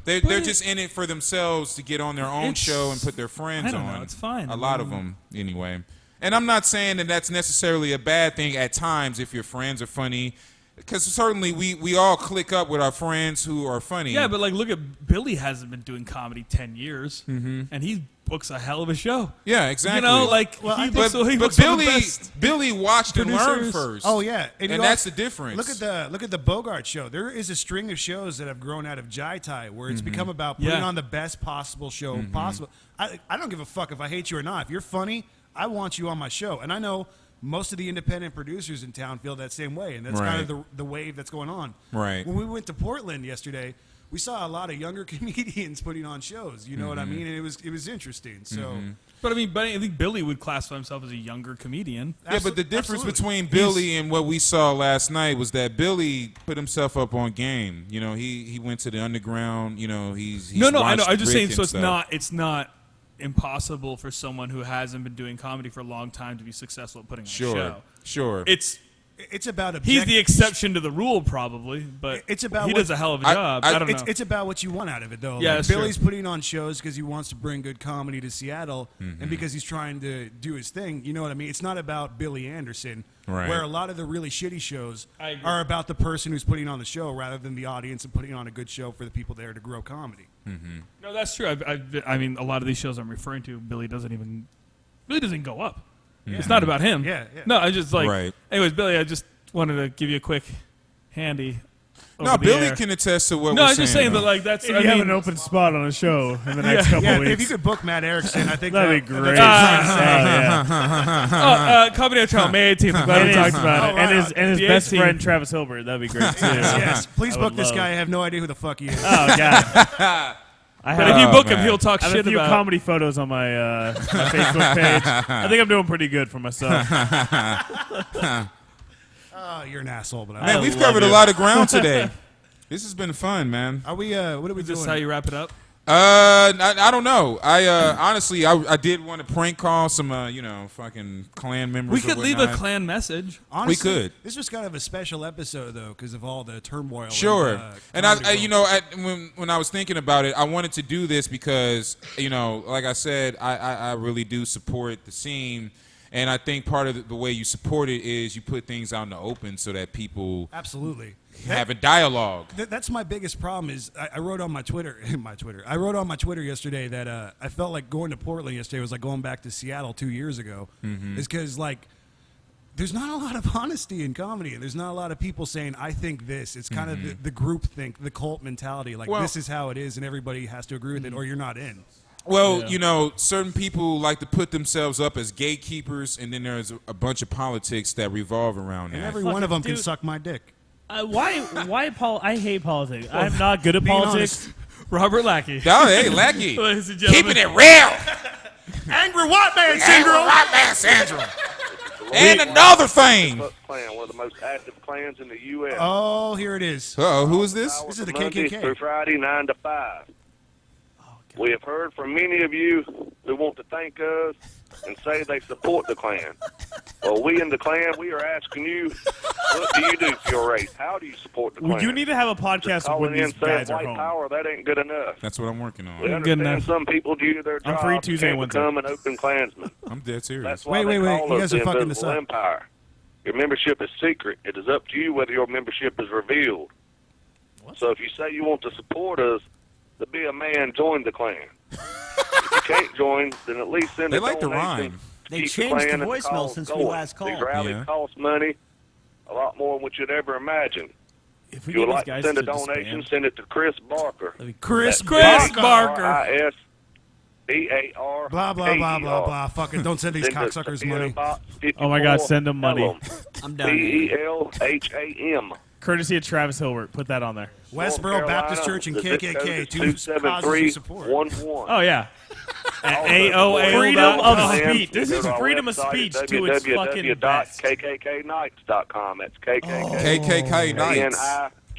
They're just in it for themselves to get on their own show and put their friends on. I don't know. It's fine. A lot of them, anyway. And I'm not saying that that's necessarily a bad thing at times if your friends are funny. Because certainly we all click up with our friends who are funny. Yeah, but like, look at Billy hasn't been doing comedy 10 years, and he books a hell of a show. Yeah, exactly. Billy watched and learned first. Oh yeah, and that's the difference. Look at the Bogart show. There is a string of shows that have grown out of Jai Tai where it's become about putting on the best possible show possible. I don't give a fuck if I hate you or not. If you're funny, I want you on my show, and I know most of the independent producers in town feel that same way, and that's kind of the wave that's going on. Right. When we went to Portland yesterday, we saw a lot of younger comedians putting on shows. You know what I mean? And it was interesting. So, but I think Billy would classify himself as a younger comedian. Yeah, but the difference between Billy and what we saw last night was that Billy put himself up on game. He went to the underground. He's I know. I'm just Rick saying. So and stuff. it's not impossible for someone who hasn't been doing comedy for a long time to be successful at putting on a show. Sure. It's about he's the exception to the rule, probably, but it's about he does a hell of a job. I don't know. It's about what you want out of it, though. Yeah, like, true. Billy's putting on shows because he wants to bring good comedy to Seattle, and because he's trying to do his thing. You know what I mean? It's not about Billy Anderson, where a lot of the really shitty shows are about the person who's putting on the show rather than the audience and putting on a good show for the people there to grow comedy. No, that's true. I mean, a lot of these shows I'm referring to, Billy doesn't go up. It's not about him. Yeah. No, I just like. Right. Anyways, Billy, I just wanted to give you a quick handy. No, Billy can attest to what we're saying. No, I'm just saying that like that's. If you have an open spot on a show in the next couple weeks. If you could book Matt Erickson, I think that'd be great. Comedy Trial, May 18th. I'm glad we talked about it. And his best friend Travis Hilbert. That'd be great too. Yes, please book this guy. I have no idea who the fuck he is. Oh god. But if you book him, he'll talk I have shit a few about comedy photos on my Facebook page. I think I'm doing pretty good for myself. Oh, you're an asshole, but Man, we've covered a lot of ground today. This has been fun, man. Are we? What are we Is doing? this how you wrap it up? I don't know. Honestly, I did want to prank call some, fucking Klan members. We could or leave a whatnot. Klan message. Honestly, we could. This was kind of a special episode, though, because of all the turmoil. Sure. And comedy world. when I was thinking about it, I wanted to do this because, like I said, I really do support the scene. And I think part of the way you support it is you put things out in the open so that people absolutely have a dialogue. That's my biggest problem. Is I wrote on my Twitter. I wrote on my Twitter yesterday that I felt like going to Portland yesterday was like going back to Seattle 2 years ago. Is because like there's not a lot of honesty in comedy, and there's not a lot of people saying I think this. It's kind of the group think, the cult mentality. Like this is how it is, and everybody has to agree with it, or you're not in. Well, certain people like to put themselves up as gatekeepers, and then there's a bunch of politics that revolve around And that. every one of them can suck my dick. Why I hate politics. I'm not good at politics. Robert Lackey. Oh, hey, Lackey. Ladies and gentlemen. Keeping it real. Angry white man syndrome. White man syndrome. And another thing. Klan, one of the most active clans in the U.S. Oh, here it is. Uh-oh, who is this? This is the Monday KKK. through Friday, 9 to 5. We have heard from many of you who want to thank us and say they support the Klan. Well, we in the Klan, we are asking you, what do you do for your race? How do you support the Klan? You need to have a podcast when Calling in these guys saying are white home. power, that ain't good enough. That's what I'm working on. We understand some people do their I'm job free Tuesday and and Wednesday. become an open Klansman. I'm dead serious. That's why Wait. they call You us guys the are fucking this Invisible up. Empire. Your membership is secret. It is up to you whether your membership is revealed. So if you say you want to support us, to be a man, join the Klan. If you can't join, then at least send They a like to donation. rhyme. They Keep changed the Klan and voicemail cause since we going. last called. These rallies Yeah. cost money, a lot more than what you'd ever imagine. If we If you would get like these to guys send a to donation, disband, send it to Chris Barker. Chris Barker. R-I-S-B-A-R. Blah blah blah blah blah. Fucking don't send these cocksuckers money. Oh my God, send them money. I'm done. P-E-L-H-A-M. courtesy of Travis Hilbert. Put that on there. Westboro Baptist Church and KKK, two causes you support. 27311. Oh yeah. AOA. Freedom of Klan. speech. This is Go to our freedom of website speech at to its fucking best. www.kkknights.com. That's KKK Knights.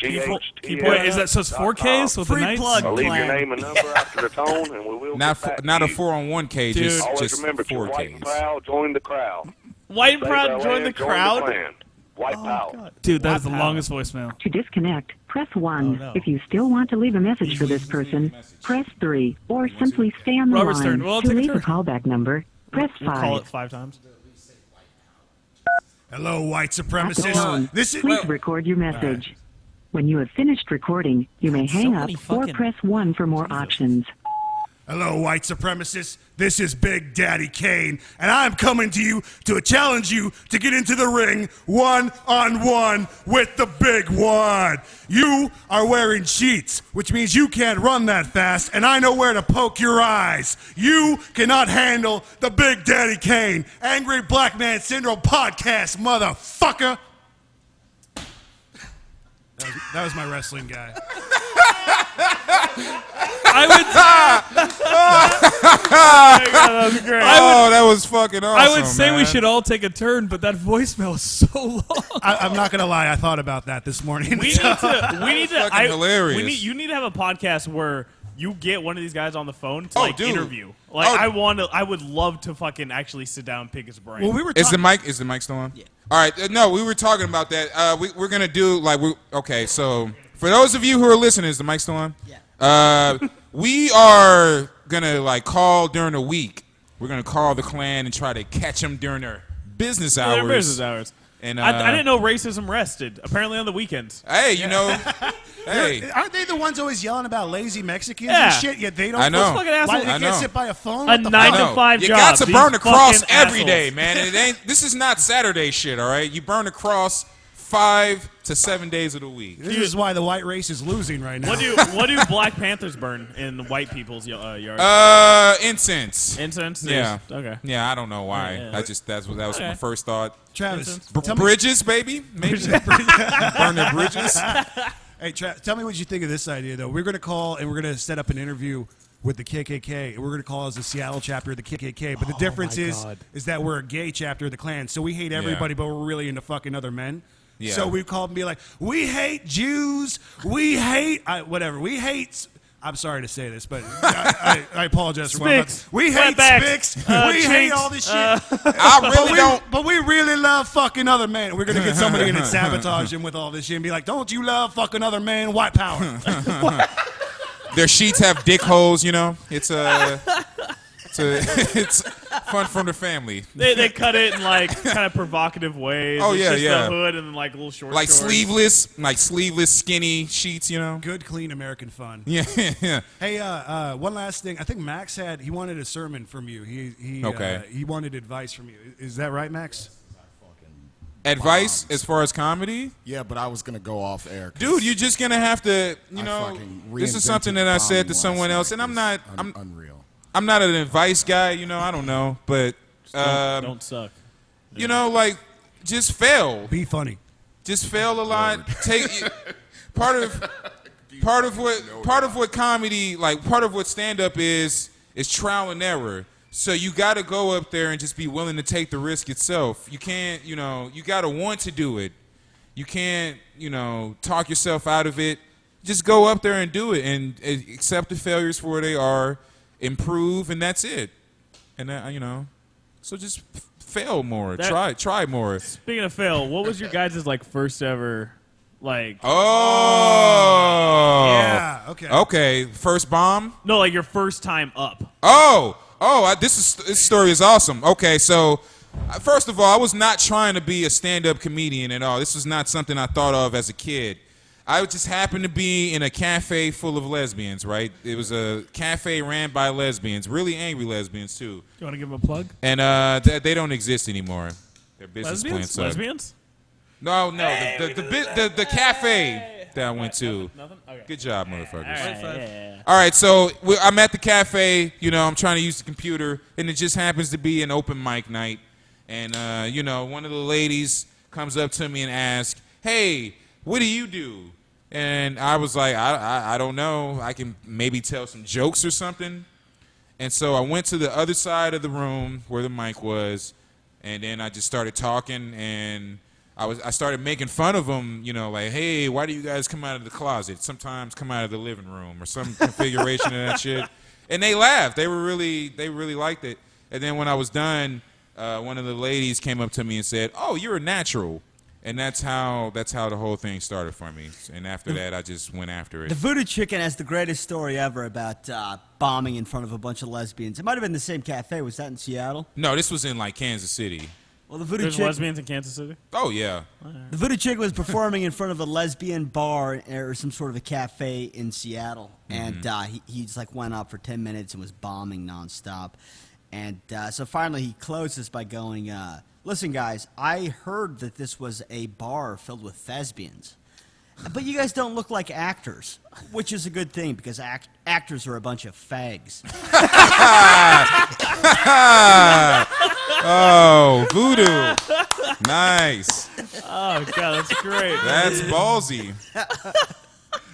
KKK. Wait, is that so? It's 4Ks with the Free Knights? plug. I'll leave your Klan. name and number after the tone, and we will Not get back not to a you. 4-on-1K, Dude. just Always just remember, to white and 4Ks. proud, join the crowd. White and Save proud, our join the land, crowd. Klan. White power. Dude, that is the Wow. longest voicemail. To disconnect, press 1. no. If you still want to leave a message for this person, press 3. Or simply stay on the Robert line. Stern. Well, to take a leave a turn. callback number, press We'll call 5. it 5 times. Hello, white At the supremacists. tone, This is please record your message. When you have finished recording, you may hang up many or fucking- press 1 for more options. Hello, white supremacists. This is Big Daddy Kane, and I'm coming to you to challenge you to get into the ring one-on-one with the Big One. You are wearing sheets, which means you can't run that fast, and I know where to poke your eyes. You cannot handle the Big Daddy Kane Angry Black Man Syndrome podcast, motherfucker. That was my wrestling guy. I would. That was great. That was fucking awesome. I would say we man. should all take a turn, but that voicemail is so long. I'm not gonna lie. I thought about that this morning. We need to. fucking hilarious. You need to have a podcast where you get one of these guys on the phone to Oh, like dude. interview. Like I would love to fucking actually sit down and pick his brain. Well, we were Is the mic still on? Yeah. All right. No, we were talking about that. We're gonna do okay. So for those of you who are listening, is the mic still on? Yeah. We are gonna like call during the week. We're gonna call the Klan and try to catch them during their business hours. Their business hours. And I didn't know racism rested. Apparently on the weekends. Hey, you know. Hey, aren't they the ones always yelling about lazy Mexicans Yeah. and shit? Yet they don't. I know. Why they I can't know. sit by a phone? A What the 9 fuck? to 5 you job. got to These burn the cross fucking every assholes. day, man. It ain't. This is not Saturday shit. All right. You burn the cross 5 to 7 days of the week. This is why the white race is losing right now. What do Black Panthers burn in the white people's yard? Incense. Incense? Yeah. Okay. Yeah, I don't know why. Yeah. That was my Okay. first thought. Travis, Bridges, baby. Maybe burn their bridges. Hey, tell me what you think of this idea, though. We're going to call and we're going to set up an interview with the KKK. And we're going to call us the Seattle chapter of the KKK. But the difference is that we're a gay chapter of the Klan. So we hate everybody, but we're really into fucking other men. Yeah. So we call and be like, we hate Jews. We hate whatever. We hate. I'm sorry to say this, but I apologize for what I'm about to- We hate Wetbacks, Spicks. We hate chinks, all this shit. I really don't. But we really love fucking other men. We're gonna get somebody in and sabotage him with all this shit and be like, "Don't you love fucking other men? White power." Their sheets have dick holes. You know, it's fun from the family. They cut it in like kind of provocative ways. Oh, It's yeah, just yeah. the hood and then like little short Like shorts. sleeveless, skinny sheets. You know. Good, clean American fun. Yeah. Yeah. Hey, one last thing. I think Max he wanted a sermon from you. He wanted advice from you. Is that right, Max? Advice as far as comedy? Yeah, but I was gonna go off air. 'cause Dude, you're just gonna have to. I fucking This is reinvented something that I said to bombing someone last else, and night. I'm It not. was unreal. I'm not an advice guy. You know, I don't know, but Don't suck. you know, like just fail. Be funny. Just fail a lot. Take part of what comedy, like part of what stand up is trial and error. So you got to go up there and just be willing to take the risk itself. You can't, you got to want to do it. You can't, talk yourself out of it. Just go up there and do it and accept the failures for where they are, improve, and that's it. And so just fail more. Try more. Speaking of fail, what was your guys' like first ever like? Oh. Yeah. Okay. Okay. First bomb. No, like your first time up. This story is awesome. Okay, so first of all, I was not trying to be a stand-up comedian at all. This was not something I thought of as a kid. I just happened to be in a cafe full of lesbians, right? It was a cafe ran by lesbians, really angry lesbians too. You want to give them a plug? And they don't exist anymore. Their business plan sucked. Lesbians? No, the cafe that I went to. Nothing? Okay. Good job, motherfuckers. Yeah. All right, so I'm at the cafe. I'm trying to use the computer, and it just happens to be an open mic night. And, one of the ladies comes up to me and asks, "Hey, what do you do?" And I was like, I don't know. I can maybe tell some jokes or something. And so I went to the other side of the room where the mic was, and then I just started talking, and I started making fun of them, like, "Hey, why do you guys come out of the closet? Sometimes come out of the living room," or some configuration of that shit. And they laughed. They really liked it. And then when I was done, one of the ladies came up to me and said, "Oh, you're a natural." And that's how the whole thing started for me. And after that, I just went after it. The Voodoo Chicken has the greatest story ever about bombing in front of a bunch of lesbians. It might have been the same cafe. Was that in Seattle? No, this was in like Kansas City. Well, the Voodoo There's Chicken. lesbians in Kansas City? Oh yeah. The Voodoo Chick was performing in front of a lesbian bar or some sort of a cafe in Seattle, and he just like went up for 10 minutes and was bombing nonstop. And so finally he closed this by going, "Listen, guys, I heard that this was a bar filled with thespians, but you guys don't look like actors, which is a good thing because actors are a bunch of fags." Oh, Voodoo. Nice. Oh, God, that's great. That's ballsy.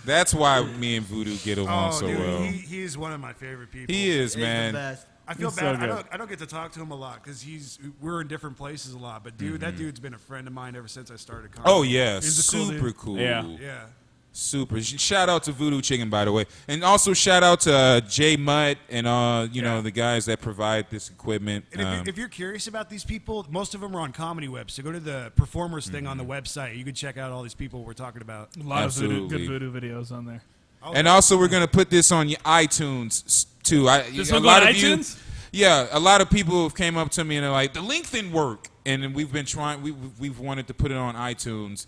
That's why me and Voodoo get along so dude, well. he is one of my favorite people. He is, man. the best. I feel He's bad. so good. I don't get to talk to him a lot because we're in different places a lot. But dude, that dude's been a friend of mine ever since I started comedy. Oh yeah, He's a cool super dude. cool. Yeah. Yeah. Super. Shout out to Voodoo Chicken, by the way. And also shout out to Jay Mutt and the guys that provide this equipment. And if you're curious about these people, most of them are on comedy webs. So go to the performers thing on the website. You can check out all these people we're talking about. A lot of good voodoo videos on there. And also we're going to put this on your iTunes too. This one on iTunes? Yeah, a lot of people have came up to me and they're like, the link didn't work. And we've been trying, we've wanted to put it on iTunes.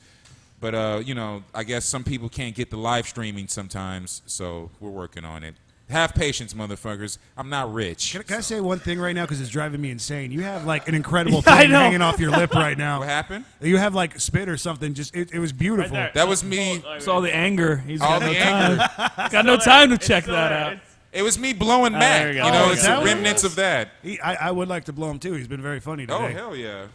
But, I guess some people can't get the live streaming sometimes, so we're working on it. Have patience, motherfuckers. I'm not rich. Can I say one thing right now because it's driving me insane? You have, like, an incredible thing hanging off your lip right now. What happened? You have, like, spit or something. Just it was beautiful. Right that was me. It's all the anger. He's all got no the time. anger. Got no time to check that out. It was me blowing Matt. It's the remnants of that. I would like to blow him, too. He's been very funny today. Oh, hell yeah.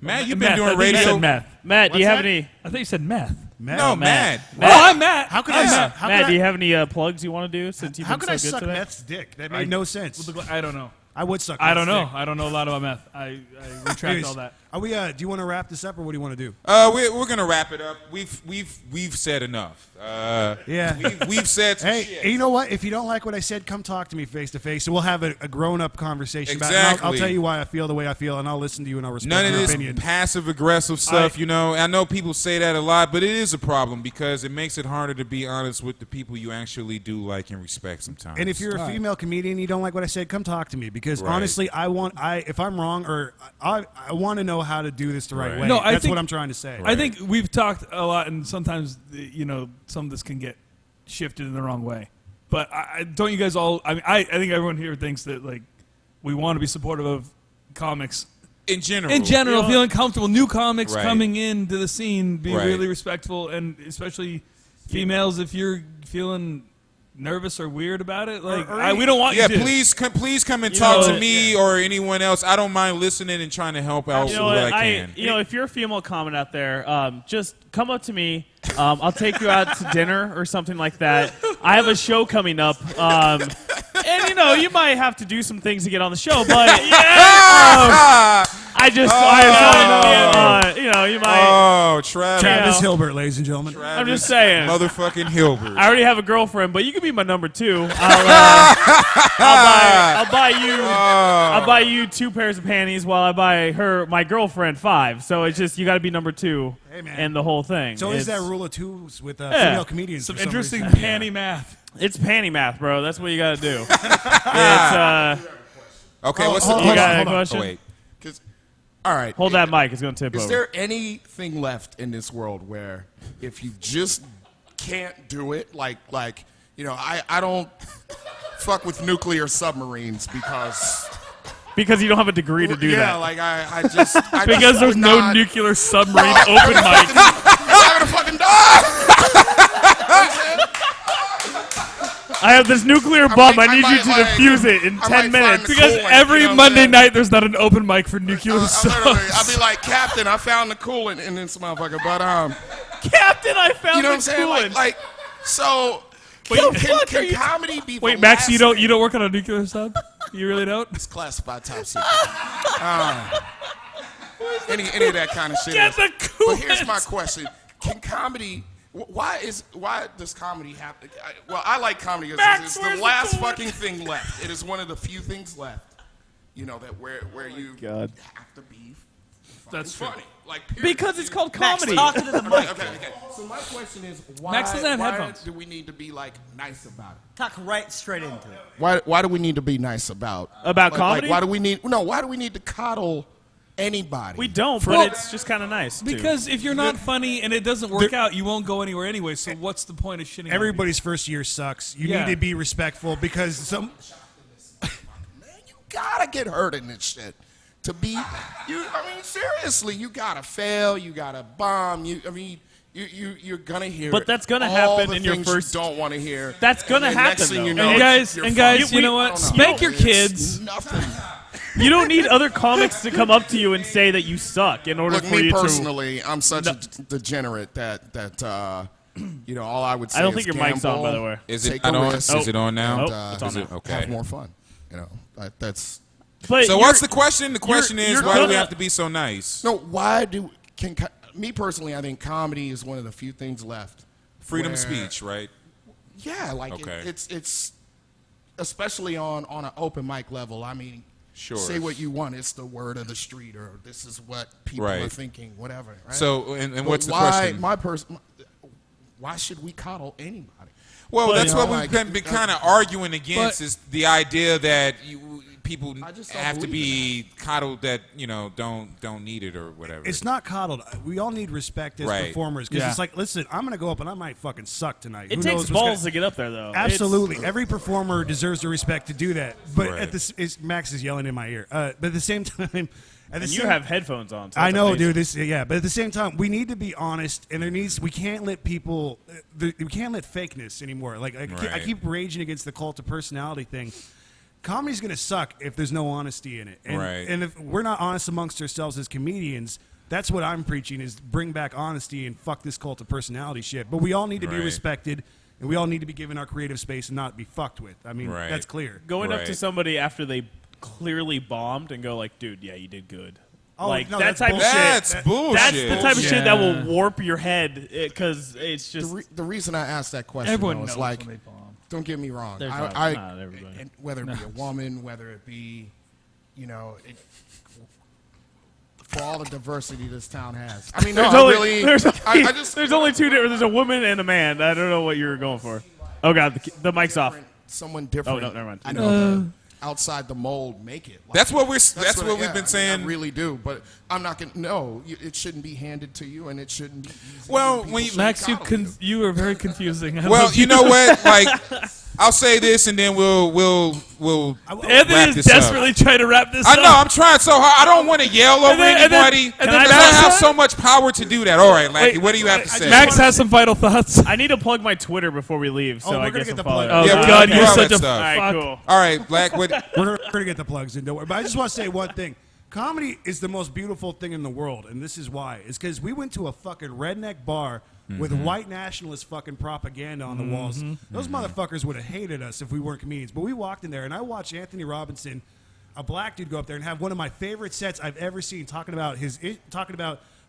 Matt, you've been doing radio. You said meth. Matt, do you have any? I think you said meth. No, Matt. Oh, I'm Matt. How could Matt, do you have any plugs you want to do since you've How been could so I good suck today? meth's dick? That made no sense. I don't know. I would suck. I don't meth's know. dick. I don't know a lot about meth. I retract all that. Are we? Do you want to wrap this up, or what do you want to do? We're gonna wrap it up. We've said enough. Yeah, we've said some hey, shit. you know what? If you don't like what I said, come talk to me face to face, and we'll have a grown-up conversation about it. Exactly. I'll tell you why I feel the way I feel, and I'll listen to you, and I'll respect None of your this opinion. passive-aggressive stuff, I know people say that a lot, but it is a problem because it makes it harder to be honest with the people you actually do like and respect sometimes. And if you're a female comedian, you don't like what I said, come talk to me because Right. honestly, if I'm wrong or I want to know how to do this the right way. No, That's what I'm trying to say. I think we've talked a lot, and sometimes some of this can get shifted in the wrong way. But don't you guys all? I mean, I think everyone here thinks that like we want to be supportive of comics in general. Feeling comfortable. New comics Right. coming into the scene, be Right. really respectful, and especially females if you're feeling nervous or weird about it. Like we don't want you to. please come and talk to me or anyone else. I don't mind listening and trying to help out what I can. If you're a female comic out there, just come up to me. I'll take you out to dinner or something like that. I have a show coming up. And you might have to do some things to get on the show, but you might. Oh, Travis Hilbert, ladies and gentlemen. I'm just saying, motherfucking Hilbert. I already have a girlfriend, but you can be my number 2. I'll buy you 2 pairs of panties while I buy my girlfriend 5. So it's just you got to be number 2 in the whole thing. So is that rule of 2s with female comedians? Some for interesting reason. panty math. It's panty math, bro. That's what you got to do. Okay, what's you the got a question? Oh, wait. All right. Hold that mic. It's going to tip over. Is there anything left in this world where if you just can't do it, like I don't fuck with nuclear submarines because you don't have a degree to do that. Yeah, like I just because there's no nuclear submarine open mic. I'm gonna fucking die. I have this nuclear bomb. I need you to defuse it in 10 minutes. Because every Monday night there's not an open mic for nuclear subs. I'll be like, Captain, I found the coolant in this motherfucker, but Captain, I found you know the what I'm saying? coolant. So can comedy be? Wait, Max, you don't work on a nuclear sub? You really don't? It's classified top secret. Any of that kind of shit. Get the coolant. But here's my question: can comedy? Why does comedy happen? Well, I like comedy because it's the last fucking thing left. It is one of the few things left. That where you have to be. That's funny. Like because it's called comedy. Max, talk to the mic. Okay. So my question is, Max doesn't have headphones. Do we need to be nice about it? Talk right straight into it. Why do we need to be nice about comedy? Why do we need to coddle anybody? We don't, but it's just kind of nice. Because if you're not funny and it doesn't work out, you won't go anywhere anyway. So what's the point of shitting? Everybody's first year sucks. You need to be respectful because man, you gotta get hurt in this shit. To be, seriously, you gotta fail, you gotta bomb. You're gonna hear. But that's gonna all happen the in your things first. You don't want to hear. That's gonna happen. Next thing though. you know, and guys, you know what? Spank your It's kids. Nothing. You don't need other comics to come up to you and say that you suck in order Look, for me you personally, I'm such a degenerate that all I would say. I don't think is your mic's on, by the way. Is it take a on? risk, Is it on now? and, it's on now. Okay. Have more fun. That's. But So what's the question? The question is, you're why do we gonna- have to be so nice? No, me personally, I think comedy is one of the few things left Freedom of where- speech, right? Yeah, like Okay. it's especially on an open mic level. I mean, Sure. say what you want. It's the word of the street, or this is what people Right. are thinking, whatever. Right? So, and But what's the why, question? Why should we coddle anybody? Well, that's You know, what we've like, been kind of arguing against but- is the idea that people I just don't have to believe be coddled that don't need it or whatever. It's not coddled. We all need respect as Right. performers because Yeah. it's like, listen, I'm going to go up and I might fucking suck tonight. It Who takes knows what's balls gonna- to get up there, though. Absolutely, every performer deserves the respect to do that. But Right. at this, Max is yelling in my ear. But at the same time, And you have headphones on. So I that's know, amazing. dude. But at the same time, we need to be honest, and we can't let people, we can't let fakeness anymore. Like I Right. keep raging against the cult of personality thing. Comedy's gonna suck if there's no honesty in it, and, Right. and if we're not honest amongst ourselves as comedians, that's what I'm preaching: is bring back honesty and fuck this cult of personality shit. But we all need to be Right. respected, and we all need to be given our creative space and not be fucked with. I mean, Right. that's clear. Going up to Right. somebody after they clearly bombed and go like, "Dude, yeah, you did good." Oh, like no, that that's type of bullshit. shit. That's bullshit. That's the type of shit that will Yeah. warp your head because it's just. The reason I asked that question Everyone though, knows is like, when they bomb. don't get me wrong. There's I, not- I- not everybody. and whether it be a woman, whether it be, for all the diversity this town has. I mean, no, There's I only, really, there's, only, I just there's only two different. There's a woman and a man. I don't know what you were going for. Oh god, the mic's off. someone different. Oh, no, never mind. You know, outside the mold, make it. Like, That's what we've been I saying. really do, but I'm not gonna. No, it shouldn't be handed to you, and it shouldn't be. Easy. Well, People when you- shouldn't Max, coddle you are very confusing. I Well, love you know what? Like, I'll say this, and then we'll wrap Anthony is this up. desperately trying to wrap this I up. know. I'm trying so hard. I don't want to yell over anybody. and then because I have so much power to do that. All right, Lackey, what do you have to say? Max has some vital thoughts. I need to plug my Twitter before we leave, so Oh, we're I gonna guess get I'm the following. plug. Oh, Yeah, we God, do you're all such that a stuff. All right, fuck. cool. All right, Black. What? We're gonna get the plugs in. Don't worry. But I just want to say one thing. Comedy is the most beautiful thing in the world, and this is why. It's because we went to a fucking redneck bar with white nationalist fucking propaganda on the walls. Those motherfuckers would have hated us if we weren't comedians. But we walked in there, and I watched Anthony Robinson, a black dude, go up there and have one of my favorite sets I've ever seen, talking about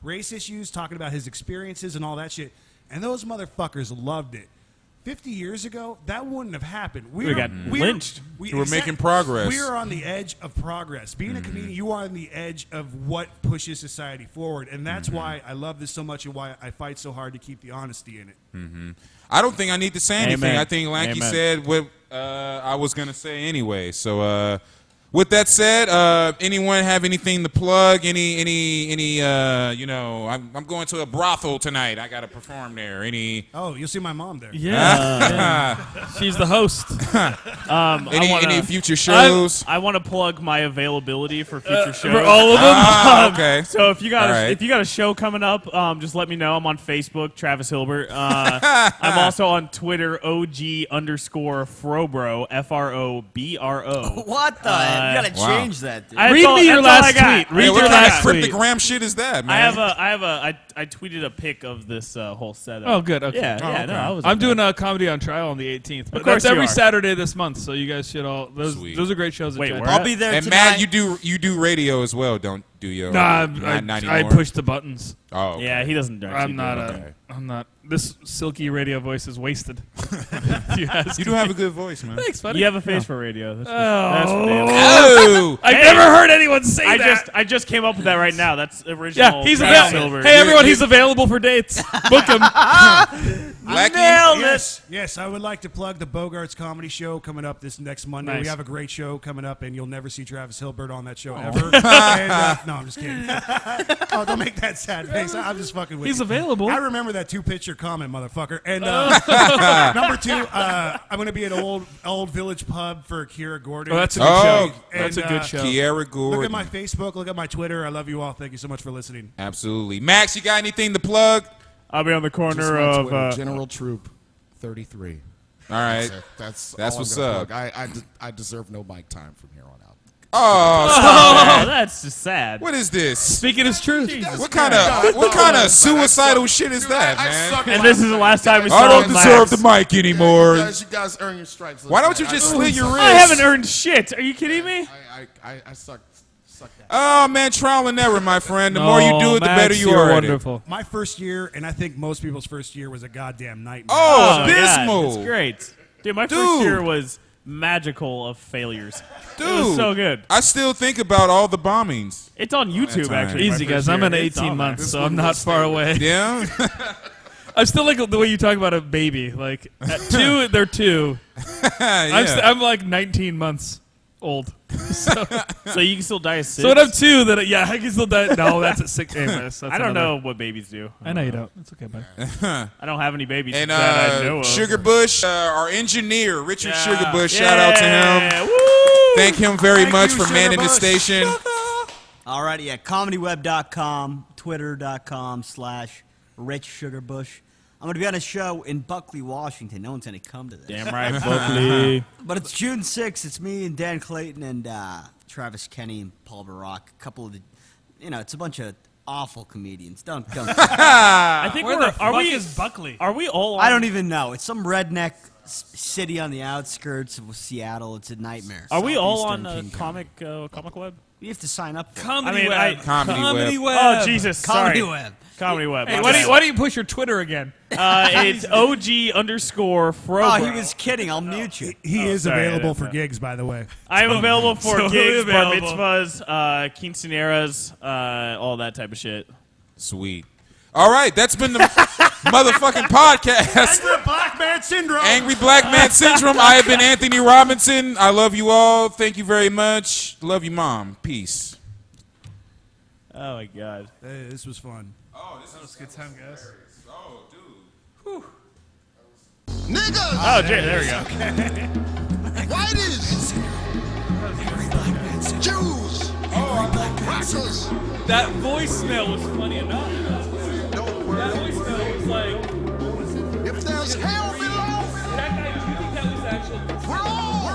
race issues, talking about his experiences and all that shit. And those motherfuckers loved it. 50 years ago, that wouldn't have happened. We got lynched. We're making progress. We are on the edge of progress. Being a comedian, you are on the edge of what pushes society forward. And that's why I love this so much and why I fight so hard to keep the honesty in it. I don't think I need to say anything. Amen. I think Lackey Amen. said what I was gonna say anyway. So with that said, anyone have anything to plug? I'm going to a brothel tonight. I got to perform there. Oh, you'll see my mom there. Yeah. She's the host. Any future shows? I want to plug my availability for future shows. For all of them. Okay. So if you got All right. if you got a show coming up, just let me know. I'm on Facebook, Travis Hilbert. I'm also on Twitter, OG_Frobro, FROBRO. What the heck? You gotta Wow. change that, dude. Read me your last tweet. Read Hey, what your kind of last tweet. cryptogram shit is that, man? I tweeted a pic of this whole setup. Oh, good. Okay. Yeah, Oh, yeah. okay. No, I was. I'm doing a comedy on trial on the 18th. But Of course that's you every are. Saturday this month, so you guys should all. Sweet. Those are great shows. Wait, at where? I'll be there And tonight. Matt, you do radio as well, don't do you? Nah, Not I anymore? push the buttons. Oh, okay. Yeah, he doesn't. direct I'm you, not. dude. Okay. I'm not. This silky radio voice is wasted. you You do have a good voice, man. Thanks, buddy. You have a face for radio. That's Oh. damn. Oh, I've Hey. never heard anyone say that. I just came up with that right now. That's original. Yeah, he's Travis available. Hilbert. Hey, everyone, he's available for dates. Book him. Lackey? Yes, I would like to plug the Bogarts Comedy Show coming up this next Monday. Nice. We have a great show coming up, and you'll never see Travis Hilbert on that show ever. And, no, I'm just kidding. Oh, don't make that sad face. I'm just fucking with He's you. available. I remember that 2-picture comment, motherfucker. And number 2, I'm going to be at Old Village Pub for Kira Gordon. Oh, that's a good Oh, show. And, That's a good show. Kiara Gordon. Look at my Facebook. Look at my Twitter. I love you all. Thank you so much for listening. Absolutely. Max, you got anything to plug? I'll be on the Just corner my of. Twitter, General Troop 33. All right. That's That's all what's I'm gonna up. plug. I deserve no mic time from here on out. Oh, Oh, that's just sad. what is this? Speaking his truth. What kind of suicidal shit is that, man? And this is the last time we saw I don't him deserve last. the mic anymore. You guys earn your stripes. Why don't you just slit your wrist? I haven't earned shit. Are you kidding me? I suck Oh man, trial and error, my friend. The more you do it, the better you are. Wonderful. My first year, and I think most people's first year, was a goddamn nightmare. Oh, abysmal! It's great, dude. My first year was magical of failures. Dude, it was so good. I still think about all the bombings. It's on YouTube, actually. Easy, guys. I'm in 18 months, so I'm not far away. Yeah. I still like the way you talk about a baby. Like at 2, they're 2. Yeah. I'm like 19 months old. So you can still die at 6? So when I'm 2, then I can still die. No, that's at 6. Anyways, I don't know what babies do. I know you don't. It's okay, bud. I don't have any babies And that I know of. Sugar Bush, our engineer, Richard Sugar Bush. Shout out to him. Woo! Thank him very much for manning the station. Alrighty, yeah, comedyweb.com, twitter.com/RichSugarBush. I'm going to be on a show in Buckley, Washington. No one's going to come to this. Damn right, Buckley. But it's June 6th. It's me and Dan Clayton and Travis Kenny and Paul Barak. A couple of the, it's a bunch of awful comedians. Don't. I think Where the fuck is Buckley? Are we all? I don't even know. It's some redneck city on the outskirts of Seattle. It's a nightmare. Are we all on Southeastern Comic Web? You have to sign up for Comedy Web. Comedy Web. Oh Jesus! Comedy Sorry. Web. Comedy Web. Hey, why don't you push your Twitter again? It's OG_Frobro. Oh, he was kidding. I'll mute you. He is available for gigs, by the way. I am available for Totally gigs, bar available. mitzvahs, quinceaneras, all that type of shit. Sweet. All right, that's been the motherfucking podcast. Angry Black Man Syndrome. Angry Black Man Syndrome. I have been Anthony Robinson. I love you all. Thank you very much. Love you, Mom. Peace. Oh my God. Hey, this was fun. Oh, this was a good time, guys. Oh, dude. Niggas! Oh, Jay, there we go. Whiteys! Jews! Russos! That voicemail was funny enough. Don't worry. That voicemail was like, If there's hell below, that guy, do you think that was actual? we're all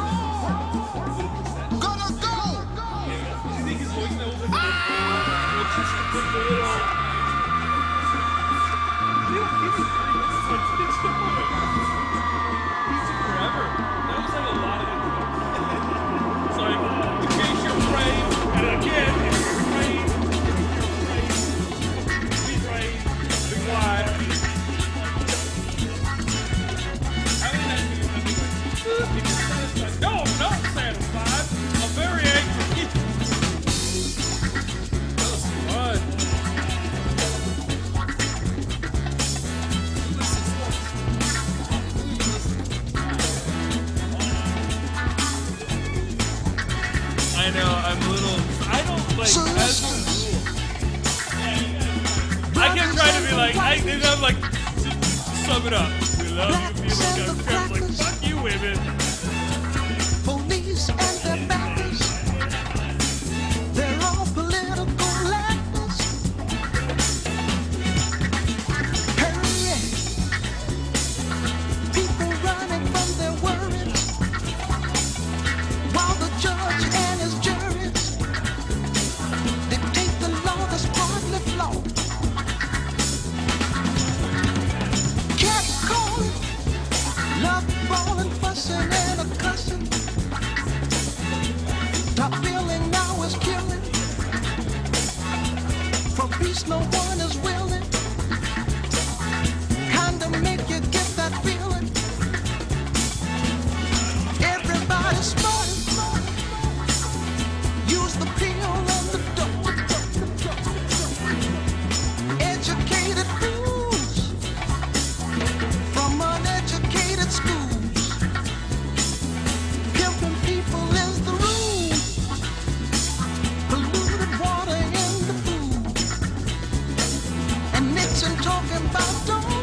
gonna go! Do you think his voicemail was like just a little? Forever. That was like a lot of it. It's like, in case you're afraid, and again, if you're afraid, be brave, be wise. No, I'm not satisfied. I'm very angry. That was fun. I know, I'm a little. I don't like. I kept trying to be like. I'm like. To sum it up. We love you, people. I'm like, fuck you, women. Police and their backers, they're all political actors. Hurry, people running from their worries, while the judge and his juries dictate the law that's broadly flawed. Cat calling, love falling, fussing and a cussing. Top feeling now is killing. For peace no one is willing. Kinda make you get that feeling. Everybody smart. Use the pill and the dope. Educated fools from uneducated schools. Pimping people is the rule. Polluted water in the food. And Nixon talking about don't